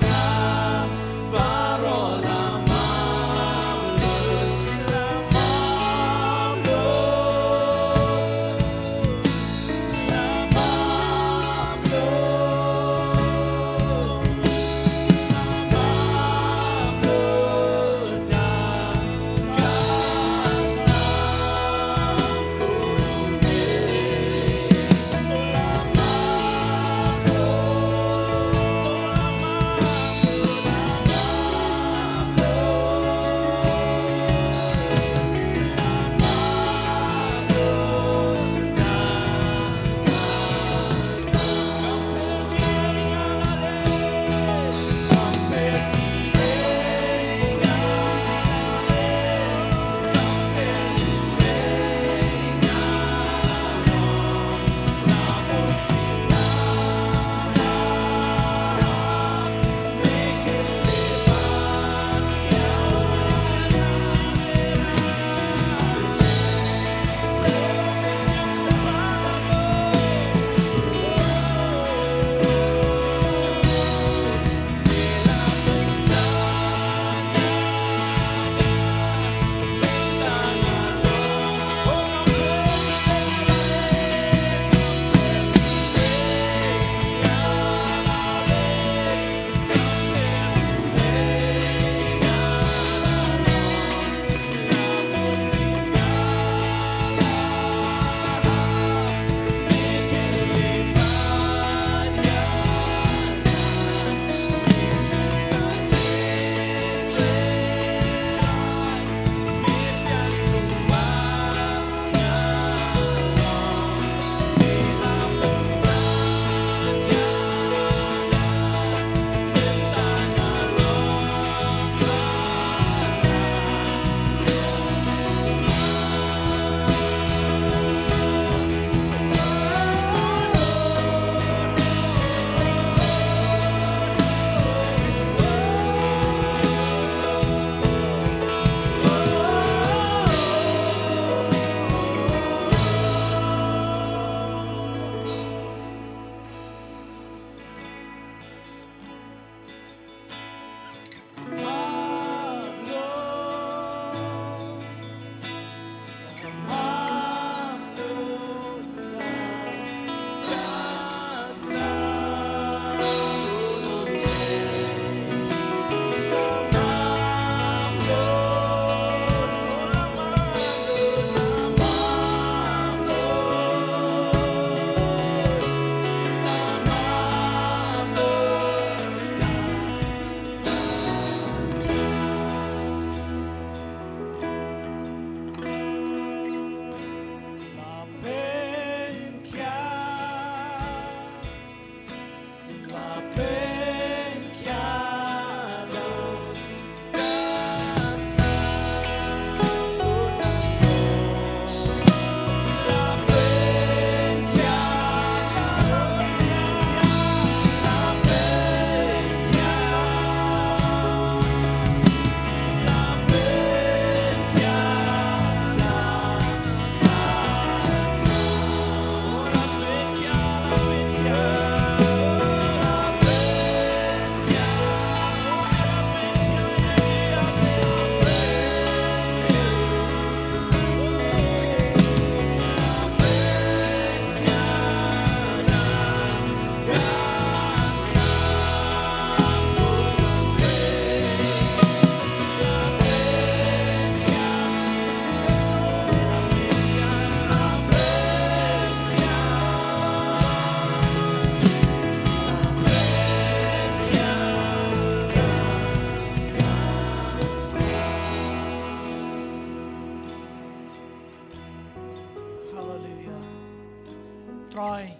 try.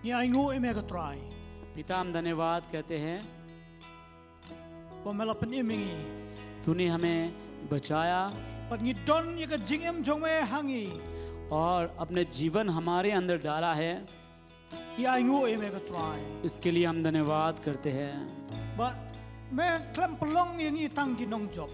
Ni ai ngu ime ka try. पिता हम धन्यवाद कहते हैं, Ba mela pen imingi. तूने हमें बचाया Pat ngi don ye ka jing em jong me hangi. और अपने जीवन हमारे अंदर डाला है, Ni ai ngu ime ka try. इसके लिए हम धन्यवाद करते हैं। Ba me klam pelong yang i tang ki nong job.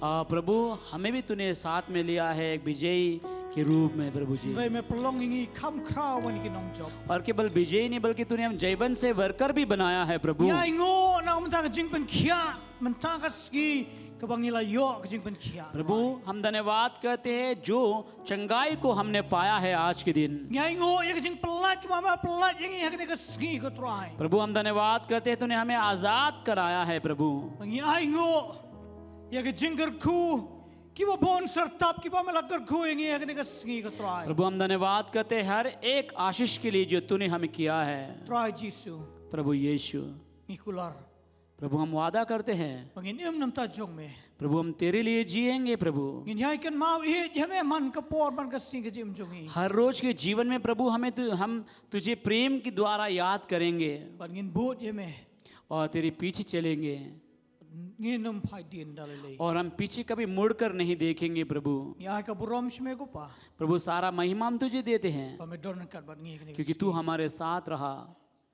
प्रभु हमें भी तूने साथ में लिया है एक विजयी के रूप में प्रभु जी, Bai me pelong yang i kam kraw wan ki nong job. और केवल विजयी नहीं बल्कि तूने हम जयवन से भरकर भी बनाया है प्रभु। Ni ai ngu na um ta ka jing pen khia. Mentang ka ski ka bangi la yo ka jing pen khia. प्रभु हम धन्यवाद करते हैं जो चंगाई को हमने पाया है आज के दिन। Ni ai ngu ye ka jing pelat ki mama pelat yang i hakne ka ski ka try. प्रभु हम धन्यवाद करते हैं तूने हमें आजाद कराया है प्रभु। Ni ai ngu ye ka jing kar khu. Ki ba bon sertap ki ba mela kar khu yang i hakne ka ski ka try. प्रभु हम धन्यवाद करते हैं हर एक आशीष के लिए जो तूने हमें किया है Try Jisu. प्रभु यीशु। Ni kular. प्रभु हम वादा करते हैं Pangin im nam ta jong me. प्रभु हम तेरे लिए जिएंगे प्रभु। Ngin yai kan mau i heme man ka por man ka sing ka jim jongi. हर रोज के जीवन में प्रभु हम तुझे प्रेम के द्वारा याद करेंगे Pangin boot yeme. और तेरे पीछे चलेंगे Ngin nam phai din dalale. और हम पीछे कभी मुड़कर नहीं देखेंगे प्रभु। Yai ka buram shme ko pa. प्रभु सारा महिमा हम तुझे देते हैं Pa me don kat bat ngi क्योंकि तू हमारे साथ रहा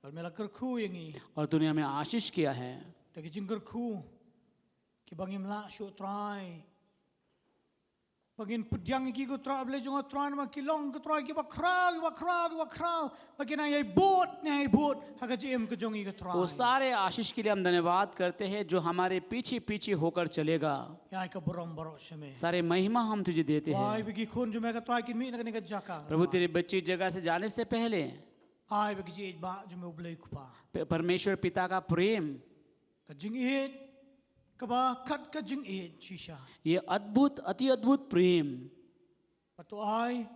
Pa me la kar khu yang i. और तूने हमें आशीष किया है। Ta ki jing kar khu. Ki bangim la shu try. Pagin pudyang ki ko try ble jong try ma ki long ko try ki ba kraw ki ba kraw ki ba kraw. Pagin ai boot ha ka jim ka jongi ka try. वो सारे आशीष के लिए हम धन्यवाद करते हैं जो हमारे पीछे पीछे होकर चलेगा। Yai ka buram baro shme. सारे महिमा हम तुझे देते Wai हैं bagi kun jume ka try ki mi na ka jaka. प्रभु। तेरे बच्चे जगह से जाने से पहले Ai bagi ji ba jume ublei ku pa. परमेश्वर पिता का प्रेम, Ka jing it ka ba kat ka jing it shisha. ये अद्भुत अति अद्भुत प्रेम Patu ai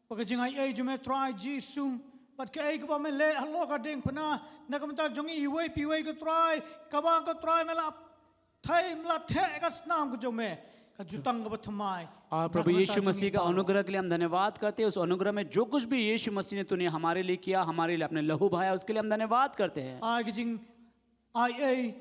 pag jing ai jume try Jisu. Pat ka ai ka ba me le halo ka ding pana na ka mata jong i wei pi wei ka try ka ba ka try me la thai la the ka snam ka jume ka jutang ka ba thamai. और प्रभु यीशु मसीह का अनुग्रह के लिए हम धन्यवाद करते हैं। उस अनुग्रह में जो कुछ भी यीशु मसीह ने तूने हमारे लिए किया, हमारे लिए अपने लहू बहाया, उसके लिए हम धन्यवाद करते हैं। Ai ka jing ai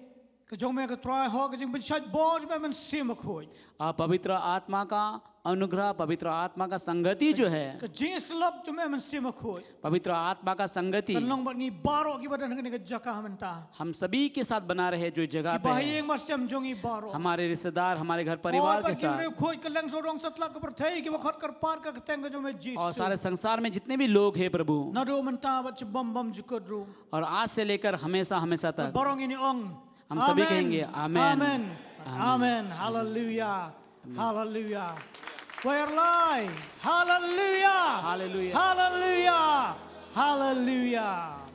ka jong me ka try ho ka jing bin shat bo jume man sim khoi. पवित्र आत्मा का अनुग्रह, पवित्र आत्मा का संगति जो है, Ka jing slok jume man sim khoi. पवित्र आत्मा का संगति Kan long bat ni baro ki badan ka ni ka jaka hamenta. हम सभी के साथ बना रहे जो इस जगह पे है। Bahayeng masam jongi baro. हमारे रिश्तेदार, हमारे घर परिवार के साथ खोज कर लंग सो रंग सतला के परथई कि वखत कर पार का तेंग जो में जीस और सारे संसार में जितने भी लोग हैं प्रभु, नरो मनता बच बम बम जुकदरू और आज से लेकर हमेशा हमेशा तक बरोंग इनी ओंग हम सभी कहेंगे amen, amen amen hallelujah hallelujah We're alive. Hallelujah. Hallelujah. Hallelujah. Hallelujah.